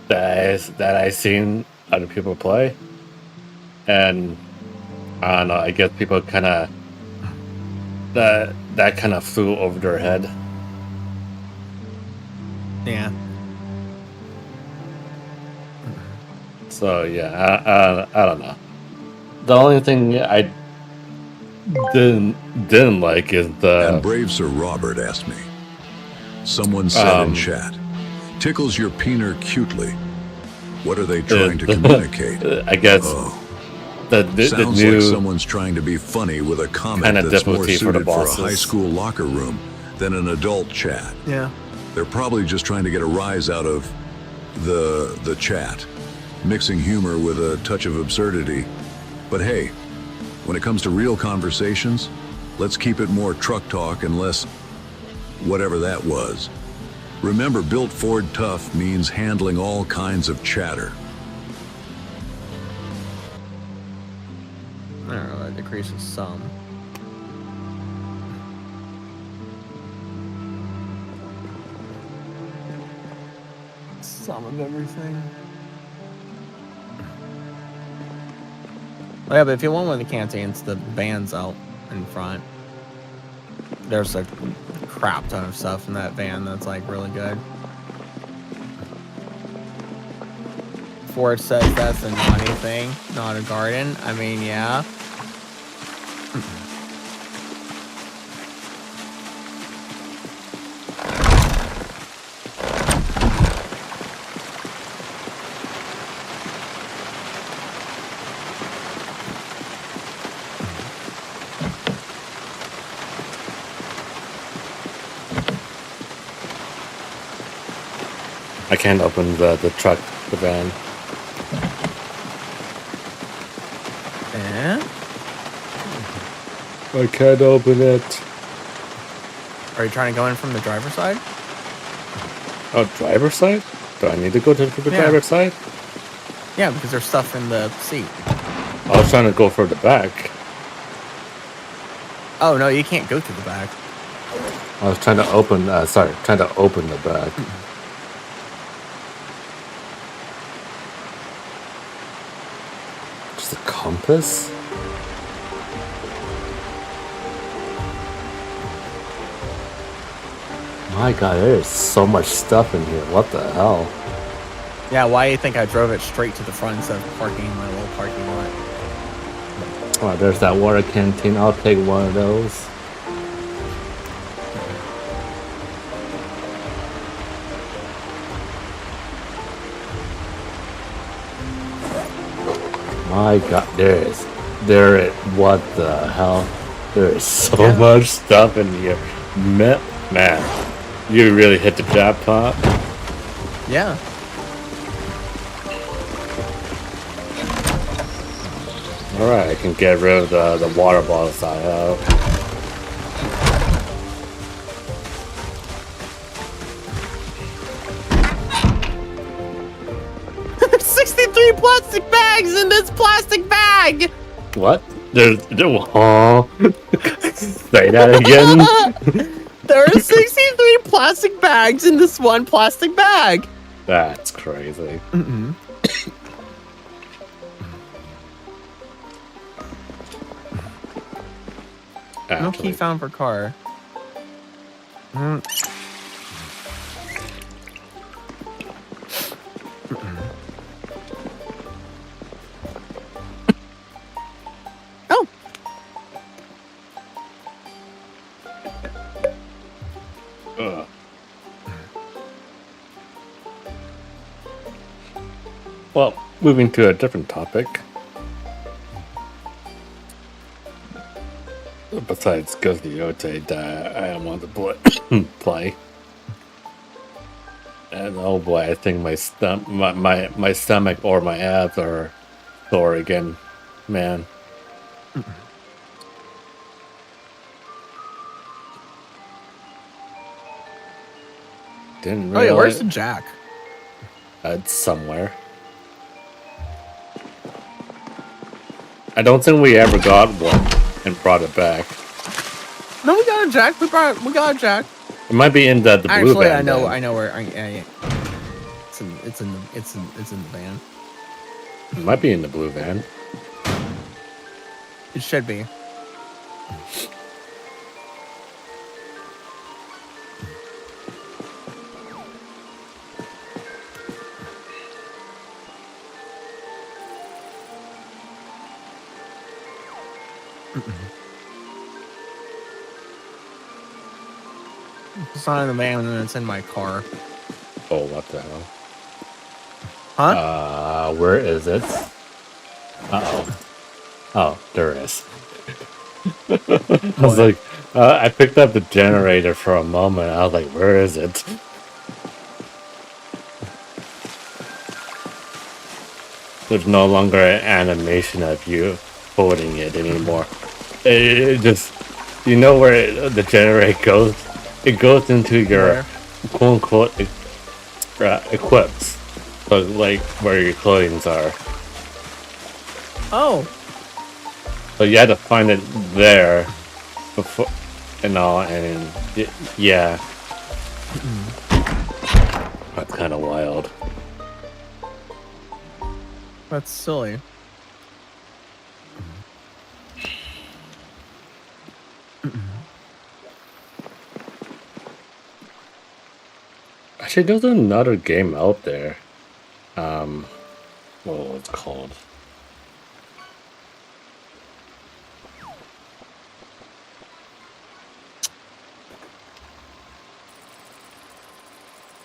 B: that I seen other people play, and I don't know. I guess people kind of that kind of flew over their head.
A: Yeah.
B: So yeah, I don't know. The only thing I didn't like is the.
M: And brave Sir Robert asked me. Someone said in chat, "Tickles your peener cutely." What are they trying to communicate?
B: I guess.
M: Sounds
B: new
M: like someone's trying to be funny with a comment that's more suited for a high school locker room than an adult chat.
A: Yeah.
M: They're probably just trying to get a rise out of the chat, mixing humor with a touch of absurdity. But hey, when it comes to real conversations, let's keep it more truck talk and less whatever that was. Remember, built Ford tough means handling all kinds of chatter.
A: I don't know, that decreases some. Some of everything. Oh yeah, but if you want one of the canteens, the van's out in front. There's a crap ton of stuff in that van that's like really good. Ford says that's a naughty thing, not a garden. I mean, yeah.
B: I can't open the van. I can't open it.
A: Are you trying to go in from the driver's side?
B: Oh, driver's side? Do I need to go to the driver's side?
A: Yeah, because there's stuff in the seat.
B: I was trying to go for the back.
A: Oh, no, you can't go to the back.
B: I was trying to open, trying to open the back. Just a compass? My god, there's so much stuff in here. What the hell?
A: Yeah, why do you think I drove it straight to the front instead of parking in my little parking lot?
B: Oh, there's that water canteen. I'll take one of those. My god, what the hell? There's so much stuff in here. Man, you really hit the jackpot.
A: Yeah.
B: Alright, I can get rid of the water bottles I have.
A: There's 63 plastic bags in this plastic bag!
B: What? Oh. Say that again?
A: There are 63 plastic bags in this one plastic bag!
B: That's crazy.
A: No key found for car. Oh!
B: Well, moving to a different topic. Besides Ghost of Yote that I want to play. And oh boy, I think my stomach or my abs are sore again, man. Didn't really.
A: Oh yeah, where's the Jack?
B: It's somewhere. I don't think we ever got one and brought it back.
A: No, we got a Jack. We got a Jack.
B: It might be in the blue
A: Actually,
B: van.
A: I know where. It's in the van.
B: It might be in the blue van.
A: It should be. It's not in the van and it's in my car.
B: Oh, what the hell?
A: Huh?
B: Where is it? Uh-oh. Oh, there it is. I was like, I picked up the generator for a moment. I was like, where is it? There's no longer an animation of you holding it anymore. It just, you know where the generator goes? It goes into your quote-unquote equips. So, like, where your clothing are.
A: Oh.
B: But you had to find it there before, and all, and yeah. That's kind of wild.
A: That's silly.
B: Actually, there's another game out there. What was it called?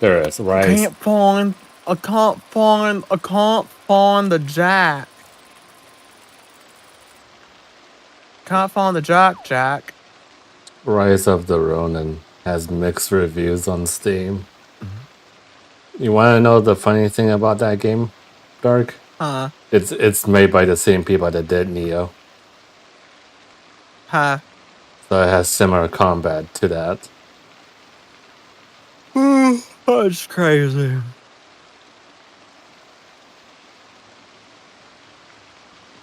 B: There is, right?
A: I can't find the Jack. Can't find the Jack.
B: Rise of the Ronin has mixed reviews on Steam. You want to know the funny thing about that game, Dark?
A: Huh?
B: It's made by the same people that did Neo.
A: Huh?
B: So it has similar combat to that.
A: That's crazy.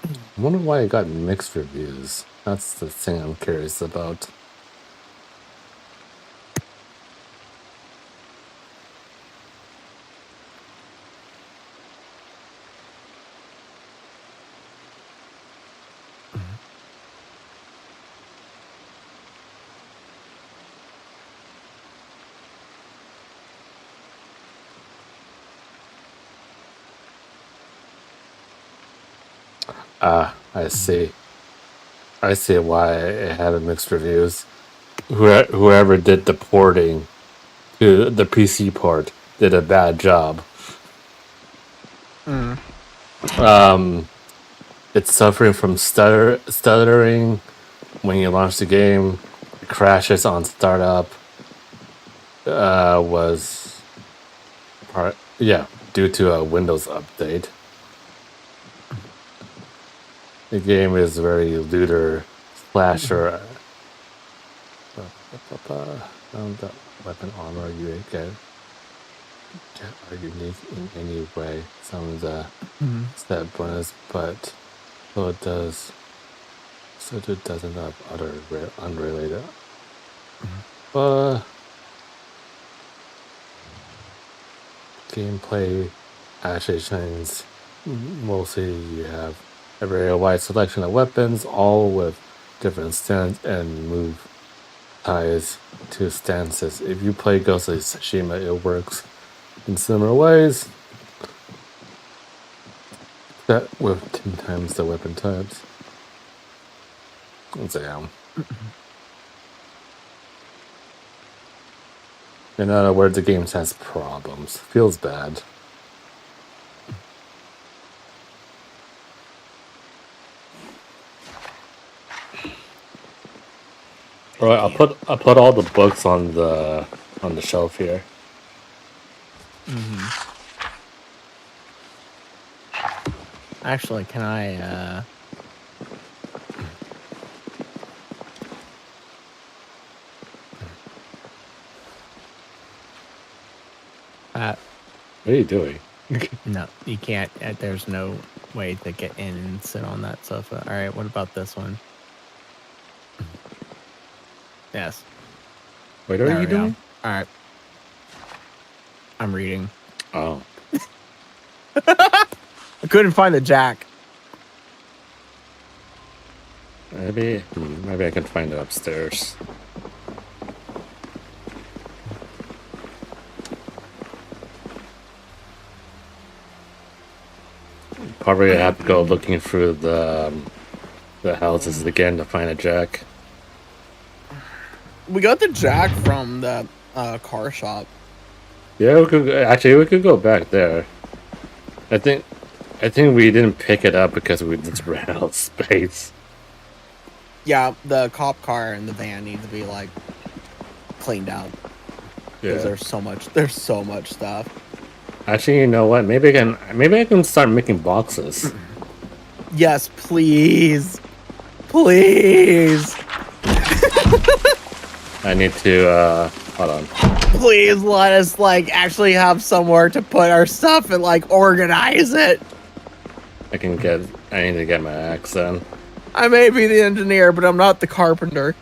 B: I wonder why it got mixed reviews. That's the thing I'm curious about. I see. I see why it had mixed reviews. Whoever did the porting to the PC port did a bad job. It's suffering from stuttering when you launch the game. It crashes on startup. Due to a Windows update. The game is very looter slasher. The weapon armor you get are unique in any way. Some of the stat bonus, but so it doesn't have other unrelated. Gameplay actually shines. Mostly you have a very wide selection of weapons, all with different stance and move ties to stances. If you play Ghost of Tsushima, it works in similar ways, that with 10 times the weapon types. Damn. In other words, the game has problems. Feels bad. All right, I'll put all the books on the shelf here.
A: Actually, can I?
B: What are you doing?
A: No, you can't. There's no way to get in and sit on that sofa. All right, what about this one? Yes.
B: What are you doing?
A: All right. I'm reading.
B: Oh.
A: I couldn't find the jack.
B: Maybe I can find it upstairs. Probably have to go looking through the houses again to find a jack.
A: We got the jack from the car shop.
B: Yeah, we could go back there. I think we didn't pick it up because we just ran out of space.
A: Yeah, the cop car and the van need to be like cleaned out. Because there's so much stuff.
B: Actually, you know what? Maybe I can start making boxes.
A: Yes, please. Please.
B: I need to hold on.
A: Please let us like actually have somewhere to put our stuff and like organize it.
B: I need to get my axe then.
A: I may be the engineer, but I'm not the carpenter.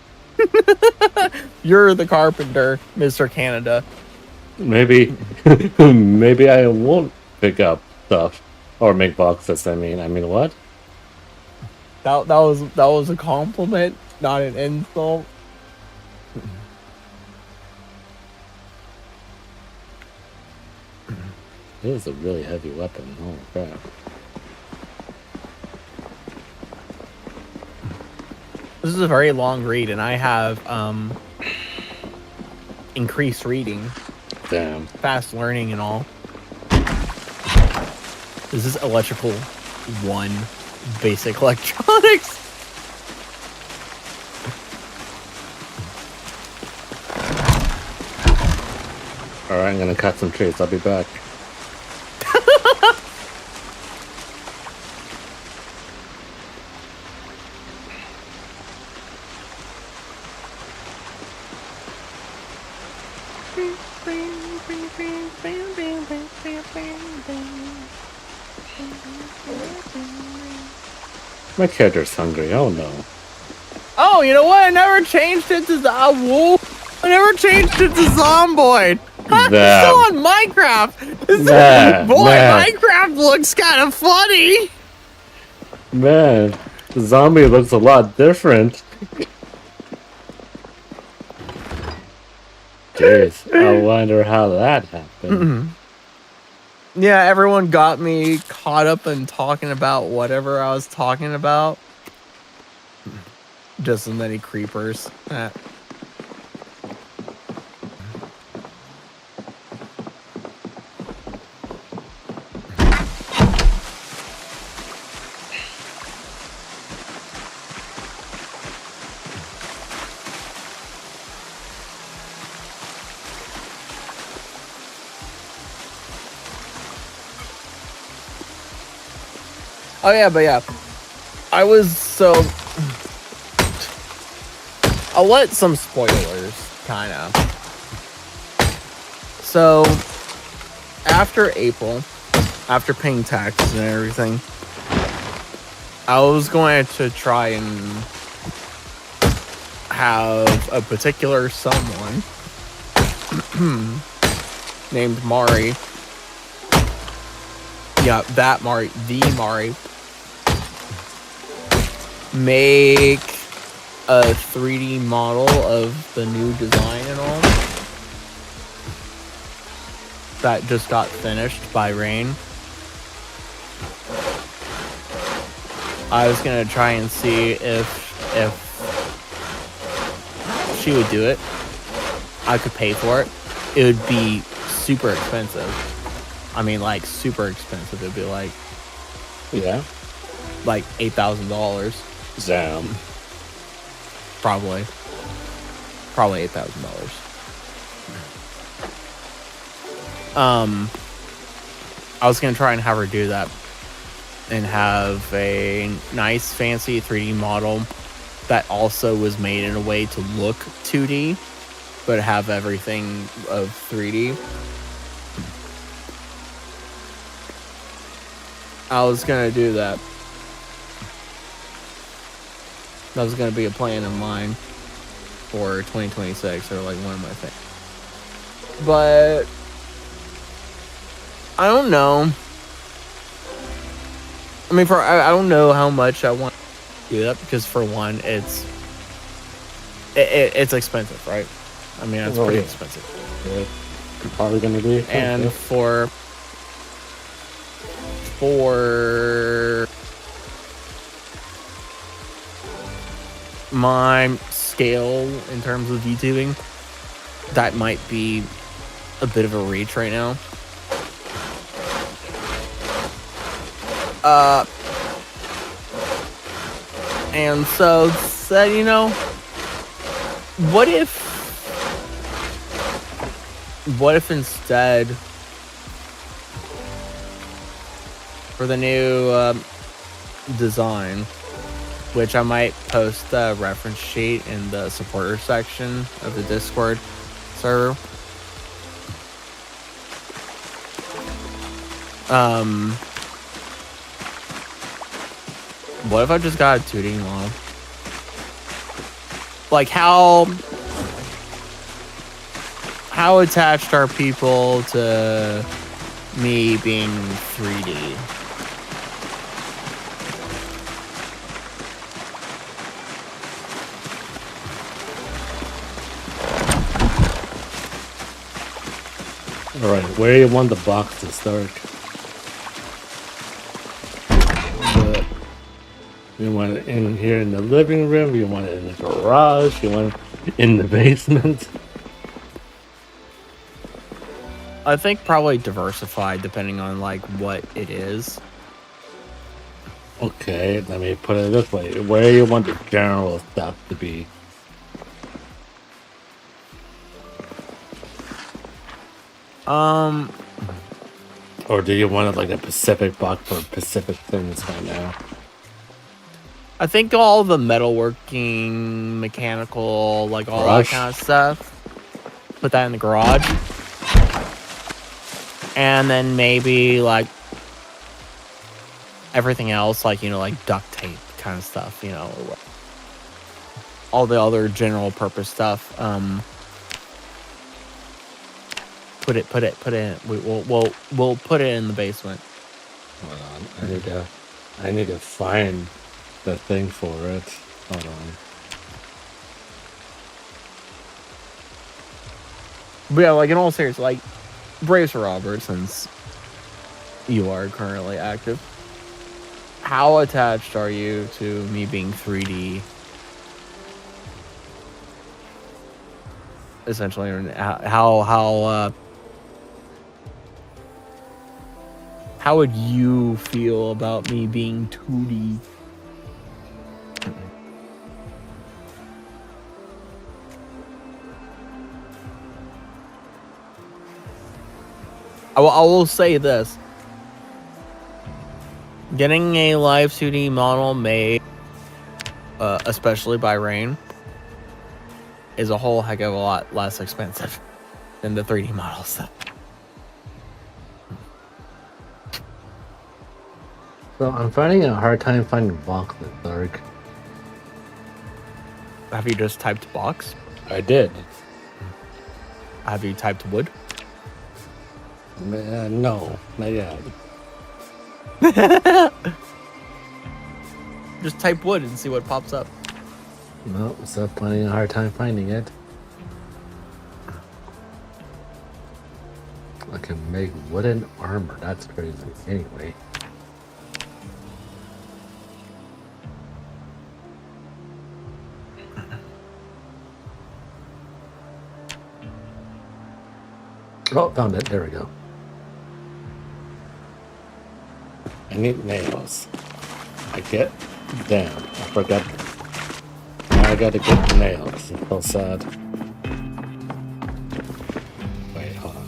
A: You're the carpenter, Mr. Canada.
B: Maybe I won't pick up stuff or make boxes. I mean what?
A: That was a compliment, not an insult.
B: It is a really heavy weapon. Oh crap.
A: This is a very long read, and I have increased reading.
B: Damn.
A: Fast learning and all. This is electrical 1 basic electronics.
B: Alright, I'm gonna cut some trees. I'll be back. My character's hungry. Oh no.
A: Oh, you know what? I never changed it to I never changed it to Zomboid. I'm still on Minecraft. Minecraft looks kind of funny.
B: Man, the zombie looks a lot different. Jeez, I wonder how that happened.
A: Yeah, everyone got me caught up in talking about whatever I was talking about. Just as many creepers. Oh yeah, but yeah. I'll let some spoilers, kinda. So, after April, after paying taxes and everything, I was going to try and have a particular someone named Mari. Yeah, that Mari, the Mari, make a 3D model of the new design and all that just got finished by Rain. I was gonna try and see if she would do it. I could pay for it. It would be super expensive. I mean, like, super expensive. It'd be like,
B: yeah,
A: like $8,000.
B: Damn.
A: Probably $8,000. I was gonna try and have her do that and have a nice fancy 3D model that also was made in a way to look 2D but have everything of 3D. I was gonna do that. That was gonna be a plan of mine for 2026, or like one of my things. But I don't know. I mean, I don't know how much I want to do that, because for one, it's expensive, right? I mean, it's pretty expensive.
B: Yeah, probably gonna be.
A: And for my scale in terms of YouTubing, that might be a bit of a reach right now. And so said, you know, what if instead, for the new design, which I might post a reference sheet in the supporter section of the Discord server. What if I just got a 2D model? Like, how attached are people to me being 3D?
B: Alright, where do you want the box to start? You want it in here in the living room? You want it in the garage? You want it in the basement?
A: I think probably diversified, depending on like what it is.
B: Okay, let me put it this way. Where do you want the general stuff to be? Or do you want it like a Pacific box for Pacific things right now?
A: I think all the metalworking, mechanical, like all that kind of stuff. Put that in the garage. And then maybe like everything else, like, you know, like duct tape kind of stuff, you know, all the other general purpose stuff. Put it in. We'll put it in the basement.
B: Hold on, I need to find the thing for it. Hold on.
A: But yeah, like in all seriousness, like Braves for Robertsons, You are currently active. How attached are you to me being 3D? Essentially, how would you feel about me being 2D? I will say this. Getting a live 2D model made, especially by Rain, is a whole heck of a lot less expensive than the 3D models.
B: So I'm finding a hard time finding box in Dark.
A: Have you just typed box?
B: I did.
A: Have you typed wood?
B: No, not yet.
A: Just type wood and see what pops up.
B: No, still finding a hard time finding it. I can make wooden armor. That's crazy. Anyway. Oh, found it. There we go. I need nails. I get them. I forgot. Now I gotta get the nails. I'm so sad. Wait, hold on.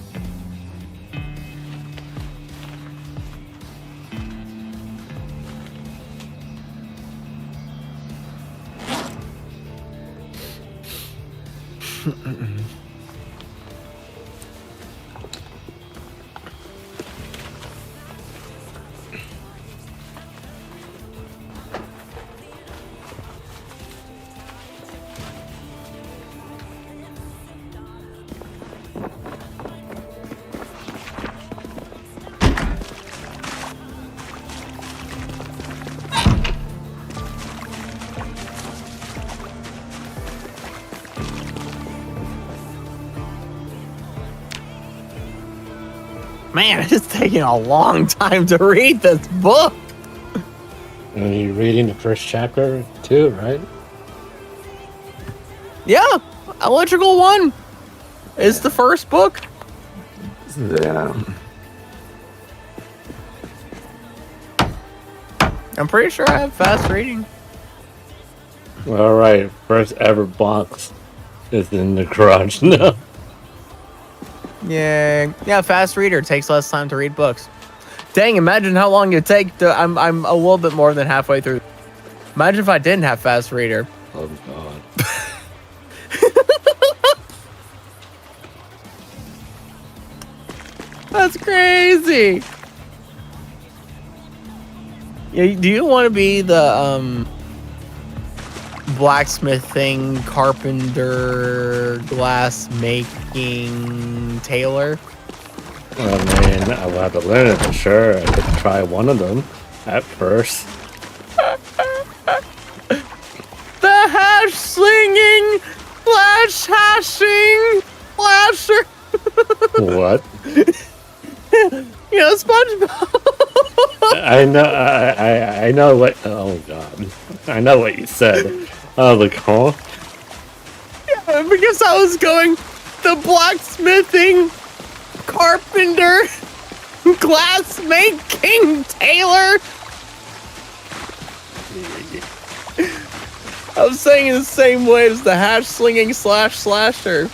A: Man, it's taking a long time to read this book.
B: Are you reading the first chapter too, right?
A: Yeah, Electrical 1 is the first book.
B: Yeah.
A: I'm pretty sure I have fast reading.
B: All right, first ever box is in the garage now.
A: Yay. Yeah, fast reader takes less time to read books. Dang, imagine how long it take to I'm a little bit more than halfway through. Imagine if I didn't have fast reader.
B: Oh god.
A: That's crazy. Yeah, do you want to be the blacksmithing, carpenter, glass making, tailor?
B: I mean, I will have to learn it for sure. I could try one of them at first.
A: The hash slinging, flash hashing, flasher.
B: What?
A: You know, SpongeBob.
B: I know. I know what. Oh god. I know what you said. Oh, like, huh?
A: Yeah, because I was going the blacksmithing, carpenter, glass making, tailor. I was saying it the same way as the hash slinging slash slasher.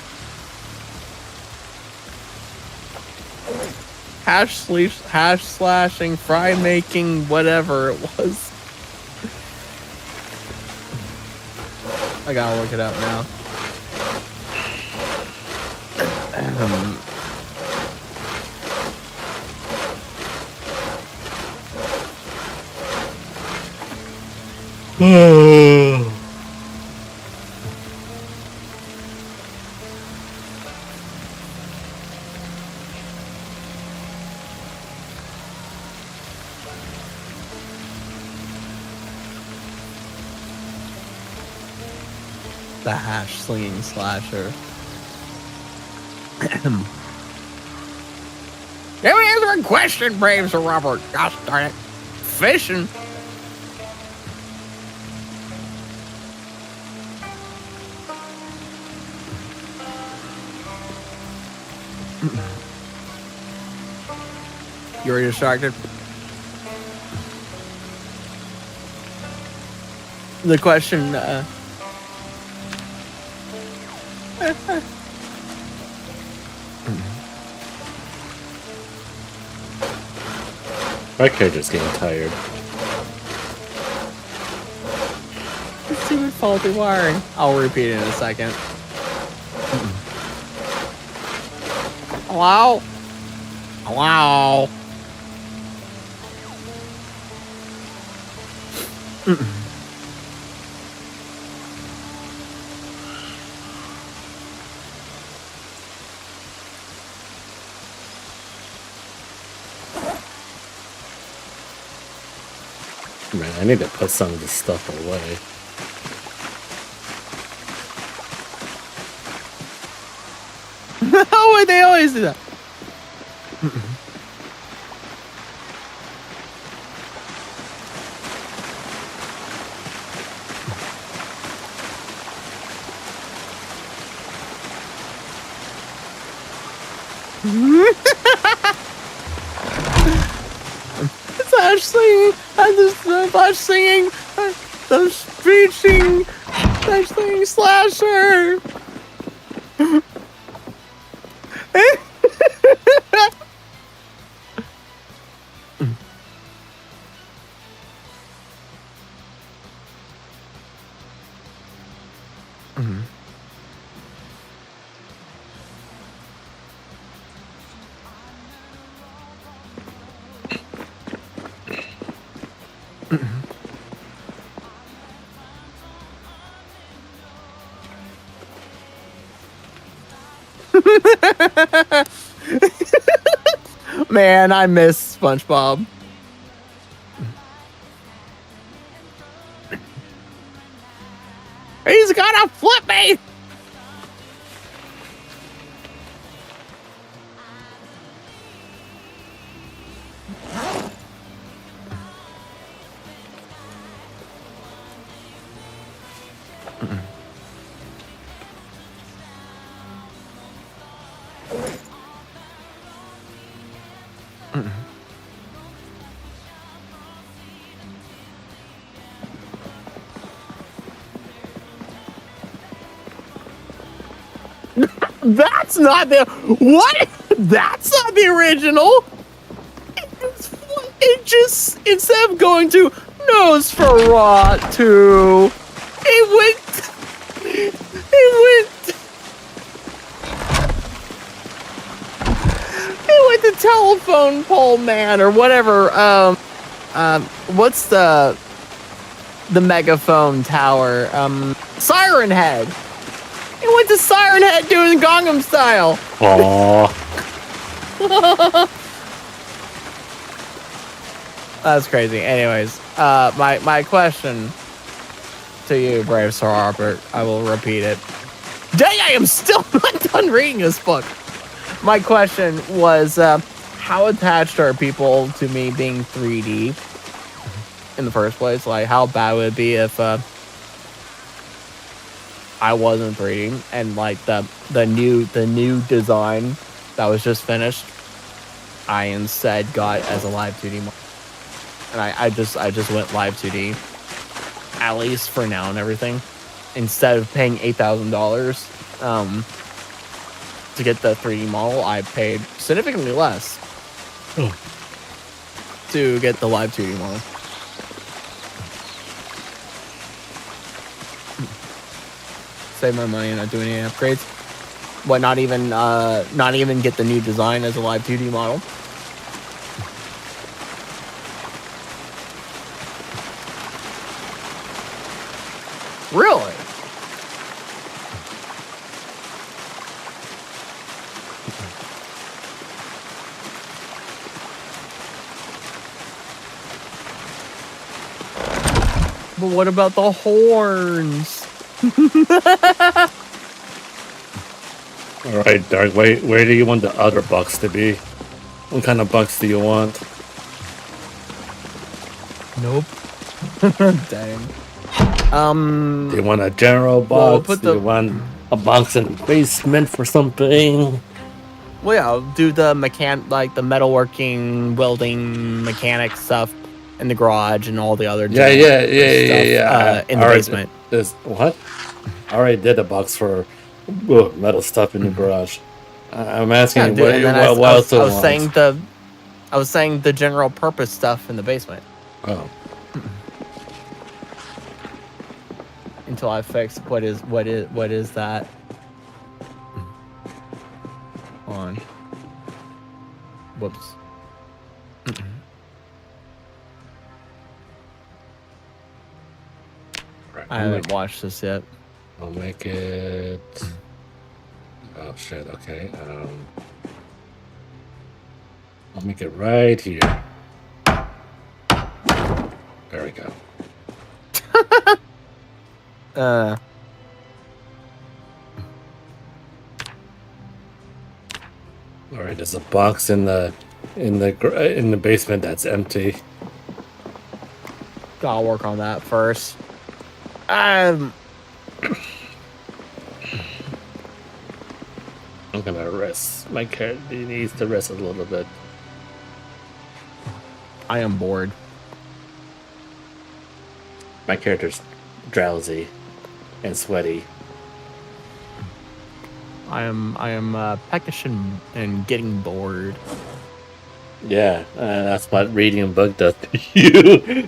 A: Hash slashing, fry making, whatever it was. I gotta look it up now. The hash slinging slasher. There he is, good question, brave Sir Robert. Gosh darn it. Fishing. You were distracted? The question,
B: My character's getting tired.
A: Stupid faulty wiring. I'll repeat it in a second. Hello? Hello?
B: Man, I need to put some of this stuff away.
A: Oh, they always do that. Flash singing, and the Flash singing, the screeching, Flash singing slasher. Man, I miss SpongeBob. He's gonna flip me! That's not the what? That's not the original. It just instead of going to Nosferatu, it went to Telephone Pole Man or whatever. What's the megaphone tower? Siren Head. It went to Siren Head doing Gangnam Style.
B: Aww.
A: That's crazy. Anyways, my question to you, brave Sir Robert, I will repeat it. Dang, I am still not done reading this book. My question was, how attached are people to me being 3D in the first place? Like, how bad would it be if I wasn't 3D and like the new design that was just finished, I instead got as a live 2D model, and I just went live 2D, at least for now and everything, instead of paying $8,000 to get the 3D model. I paid significantly less to get the live 2D model. Save my money and not do any upgrades. What? Not even get the new design as a live 2D model. Really? But what about the horns?
B: Alright, Dark, where do you want the other box to be? What kind of box do you want?
A: Nope. Dang.
B: Do you want a general box?
A: We'll
B: Do you want a box in the basement for something?
A: Well, yeah, I'll do the like the metalworking, welding, mechanic stuff in the garage and all the other
B: Yeah.
A: in the basement.
B: What? I already did a box for metal stuff in the garage. I'm asking what else do you want?
A: I was saying the general purpose stuff in the basement.
B: Oh.
A: Until I fix what is that? Hold on. Whoops.
B: Right,
A: I haven't watched this yet.
B: I'll make it. Oh shit! Okay. I'll make it right here. There we go. All right. There's a box in the basement that's empty.
A: Gotta work on that first. I'm
B: gonna rest. My character needs to rest a little bit.
A: I am bored.
B: My character's drowsy and sweaty.
A: I am peckish and getting bored.
B: Yeah, that's what reading a book does to you.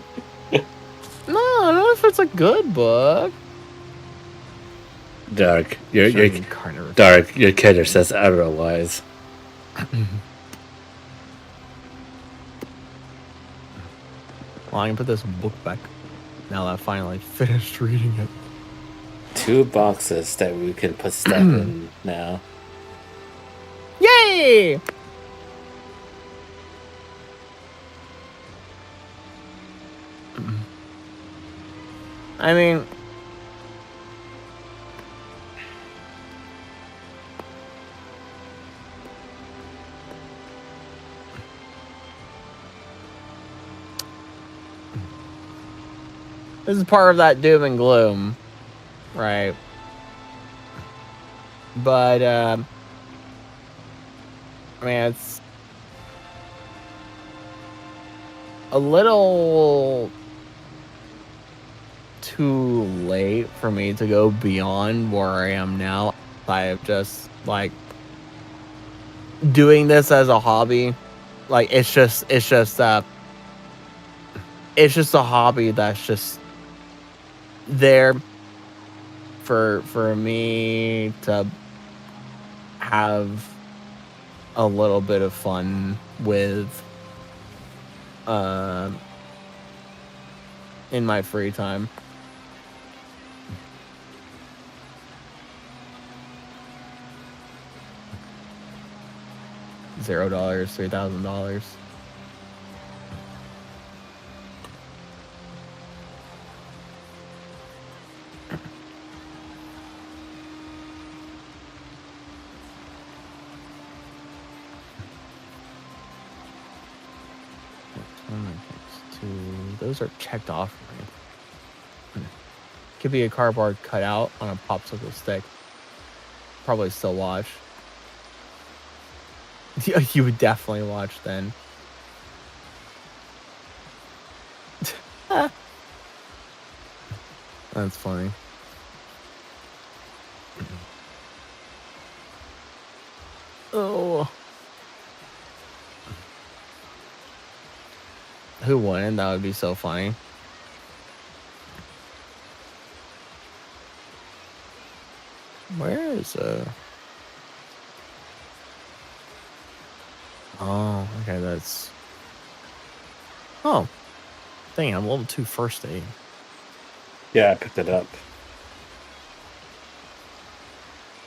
A: No, I don't know if it's a good book.
B: Dark, your character says otherwise.
A: Well, I can put this book back now that I finally finished reading it.
B: 2 boxes that we can put stuff in now.
A: Yay! I mean, this is part of that doom and gloom, right? But, I mean, it's a little too late for me to go beyond where I am now. I have just, like, doing this as a hobby. Like, it's just a hobby that's just there for me to have a little bit of fun with in my free time. $0, $3,000. Those are checked off for me. Could be a cardboard cutout on a popsicle stick. Probably still watch. You would definitely watch then. That's funny. Oh. Who won? That would be so funny. Where is Oh, okay, that's... Oh. Dang, I'm level 2 first aid.
B: Yeah, I picked it up.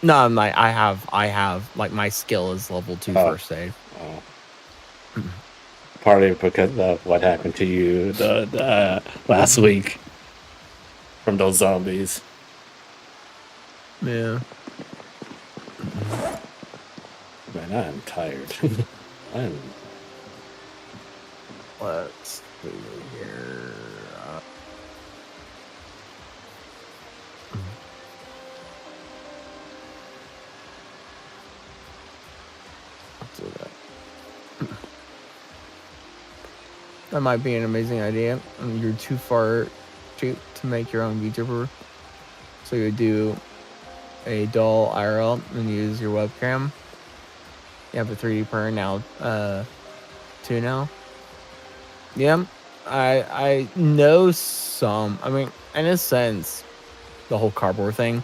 A: No, I'm like, I have, like, my skill is level 2 first aid.
B: Oh. Partly because of what happened to you last week from those zombies.
A: Yeah.
B: Man, I'm tired.
A: Let's see here. Let's do that. That might be an amazing idea. You're too far to make your own VTuber. So you do a dull IRL and use your webcam. You have a 3D printer now, 2 now. Yeah, I know some. I mean, in a sense, the whole cardboard thing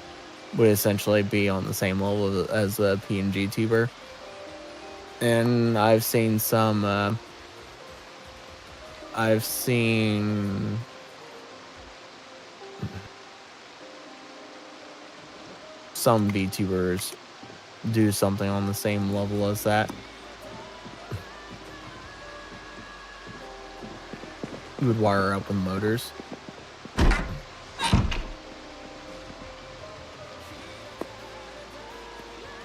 A: would essentially be on the same level as a PNG tuber. And I've seen some. I've seen some VTubers do something on the same level as that. You would wire up with motors.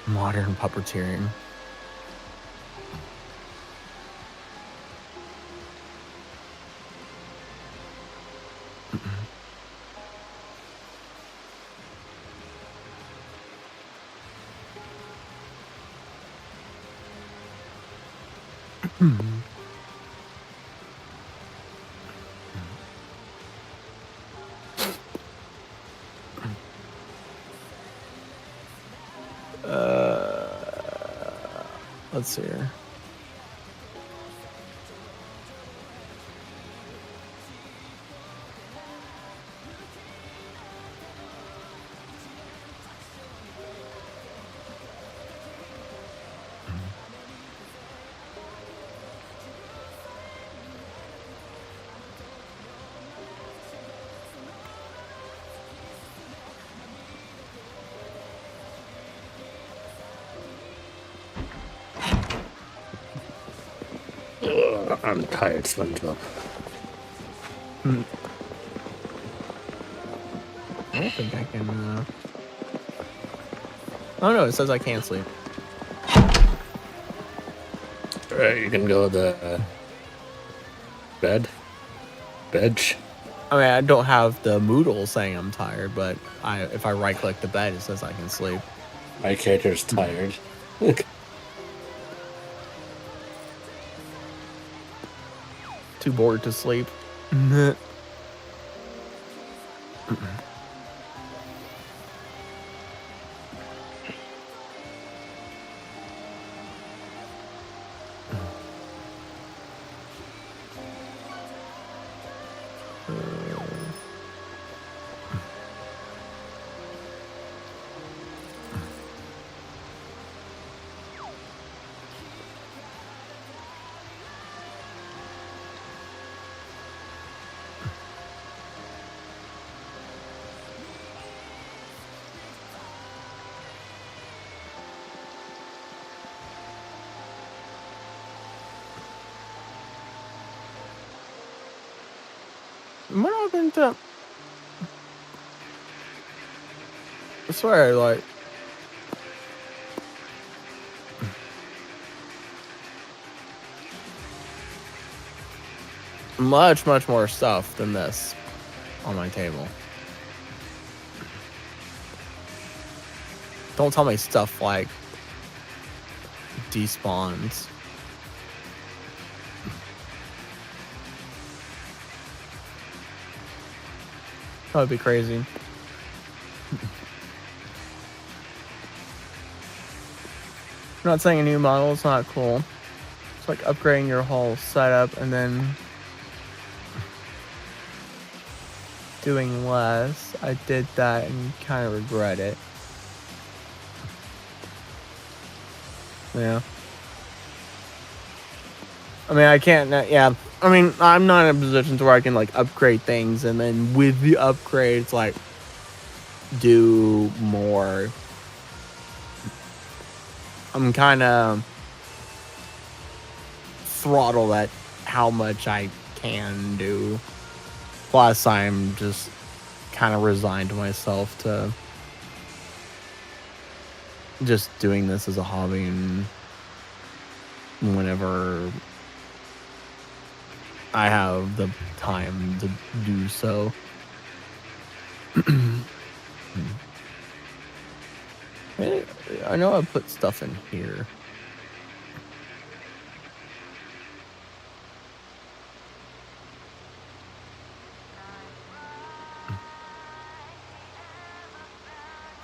A: Modern puppeteering. Let's see here.
B: I'm tired, SpongeBob.
A: I don't think I can. Oh no, it says I can't sleep.
B: Alright, you can go to the bed. Bench.
A: I mean, I don't have the Moodle saying I'm tired, but if I right click the bed, it says I can sleep.
B: My character's tired.
A: Too bored to sleep. What happened to... I swear, like... much more stuff than this on my table. Don't tell me stuff like despawns. That would be crazy. I'm not saying a new model is not cool. It's like upgrading your whole setup and then doing less. I did that and kind of regret it. Yeah. I mean, I can't, yeah. I mean, I'm not in a position to where I can, like, upgrade things, and then with the upgrades, like, do more. I'm kind of throttled at how much I can do. Plus, I'm just kind of resigned to myself to just doing this as a hobby, and whenever I have the time to do so. I know I put stuff in here.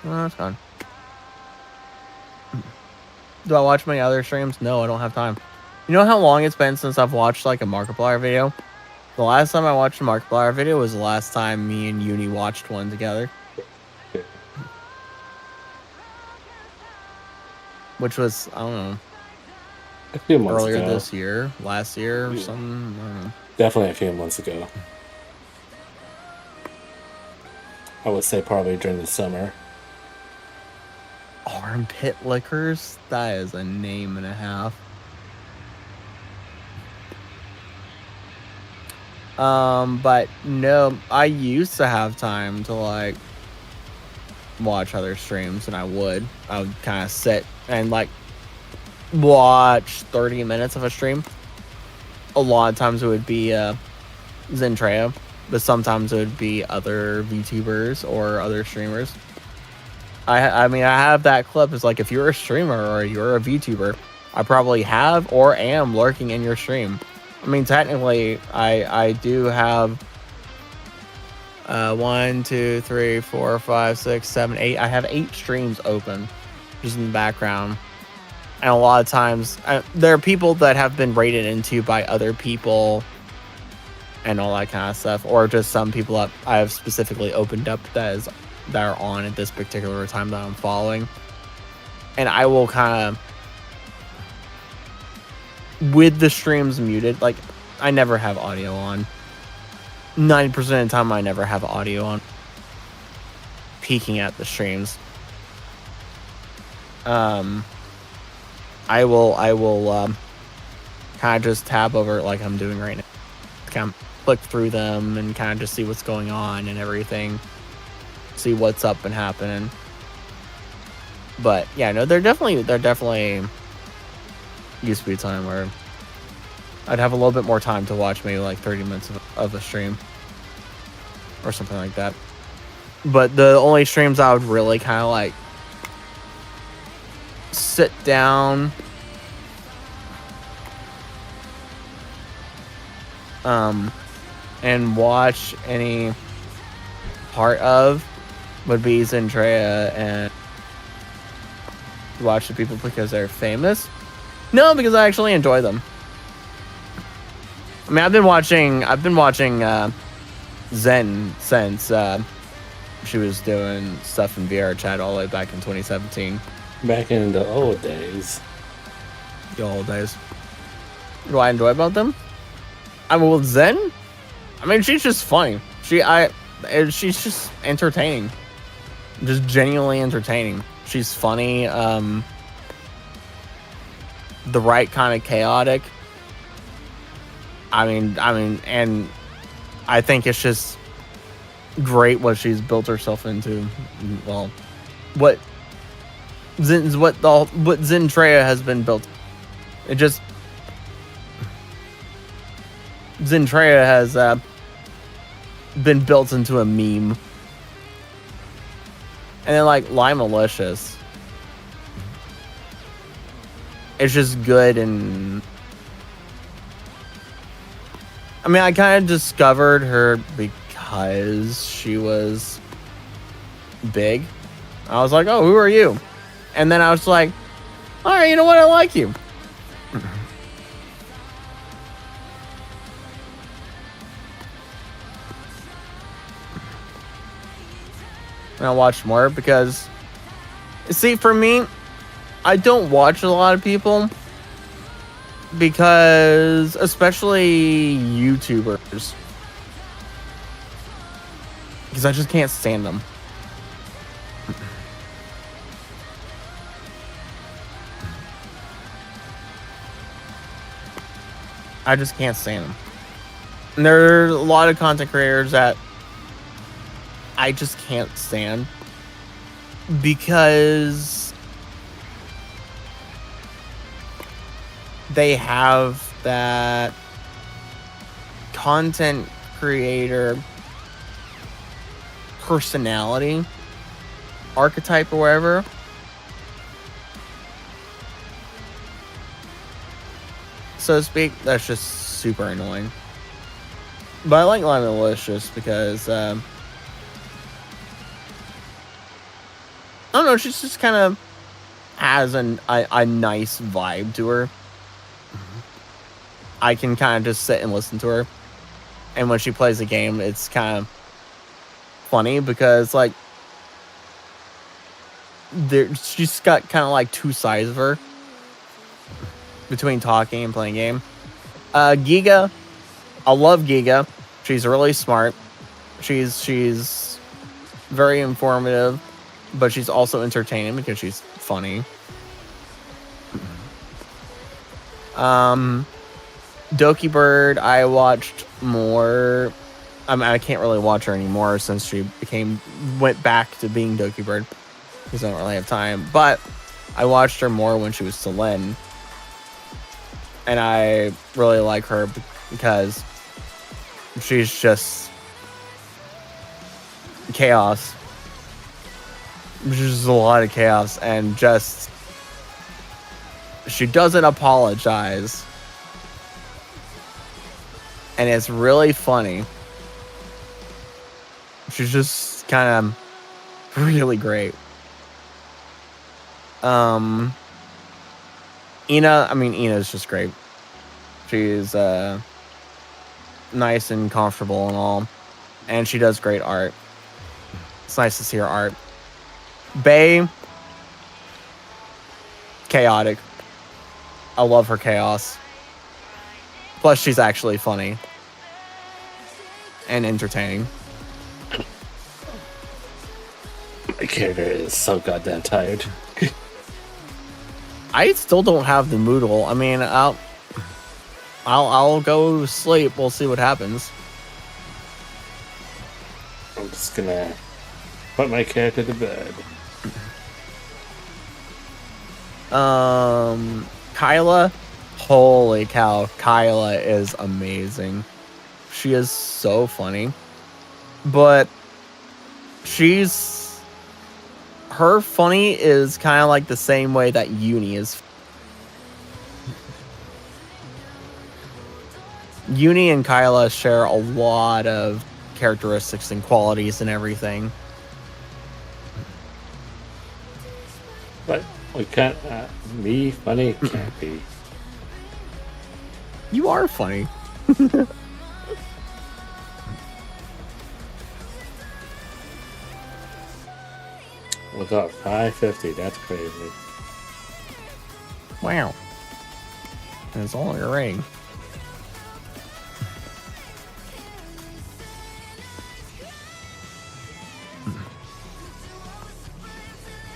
A: Oh, that's fine. Do I watch many other streams? No, I don't have time. You know how long it's been since I've watched like a Markiplier video? The last time I watched a Markiplier video was the last time me and Uni watched one together. Which was, I don't know,
B: a few months
A: earlier
B: ago.
A: this year, last year or something. I don't know.
B: Definitely a few months ago. I would say probably during the summer.
A: Armpit Lickers? That is a name and a half. But no, I used to have time to like watch other streams, and I would kind of sit and like watch 30 minutes of a stream. A lot of times it would be Zentrea, but sometimes it would be other VTubers or other streamers. I mean, I have that clip. It's like, if you're a streamer or you're a VTuber, I probably have or am lurking in your stream. I mean, technically, I do have 1, 2, 3, 4, 5, 6, 7, 8. I have 8 streams open just in the background. And a lot of times, there are people that have been rated into by other people and all that kind of stuff. Or just some people that I have specifically opened up that are on at this particular time that I'm following. And I will kind of, with the streams muted, like, I never have audio on. 90% of the time I never have audio on. Peeking at the streams. I will kind of just tab over it like I'm doing right now. Kind of click through them and kind of just see what's going on and everything. See what's up and happening. But yeah, no, there definitely used to be a time where I'd have a little bit more time to watch maybe like 30 minutes of a stream or something like that. But the only streams I would really kind of like sit down and watch any part of would be Zentrea, and watch the people because they're famous. No, because I actually enjoy them. I mean, I've been watching Zen since she was doing stuff in VR chat all the way back in 2017.
B: Back in the old days.
A: The old days. What do I enjoy about them? I mean, with Zen, I mean, she's just funny. She's just entertaining. Just genuinely entertaining. She's funny. The right kind of chaotic. I mean, and I think it's just great what she's built herself into. Well, what Zentrea has been built. It just, Zentrea has been built into a meme. And then like Limalicious, it's just good. And I mean, I kind of discovered her because she was big. I was like, oh, who are you? And then I was like, all right, you know what? I like you. And I watched more because, see, for me, I don't watch a lot of people because, especially YouTubers, because I just can't stand them. I just can't stand them. And there are a lot of content creators that I just can't stand because they have that content creator personality archetype or whatever. So to speak, that's just super annoying. But I like Lana Delicious because I don't know, she's just kind of has a nice vibe to her. I can kind of just sit and listen to her. And when she plays a game, it's kind of funny because, like, she's got kind of like two sides of her between talking and playing game. Giga, I love Giga. She's really smart. She's very informative, but she's also entertaining because she's funny. Doki Bird, I watched more. I mean, I can't really watch her anymore since she went back to being Doki Bird because I don't really have time. But I watched her more when she was Selene, and I really like her because she's just chaos. There's just a lot of chaos, and just she doesn't apologize. And it's really funny. She's just kind of really great. Ina is just great. She's nice and comfortable and all. And she does great art. It's nice to see her art. Bae, chaotic. I love her chaos. Plus, she's actually funny and entertaining.
B: My character is so goddamn tired.
A: I still don't have the Moodle. I mean, I'll go to sleep. We'll see what happens.
B: I'm just gonna put my character to bed.
A: Kyla. Holy cow, Kyla is amazing. She is so funny. But her funny is kind of like the same way that Uni is. Uni and Kyla share a lot of characteristics and qualities and everything.
B: But we can't be funny, can't be.
A: You are funny.
B: What's up? 550, that's crazy.
A: Wow. And it's all in a ring.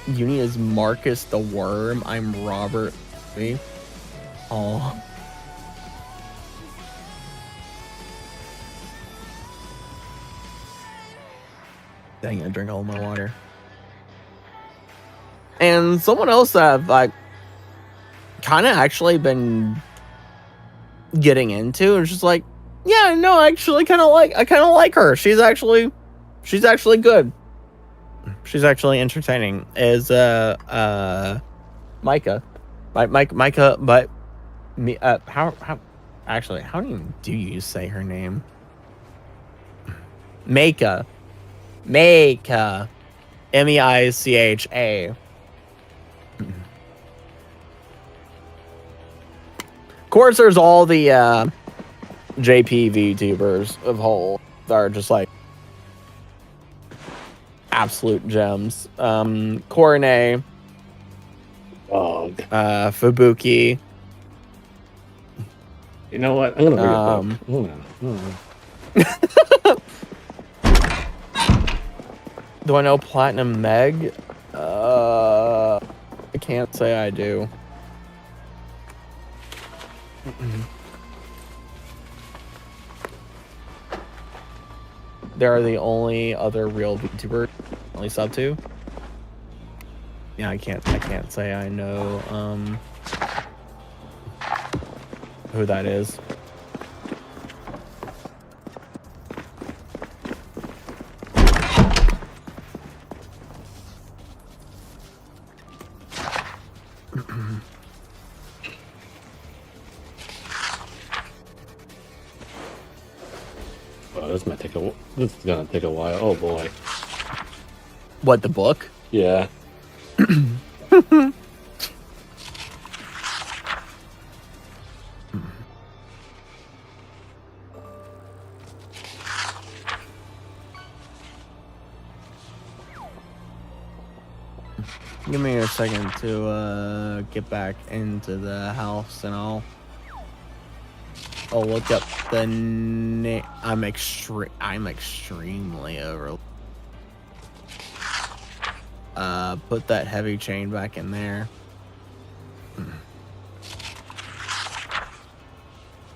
A: Uni is Marcus the Worm. I'm Robert. Me. Oh. Dang, I drink all my water. And someone else that I've like kind of actually been getting into is just like, yeah, no, I kind of like her. She's actually good. She's actually entertaining. Is Micah, Micah, but me how do you say her name? Meicha. Meicha. Meicha. Of course, there's all the JP VTubers of whole that are just like absolute gems. Korone, Fubuki.
B: You know what? I'm gonna read a book.
A: Do I know Platinum Meg? I can't say I do. They're the only other real VTuber only sub to. Yeah, I can't say I know who that is.
B: Oh, this is gonna take a while. Oh boy.
A: What, the book?
B: Yeah.
A: Give me a second to get back into the house, and I'll look up the name. I'm extremely over. Put that heavy chain back in there.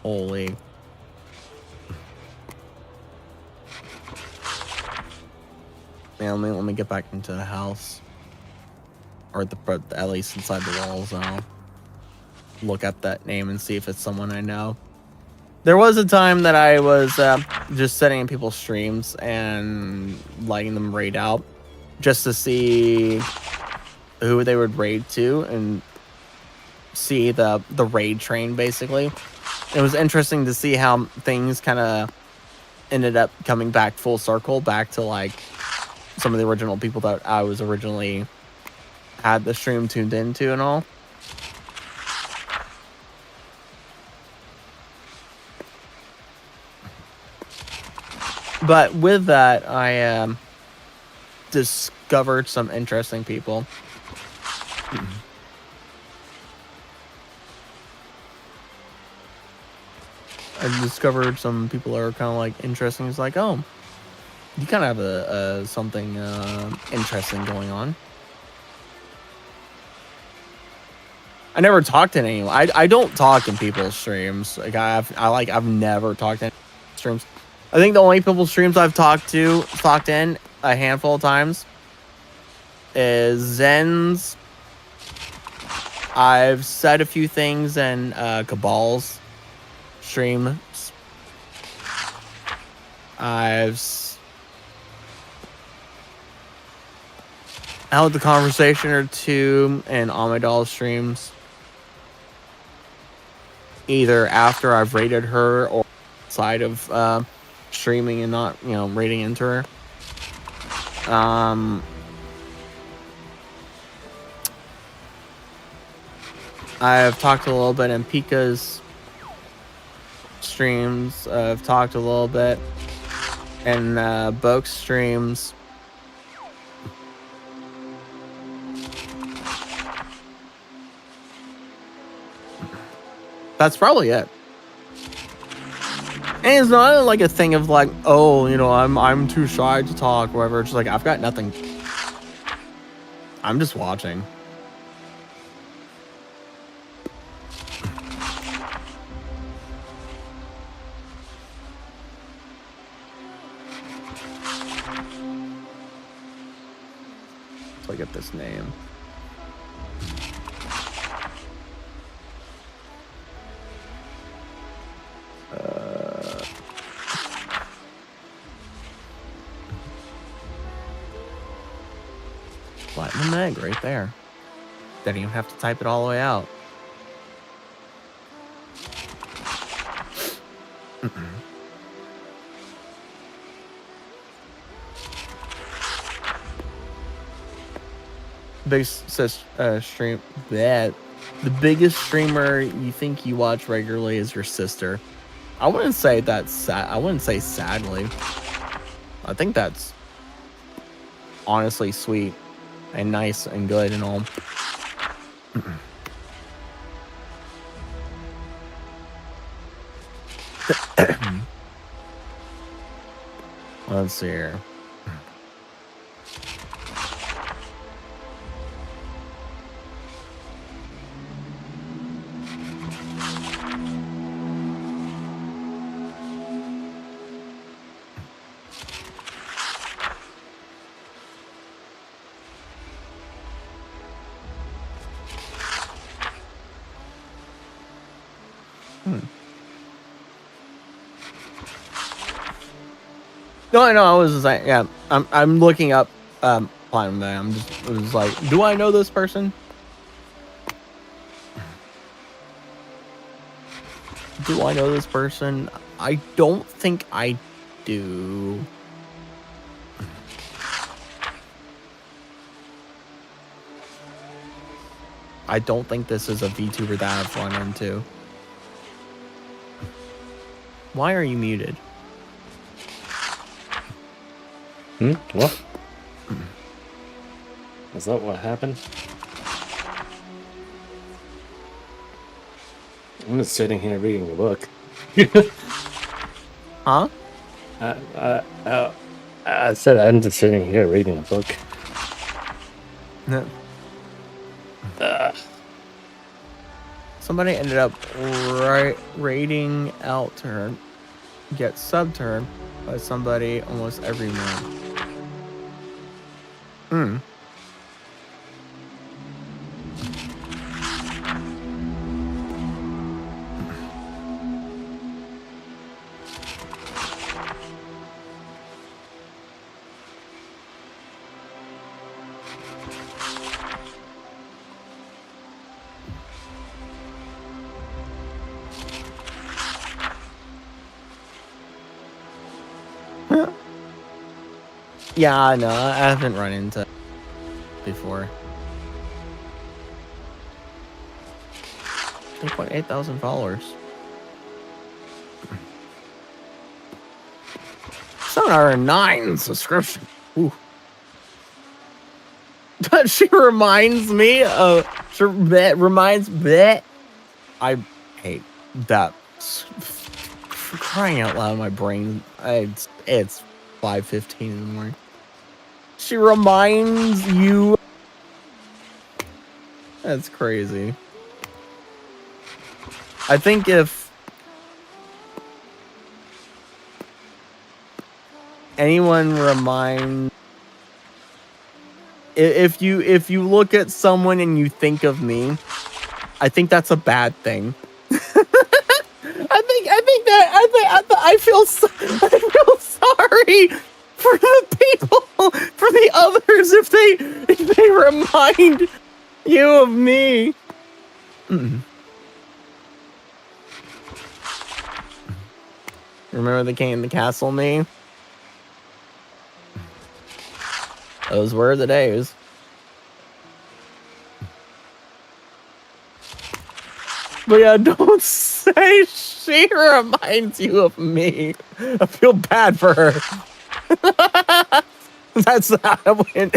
A: Holy. Yeah, let me get back into the house. Or at least inside the walls, and I'll look up that name and see if it's someone I know. There was a time that I was just sitting in people's streams and letting them raid out just to see who they would raid to and see the raid train, basically. It was interesting to see how things kind of ended up coming back full circle, back to like some of the original people that I was originally had the stream tuned into and all. But with that, I discovered some interesting people. I discovered some people that are kind of like interesting. It's like, oh, you kind of have something interesting going on. I never talked to anyone. I don't talk in people's streams. Like I've never talked in streams. I think the only people's streams I've talked in a handful of times is Zen's. I've said a few things in Cabal's streams. I've held the conversation or two in Amidal's streams. Either after I've rated her or outside of streaming and not, rating into her. I've talked a little bit in Pika's streams. I've talked a little bit in Boke's streams. That's probably it. And it's not like a thing of like, oh, I'm too shy to talk or whatever. It's just like, I've got nothing. I'm just watching. So I get this name. Platinum egg right there. Didn't even have to type it all the way out. Biggest stream that the biggest streamer you think you watch regularly is your sister. I wouldn't say that's sad. I wouldn't say sadly. I think that's honestly sweet and nice and good and all. Let's see here. No, I was just like, yeah, I'm looking up Platinum Day. It was like, do I know this person? Do I know this person? I don't think I do. I don't think this is a VTuber that I've run into. Why are you muted?
B: What? Is that what happened? I'm just sitting here reading a book.
A: Huh?
B: I said I'm just sitting here reading a book.
A: No. Somebody ended up raiding Outturn, get subturn by somebody almost every month. Yeah, no, I haven't run into it before. 3,800 followers. 709 subscription. Ooh. But she reminds me of. I hate that. For crying out loud, my brain. It's 5:15 in the morning. She reminds you. That's crazy. I think if anyone reminds, if you look at someone and you think of me, I think that's a bad thing. I feel sorry for the people, for the others, if they remind you of me. Remember the King in the Castle me? Those were the days. But yeah, don't say she reminds you of me. I feel bad for her. That's not I wouldn't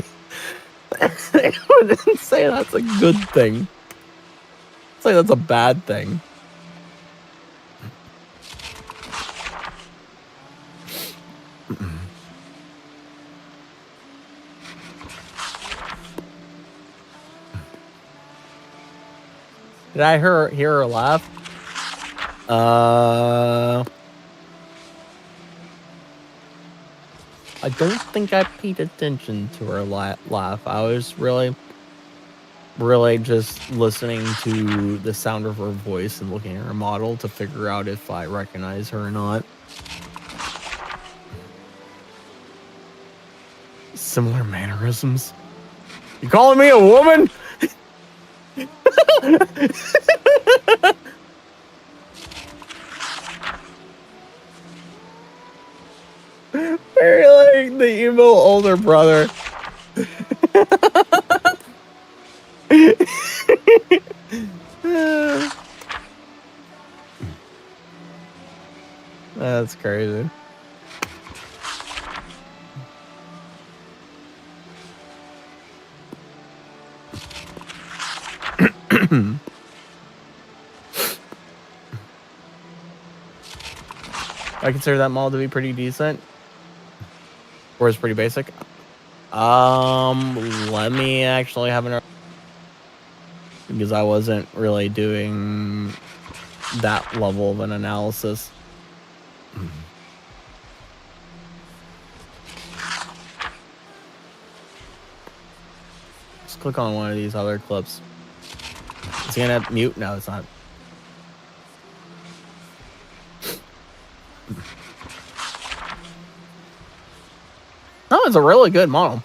A: say that's a good thing. I'd say that's a bad thing. Did I hear her laugh? I don't think I paid attention to her laugh. I was really just listening to the sound of her voice and looking at her model to figure out if I recognize her or not. Similar mannerisms. You calling me a woman? Very like the emo older brother. That's crazy. I consider that mall to be pretty decent. Or is pretty basic. Let me actually have an, because I wasn't really doing that level of an analysis. Just click on one of these other clips. Is he gonna mute? No, it's not. No, it's a really good model.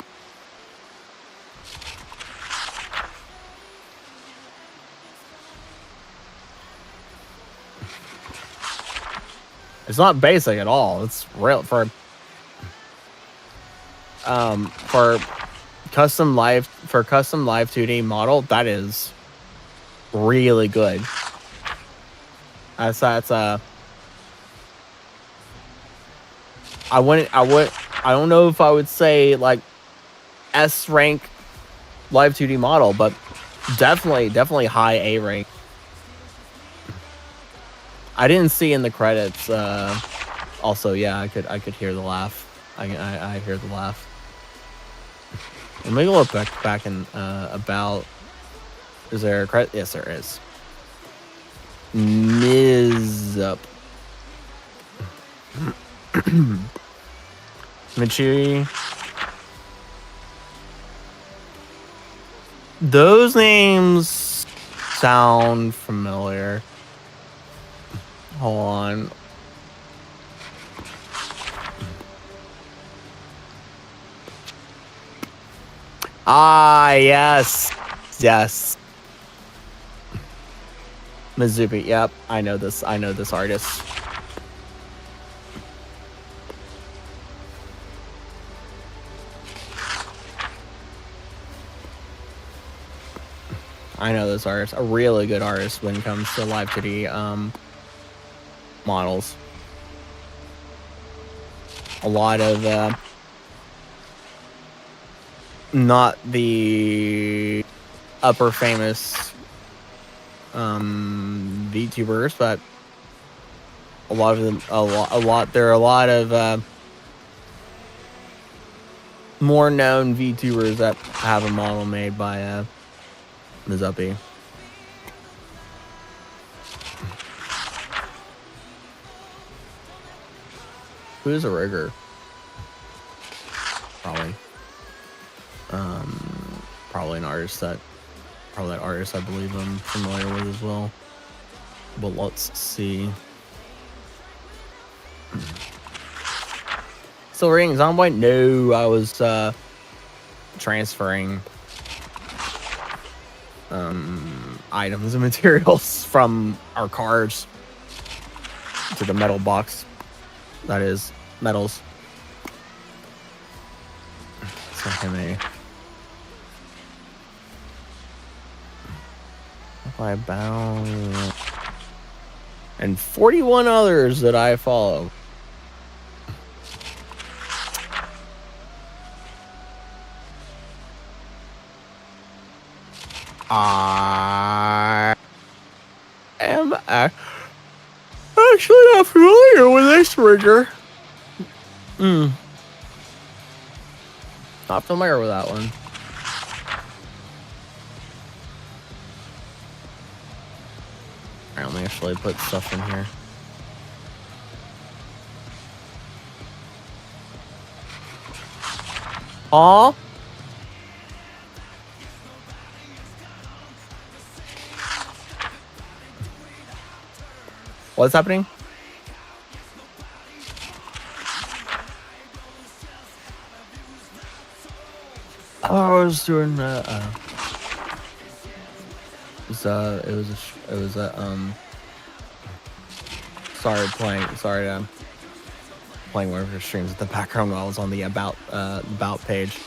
A: I It's not basic at all. It's real for custom live 2D model. That is really good. I don't know if I would say like S rank live 2D model, but definitely high A rank. I didn't see in the credits. Also, yeah, I could hear the laugh. I hear the laugh. Let me look back in about. Is there a credit? Yes, there is. Mizup. Michi. Those names sound familiar. Hold on. Ah, yes. Yes. Mizubi. Yep, I know this artist. I know this artist. A really good artist when it comes to live 2D models. A lot of not the upper famous VTubers, but a lot of them. There are a lot of more known VTubers that have a model made by Mizupi. Who's a rigger? Probably. Probably an artist that I believe I'm familiar with as well. But let's see. Still reading Zomboid? No, I was transferring items and materials from our cars to the metal box. That is metals. So if I bound and 41 others that I follow. I am actually not familiar with this rigger. Not familiar with that one. Alright, let me actually put stuff in here. Aw. What's happening? Oh, I was doing it was playing one of her streams at the background while I was on the about page.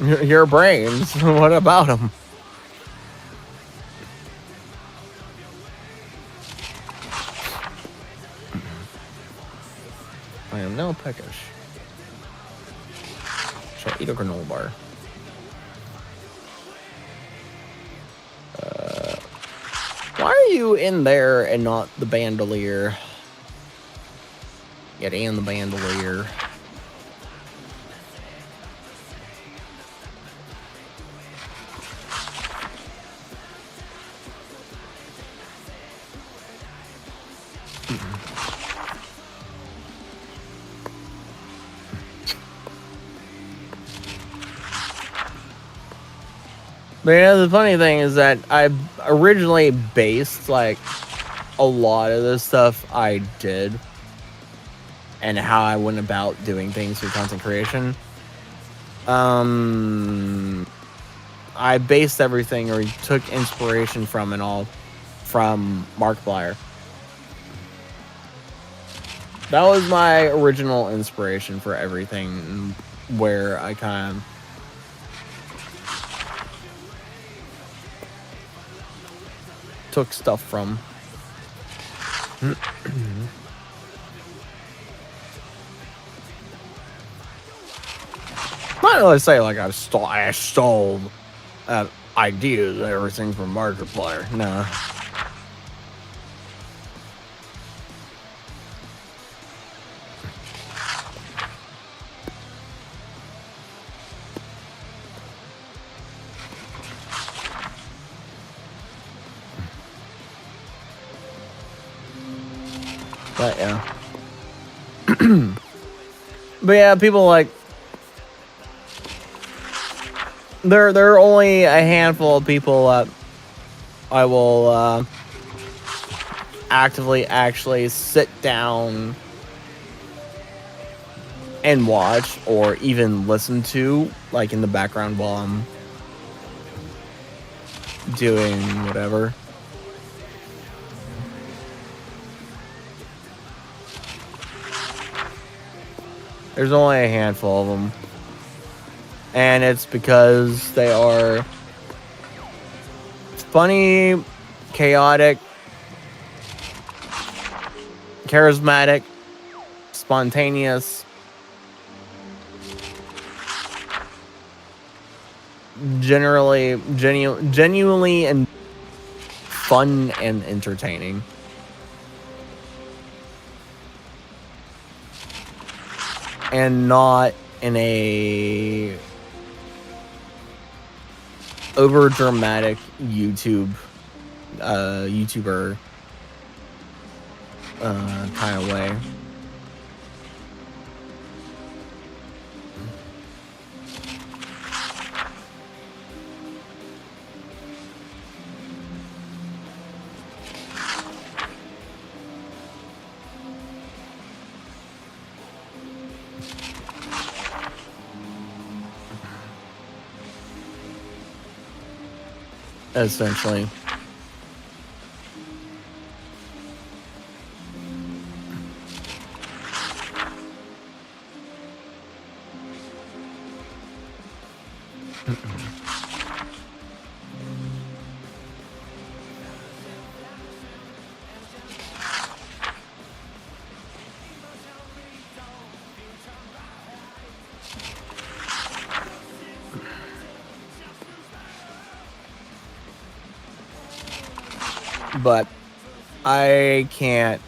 A: Your brains, what about them? I am now peckish. Shall I eat a granola bar? Why are you in there and not the bandolier? Get in the bandolier. But yeah, the funny thing is that I originally based like a lot of the stuff I did and how I went about doing things through content creation I based everything or took inspiration from and all from Markiplier. That was my original inspiration for everything, where I kind of took stuff from. Not really say like I stole ideas and everything from Markiplier. No. But yeah. But yeah, people like there are only a handful of people that I will actively actually sit down and watch or even listen to, like in the background while I'm doing whatever. There's only a handful of them. And it's because they are funny, chaotic, charismatic, spontaneous, genuinely and fun and entertaining. And not in a over dramatic YouTuber kind of way. Essentially. But I can't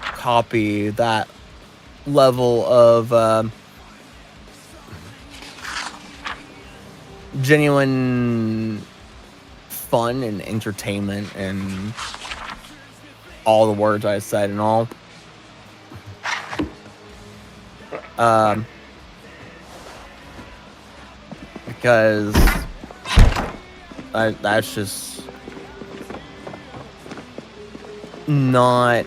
A: copy that level of genuine fun and entertainment and all the words I said and all. Because that's just not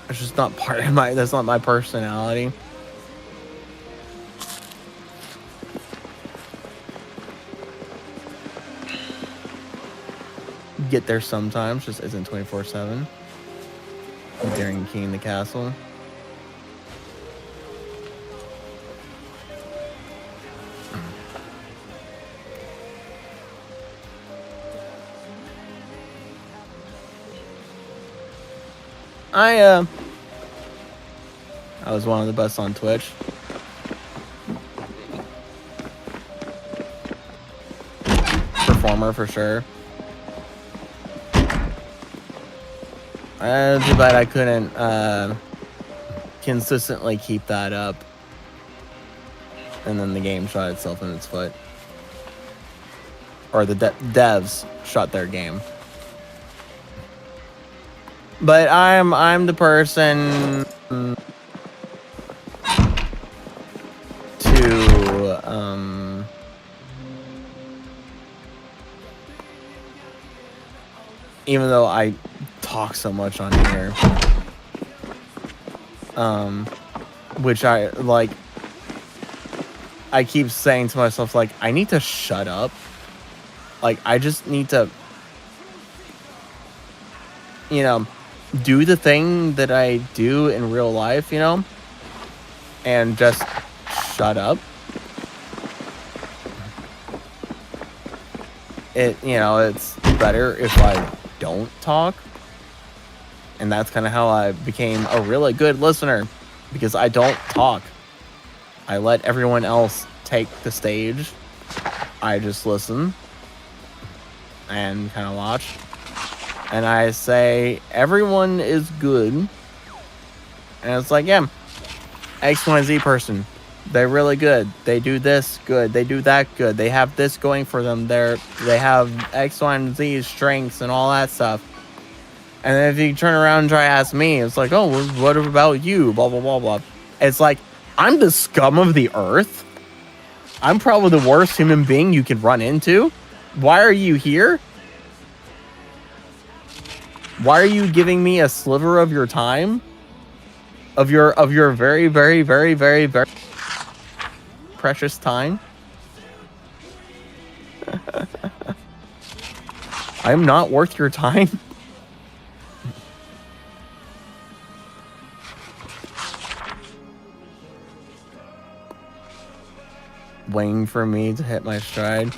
A: it's just not part of my, that's not my personality. Get there sometimes, just isn't 24/7 during King in the Castle. I was one of the best on Twitch. Performer for sure. Too bad I couldn't consistently keep that up. And then the game shot itself in its foot. Or the devs shot their game. But I'm the person to even though I talk so much on here, which I like. I keep saying to myself, like, I need to shut up. Like, I just need to, you know, do the thing that I do in real life, you know, and just shut up. It's better if I don't talk. And that's kind of how I became a really good listener, because I don't talk. I let everyone else take the stage. I just listen and kind of watch. And I say, everyone is good. And it's like, yeah, X, Y, and Z person. They're really good. They do this good. They do that good. They have this going for them. They have X, Y, and Z strengths and all that stuff. And then if you turn around and try to ask me, it's like, oh, well, what about you? Blah, blah, blah, blah. It's like, I'm the scum of the earth. I'm probably the worst human being you can run into. Why are you here? Why are you giving me a sliver of your time? Of your very, very, very, very, very precious time? I'm not worth your time. Waiting for me to hit my stride.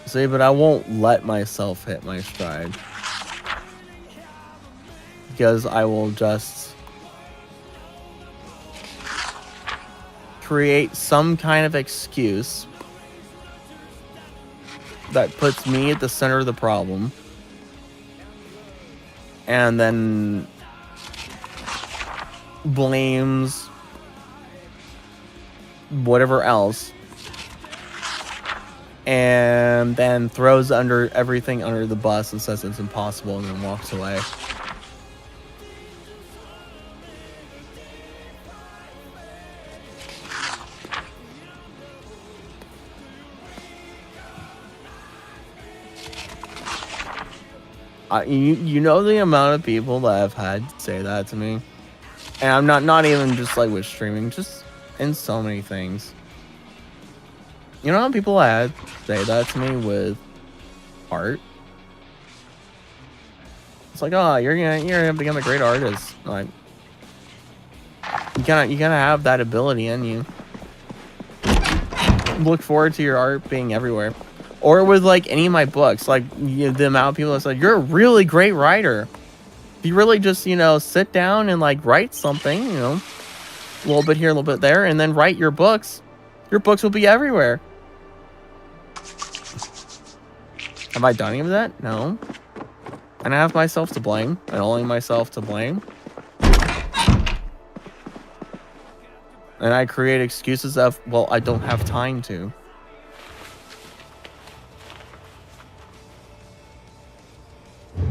A: See, but I won't let myself hit my stride, because I will just create some kind of excuse that puts me at the center of the problem. And then blames whatever else, and then throws everything under the bus and says it's impossible, and then walks away. You know the amount of people that I've had say that to me, and I'm not even just like with streaming, just in so many things. You know how people had say that to me with art? It's like, oh, you're gonna become a great artist. Like, you gotta have that ability in you. Look forward to your art being everywhere. Or with like any of my books, like the amount of people that said, you're a really great writer. If you really just, sit down and like write something, a little bit here, a little bit there, and then write your books will be everywhere. Have I done any of that? No. And I have myself to blame, and only myself to blame. And I create excuses of, well, I don't have time to.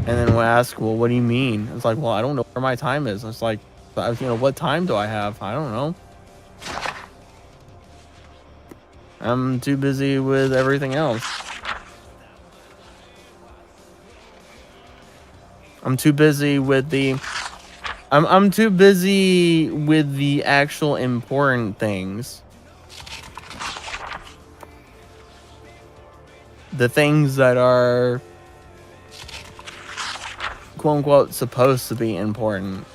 A: And then when I ask, well, what do you mean? It's like, well, I don't know where my time is. It's like, what time do I have? I don't know. I'm too busy with everything else. I'm too busy with the actual important things. The things that are quote unquote supposed to be important.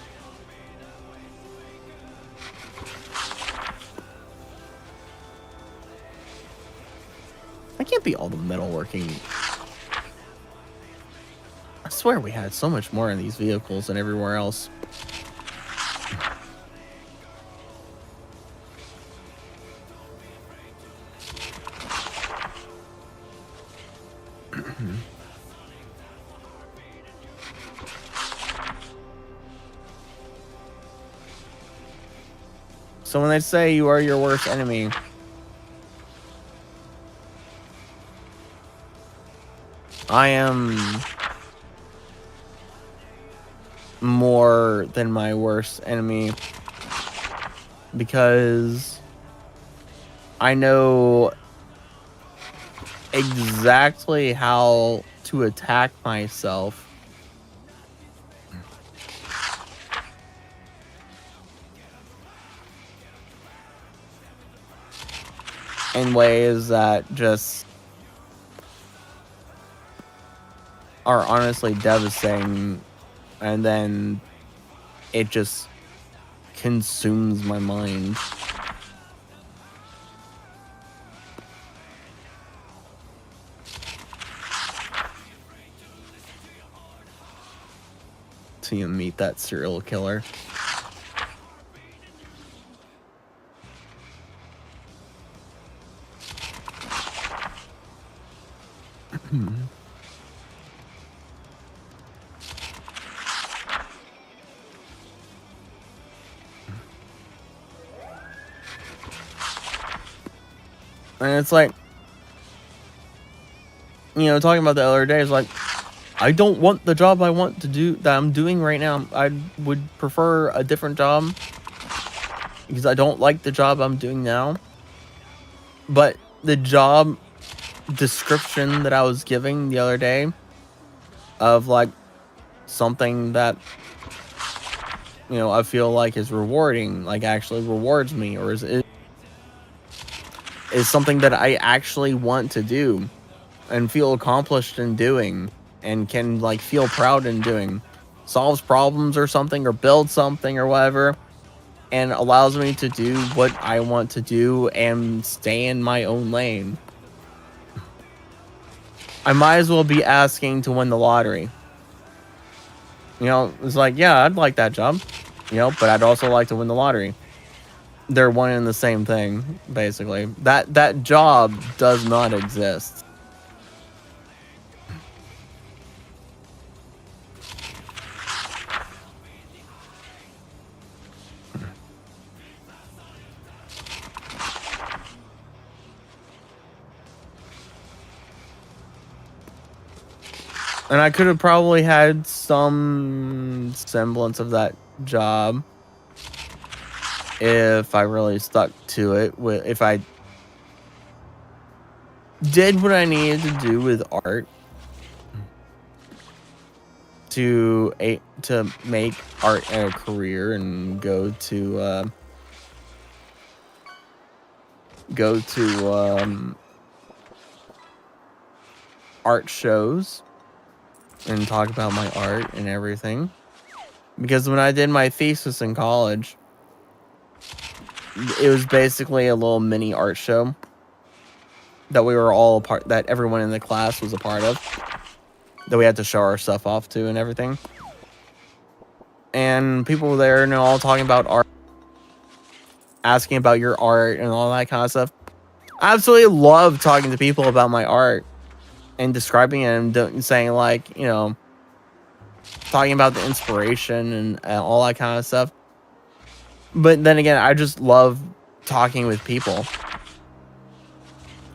A: I can't be all the metalworking. I swear we had so much more in these vehicles than everywhere else. So when they say you are your worst enemy, I am more than my worst enemy, because I know exactly how to attack myself in ways that just are honestly devastating, and then it just consumes my mind. Till you meet that serial killer. And it's like, you know, talking about the other day, is like, I don't want the job I want to do that I'm doing right now. I would prefer a different job because I don't like the job I'm doing now. But the job description that I was giving the other day of like something that, you know, I feel like is rewarding, like actually rewards me, or is something that I actually want to do and feel accomplished in doing and can like feel proud in doing, solves problems or something, or builds something or whatever, and allows me to do what I want to do and stay in my own lane. I might as well be asking to win the lottery. You know, it's like, yeah, I'd like that job, you know, but I'd also like to win the lottery. They're one and the same thing, basically. That job does not exist. And I could have probably had some semblance of that job if I really stuck to it. If I did what I needed to do with art to make art a career and go to art shows and talk about my art and everything. Because when I did my thesis in college, it was basically a little mini art show that we were all a part, that everyone in the class was a part of, that we had to show our stuff off to and everything. And people were there and all talking about art, asking about your art and all that kind of stuff. I absolutely love talking to people about my art and describing it and saying, like, you know, talking about the inspiration and all that kind of stuff. But then again, I just love talking with people.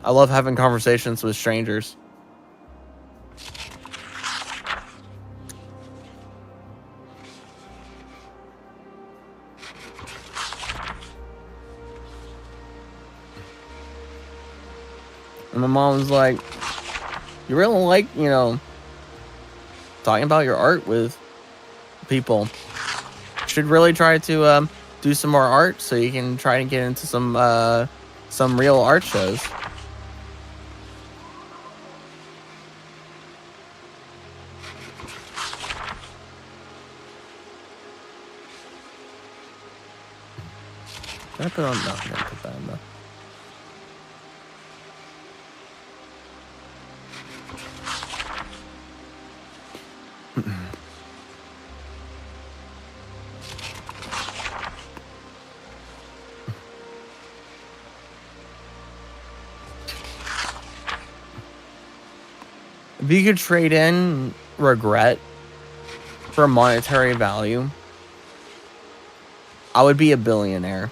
A: I love having conversations with strangers. And my mom was like, you really like, you know, talking about your art with people. You should really try to do some more art so you can try to get into some real art shows. Can I put on? No, I'm gonna put that on though. If you could trade in regret for monetary value, I would be a billionaire.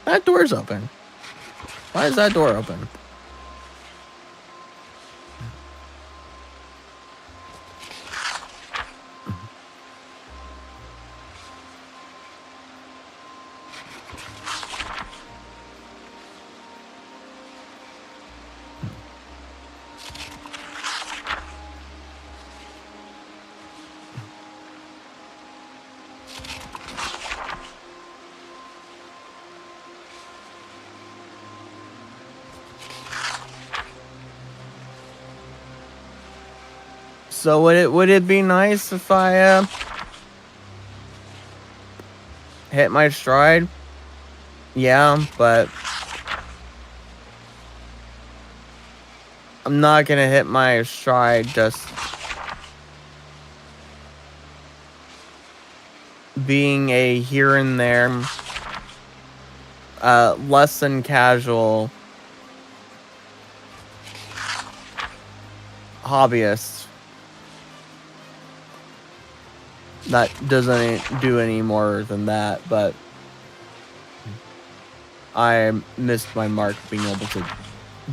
A: That door's open. Why is that door open? So would it be nice if I hit my stride? Yeah, but I'm not gonna hit my stride just being a here and there less than casual hobbyist that doesn't do any more than that, but I missed my mark being able to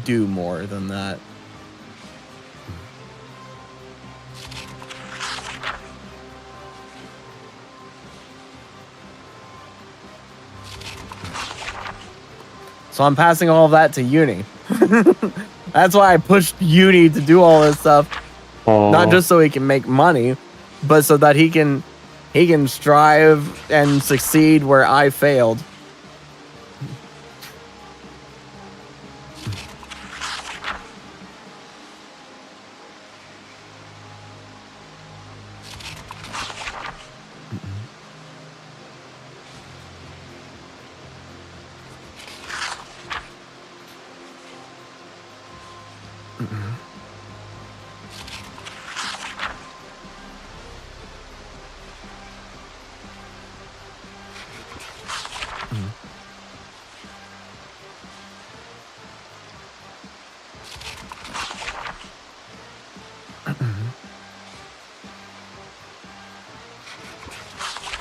A: do more than that. So I'm passing all of that to Uni. That's why I pushed Uni to do all this stuff.
B: Aww.
A: Not just so he can make money, but so that he can strive and succeed where I failed.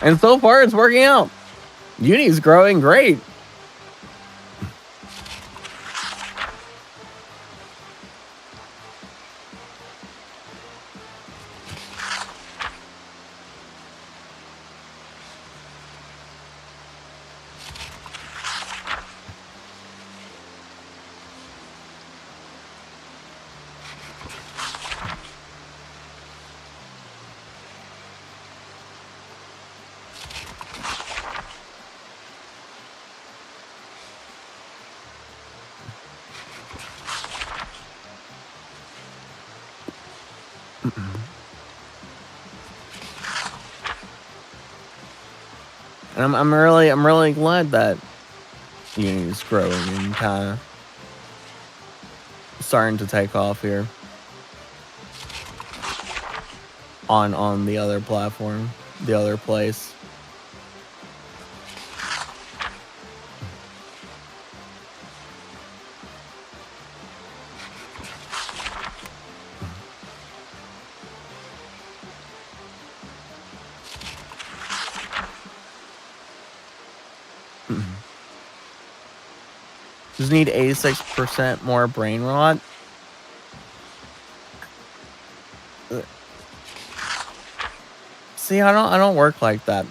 A: And so far, it's working out. Uni's growing great. And I'm really glad that Uni is growing and kind of starting to take off here on the other platform, the other place. Just need 86% more brain rot. See, I don't work like that.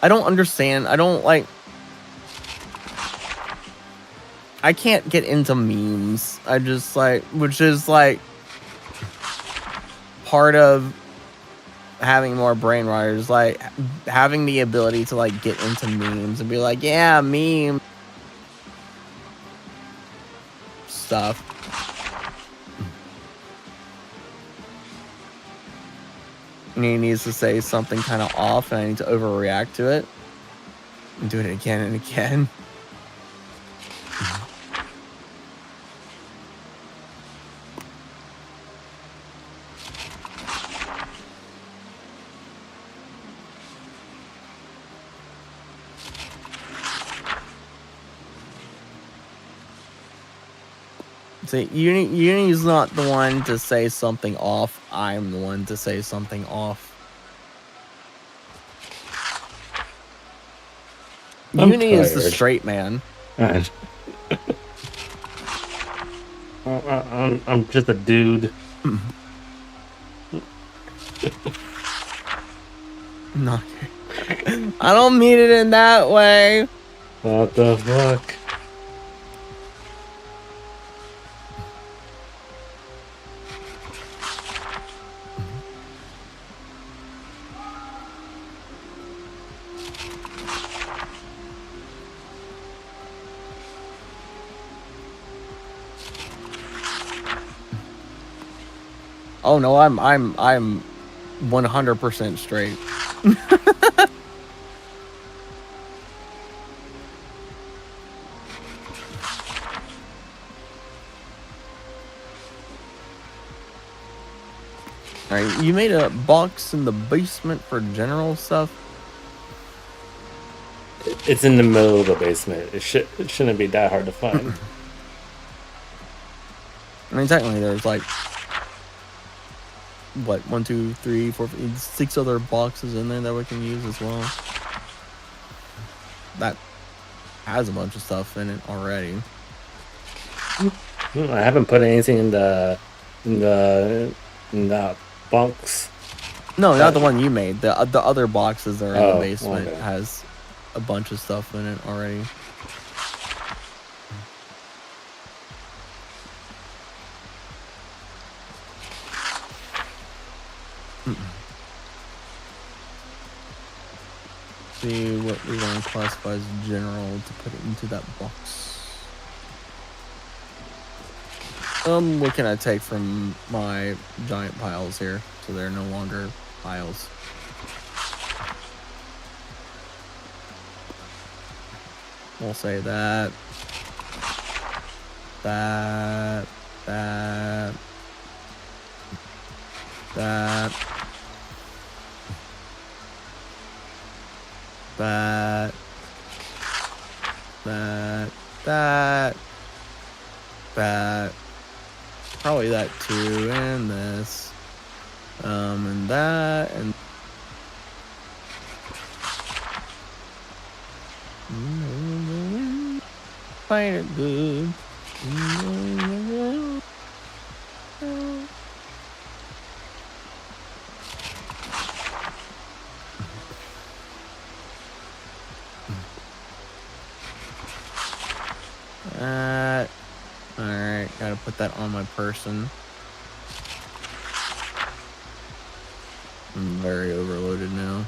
A: I don't understand. I don't like. I can't get into memes. I just like, which is like part of having more brain rot is like having the ability to like get into memes and be like, yeah, meme stuff. And he needs to say something kind of off and I need to overreact to it and do it again and again. See, Uni's not the one to say something off. I'm the one to say something off. Uni is the straight man.
B: I'm just a dude.
A: No, I don't mean it in that way.
B: What the fuck?
A: Oh no, I'm 100% straight. Alright, you made a box in the basement for general stuff?
B: It's in the middle of the basement. It shouldn't be that hard to find.
A: I mean, technically there's like, what, 1, 2, 3, 4, 5, 6 other boxes in there that we can use as well. That has a bunch of stuff in it already.
B: I haven't put anything in the box.
A: No, not the one you made. The other boxes that are in the basement has a bunch of stuff in it already. See what we want to classify as general to put it into that box. What can I take from my giant piles here so they're no longer piles? We'll say that. That. Probably that too, and this. And that, and... Find it good. Alright, gotta put that on my person. I'm very overloaded now.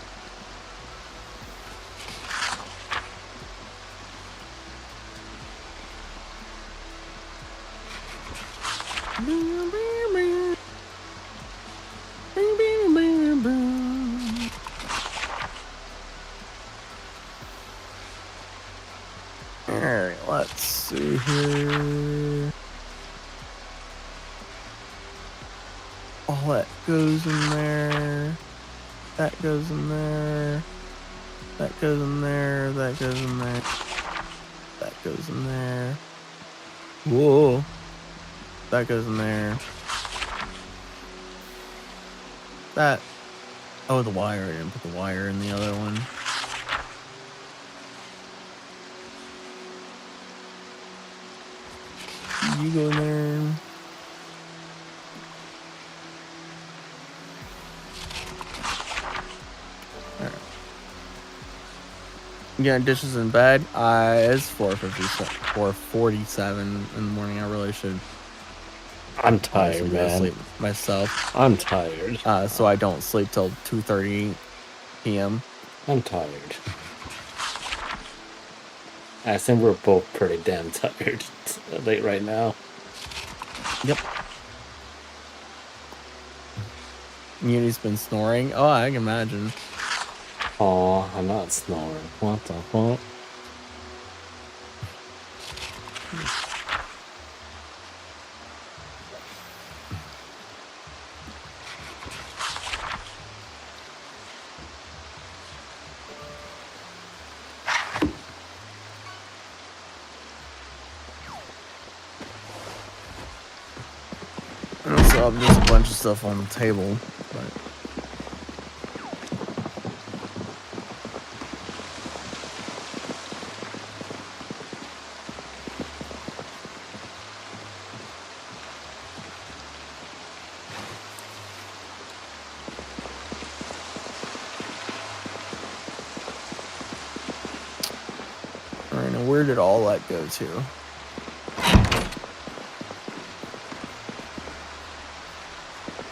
A: Alright, let's see here. All that goes in there. That goes in there. That goes in there. That goes in there. That goes in there. Whoa. That goes in there. That. Oh, the wire. I didn't put the wire in the other one. You go in there. Alright. Yeah, dishes in bed. It's 4:47 in the morning. I really should.
B: I'm tired, man.
A: Sleep myself.
B: I'm tired.
A: So I don't sleep till 2:30 p.m.
B: I'm tired. I think we're both pretty damn tired late right now.
A: Yep. Uni's been snoring. Oh, I can imagine.
B: Oh, I'm not snoring. What the fuck?
A: still have just a bunch of stuff on the table, but... Alright, now where did all that go to?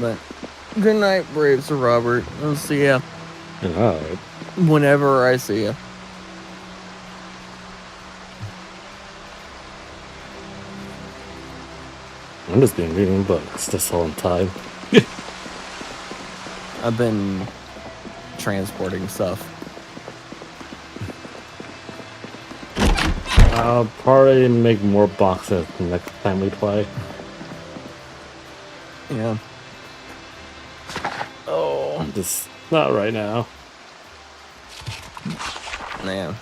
A: But good night, brave Sir Robert. I'll see ya.
B: Good night.
A: Whenever I see ya.
B: I'm just been reading books this whole time.
A: I've been transporting stuff.
B: I'll probably make more boxes the next time we play.
A: Yeah. Oh.
B: Just not right now.
A: Man.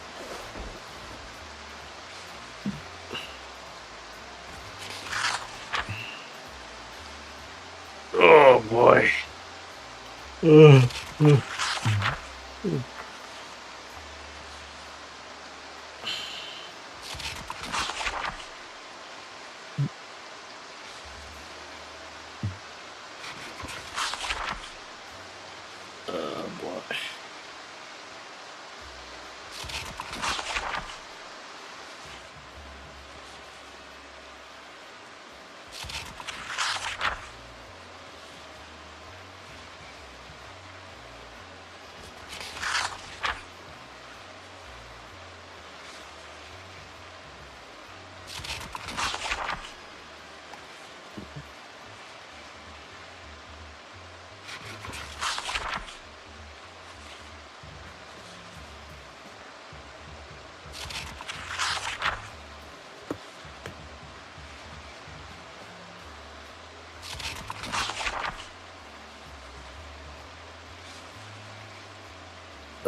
B: Oh boy.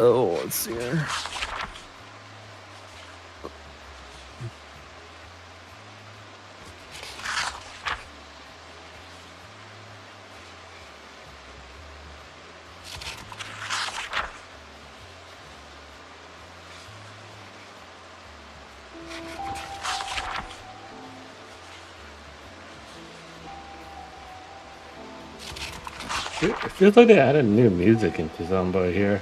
A: Oh, let's see here.
B: It feels like they added new music into somebody here.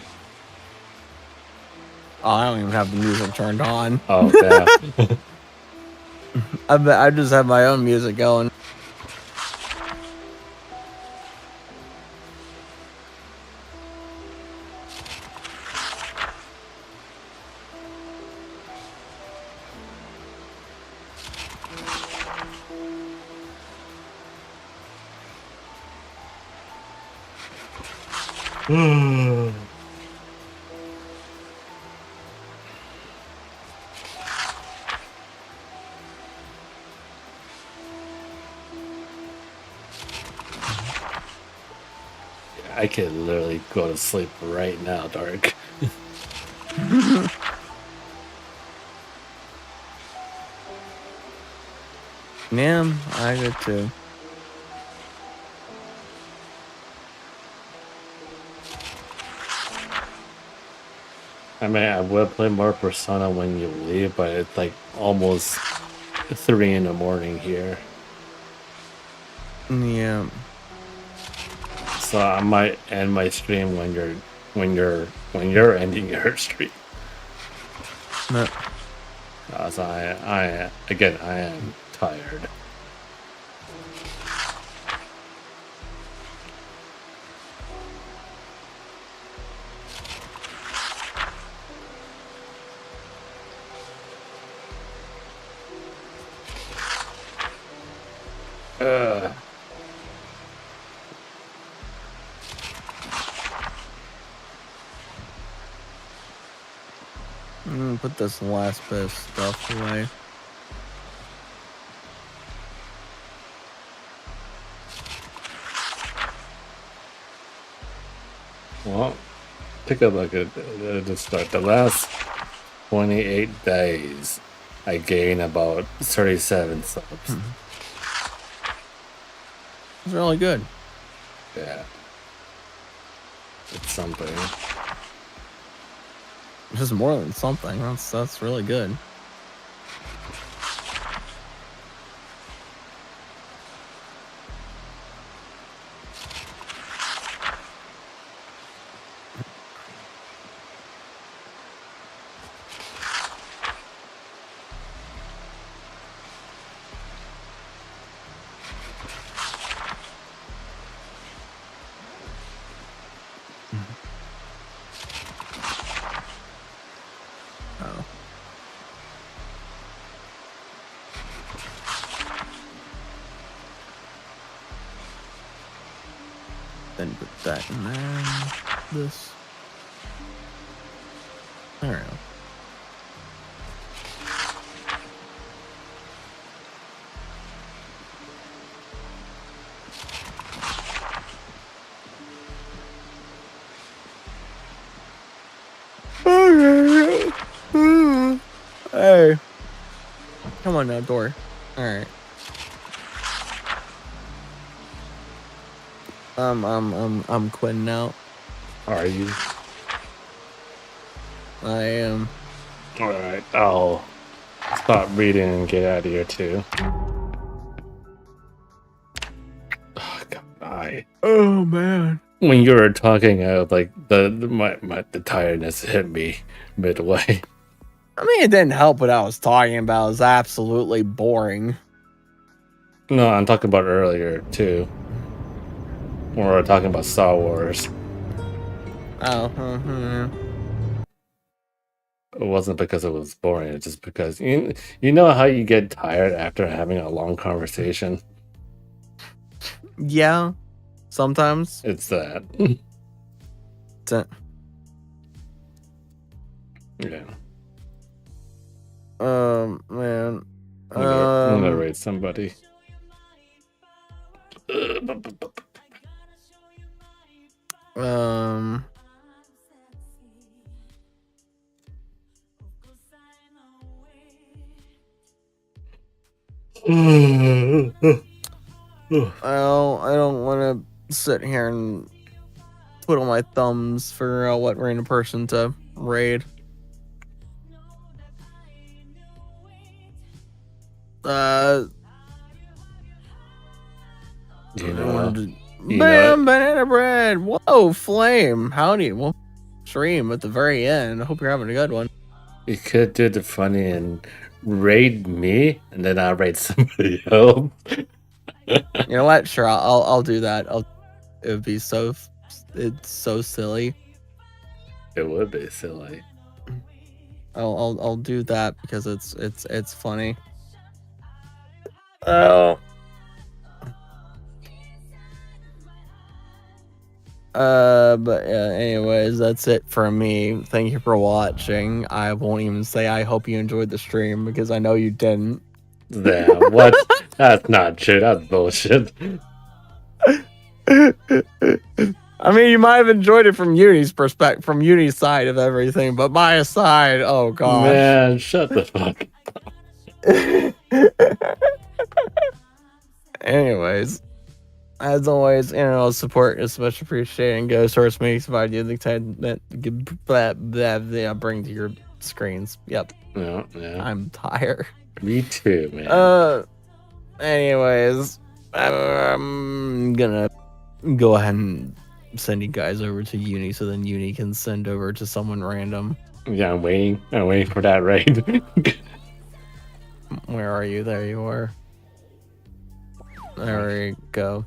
A: Oh, I don't even have the music turned on.
B: Oh, yeah.
A: I just have my own music going.
B: I could literally go to sleep right now, Dark.
A: Yeah, I did too.
B: I mean, I would play more Persona when you leave, but it's like almost 3 in the morning here.
A: Yeah.
B: So I might end my stream when you're ending your stream.
A: No.
B: So I am tired.
A: Put this last bit of stuff away.
B: Well, pick up like to start. The last 28 days, I gained about 37 subs.
A: It's really good.
B: Yeah. It's something.
A: It's just more than something. That's really good. Then put that in there. This. There we go. Hey. Come on now, door. Alright. I'm quitting out.
B: Are you?
A: I am.
B: Alright, I'll stop reading and get out of here too. Oh, God,
A: oh man.
B: When you were talking, I was like the tiredness hit me midway.
A: I mean, it didn't help what I was talking about. It was absolutely boring.
B: No, I'm talking about earlier too. When we were talking about Star Wars.
A: Oh,
B: It wasn't because it was boring. It's just because you know how you get tired after having a long conversation.
A: Yeah, sometimes
B: it's that. Yeah.
A: Man.
B: I'm gonna rate somebody.
A: I don't want to sit here and twiddle my thumbs for what random person to raid. Banana bread. Whoa, Flame. Howdy. Well, stream at the very end. I hope you're having a good one.
B: You could do the funny and raid me, and then I'll raid somebody else.
A: You know what? Sure, I'll do that. It would be it's so silly.
B: It would be silly.
A: I'll do that because it's funny. Oh. But yeah, anyways, that's it for me. Thank you for watching. I won't even say I hope you enjoyed the stream because I know you didn't.
B: Yeah, what? That's not true. That's bullshit.
A: I mean, you might have enjoyed it from Uni's perspective, from Uni's side of everything, but my side, oh gosh.
B: Man, shut the fuck up.
A: Anyways, as always, support is much appreciated and go source me provide you the time that bring to your screens. Yep.
B: Yeah.
A: I'm tired.
B: Me too, man.
A: Anyways, I'm gonna go ahead and send you guys over to Uni so then Uni can send over to someone random.
B: Yeah, I'm waiting for that raid.
A: Where are you? There you are. There we go.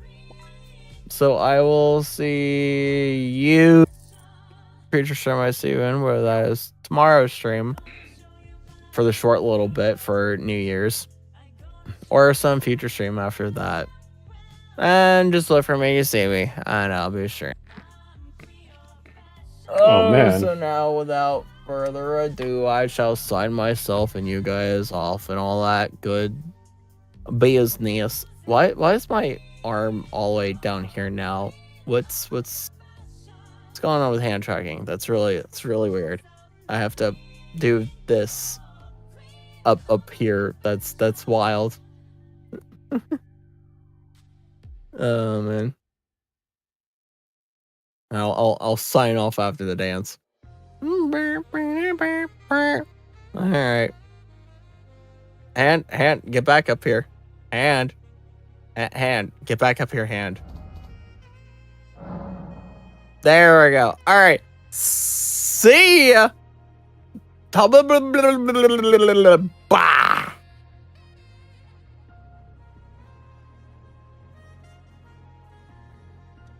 A: So I will see you future stream I see you in, where that is tomorrow's stream for the short little bit for New Year's, or some future stream after that. And just look for me, you see me, and I'll be sure.
B: Oh man.
A: So now, without further ado, I shall sign myself and you guys off and all that good business. Why is my arm all the way down here now? What's going on with hand tracking? It's really weird. I have to do this up here. That's wild. Oh man. I'll sign off after the dance. All right. Hand, get back up here. Hand, get back up here. Hand. There we go. All right. See ya. Bah.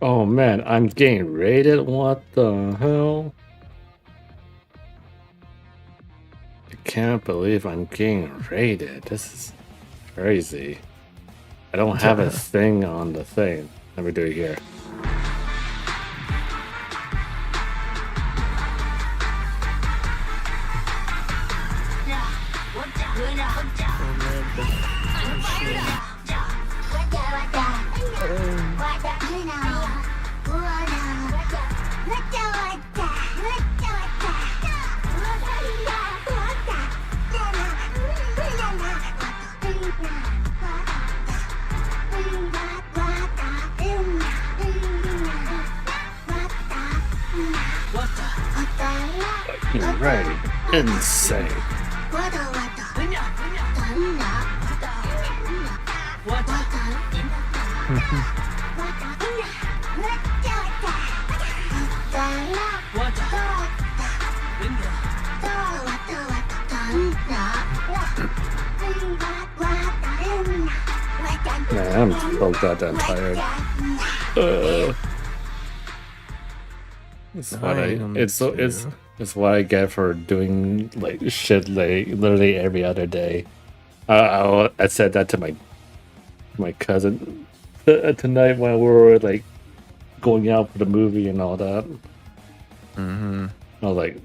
B: Oh man, I'm getting raided. What the hell? I can't believe I'm getting raided. This is crazy. I don't have a thing on the thing. Let me do it here. Right. Insane. Man, I'm so goddamn tired. It's what I get for doing like shit like literally every other day. I said that to my cousin tonight when we were like going out for the movie and all that.
A: Mm-hmm.
B: I was like,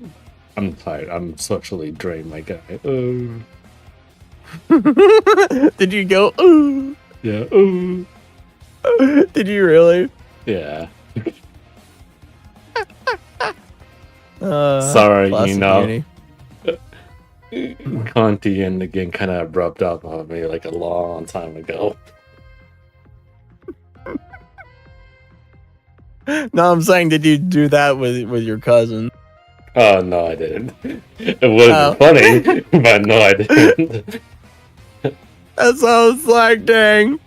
B: I'm tired. I'm socially drained, my guy.
A: Did you go? Ooh.
B: Yeah. Ooh.
A: Did you really?
B: Yeah. Sorry, you know. Conti and the game kind of rubbed up on me like a long time ago.
A: No, I'm saying, did you do that with your cousin?
B: Oh no, I didn't. It was funny, but no, I didn't.
A: That sounds like, dang.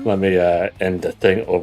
B: Let me end the thing over.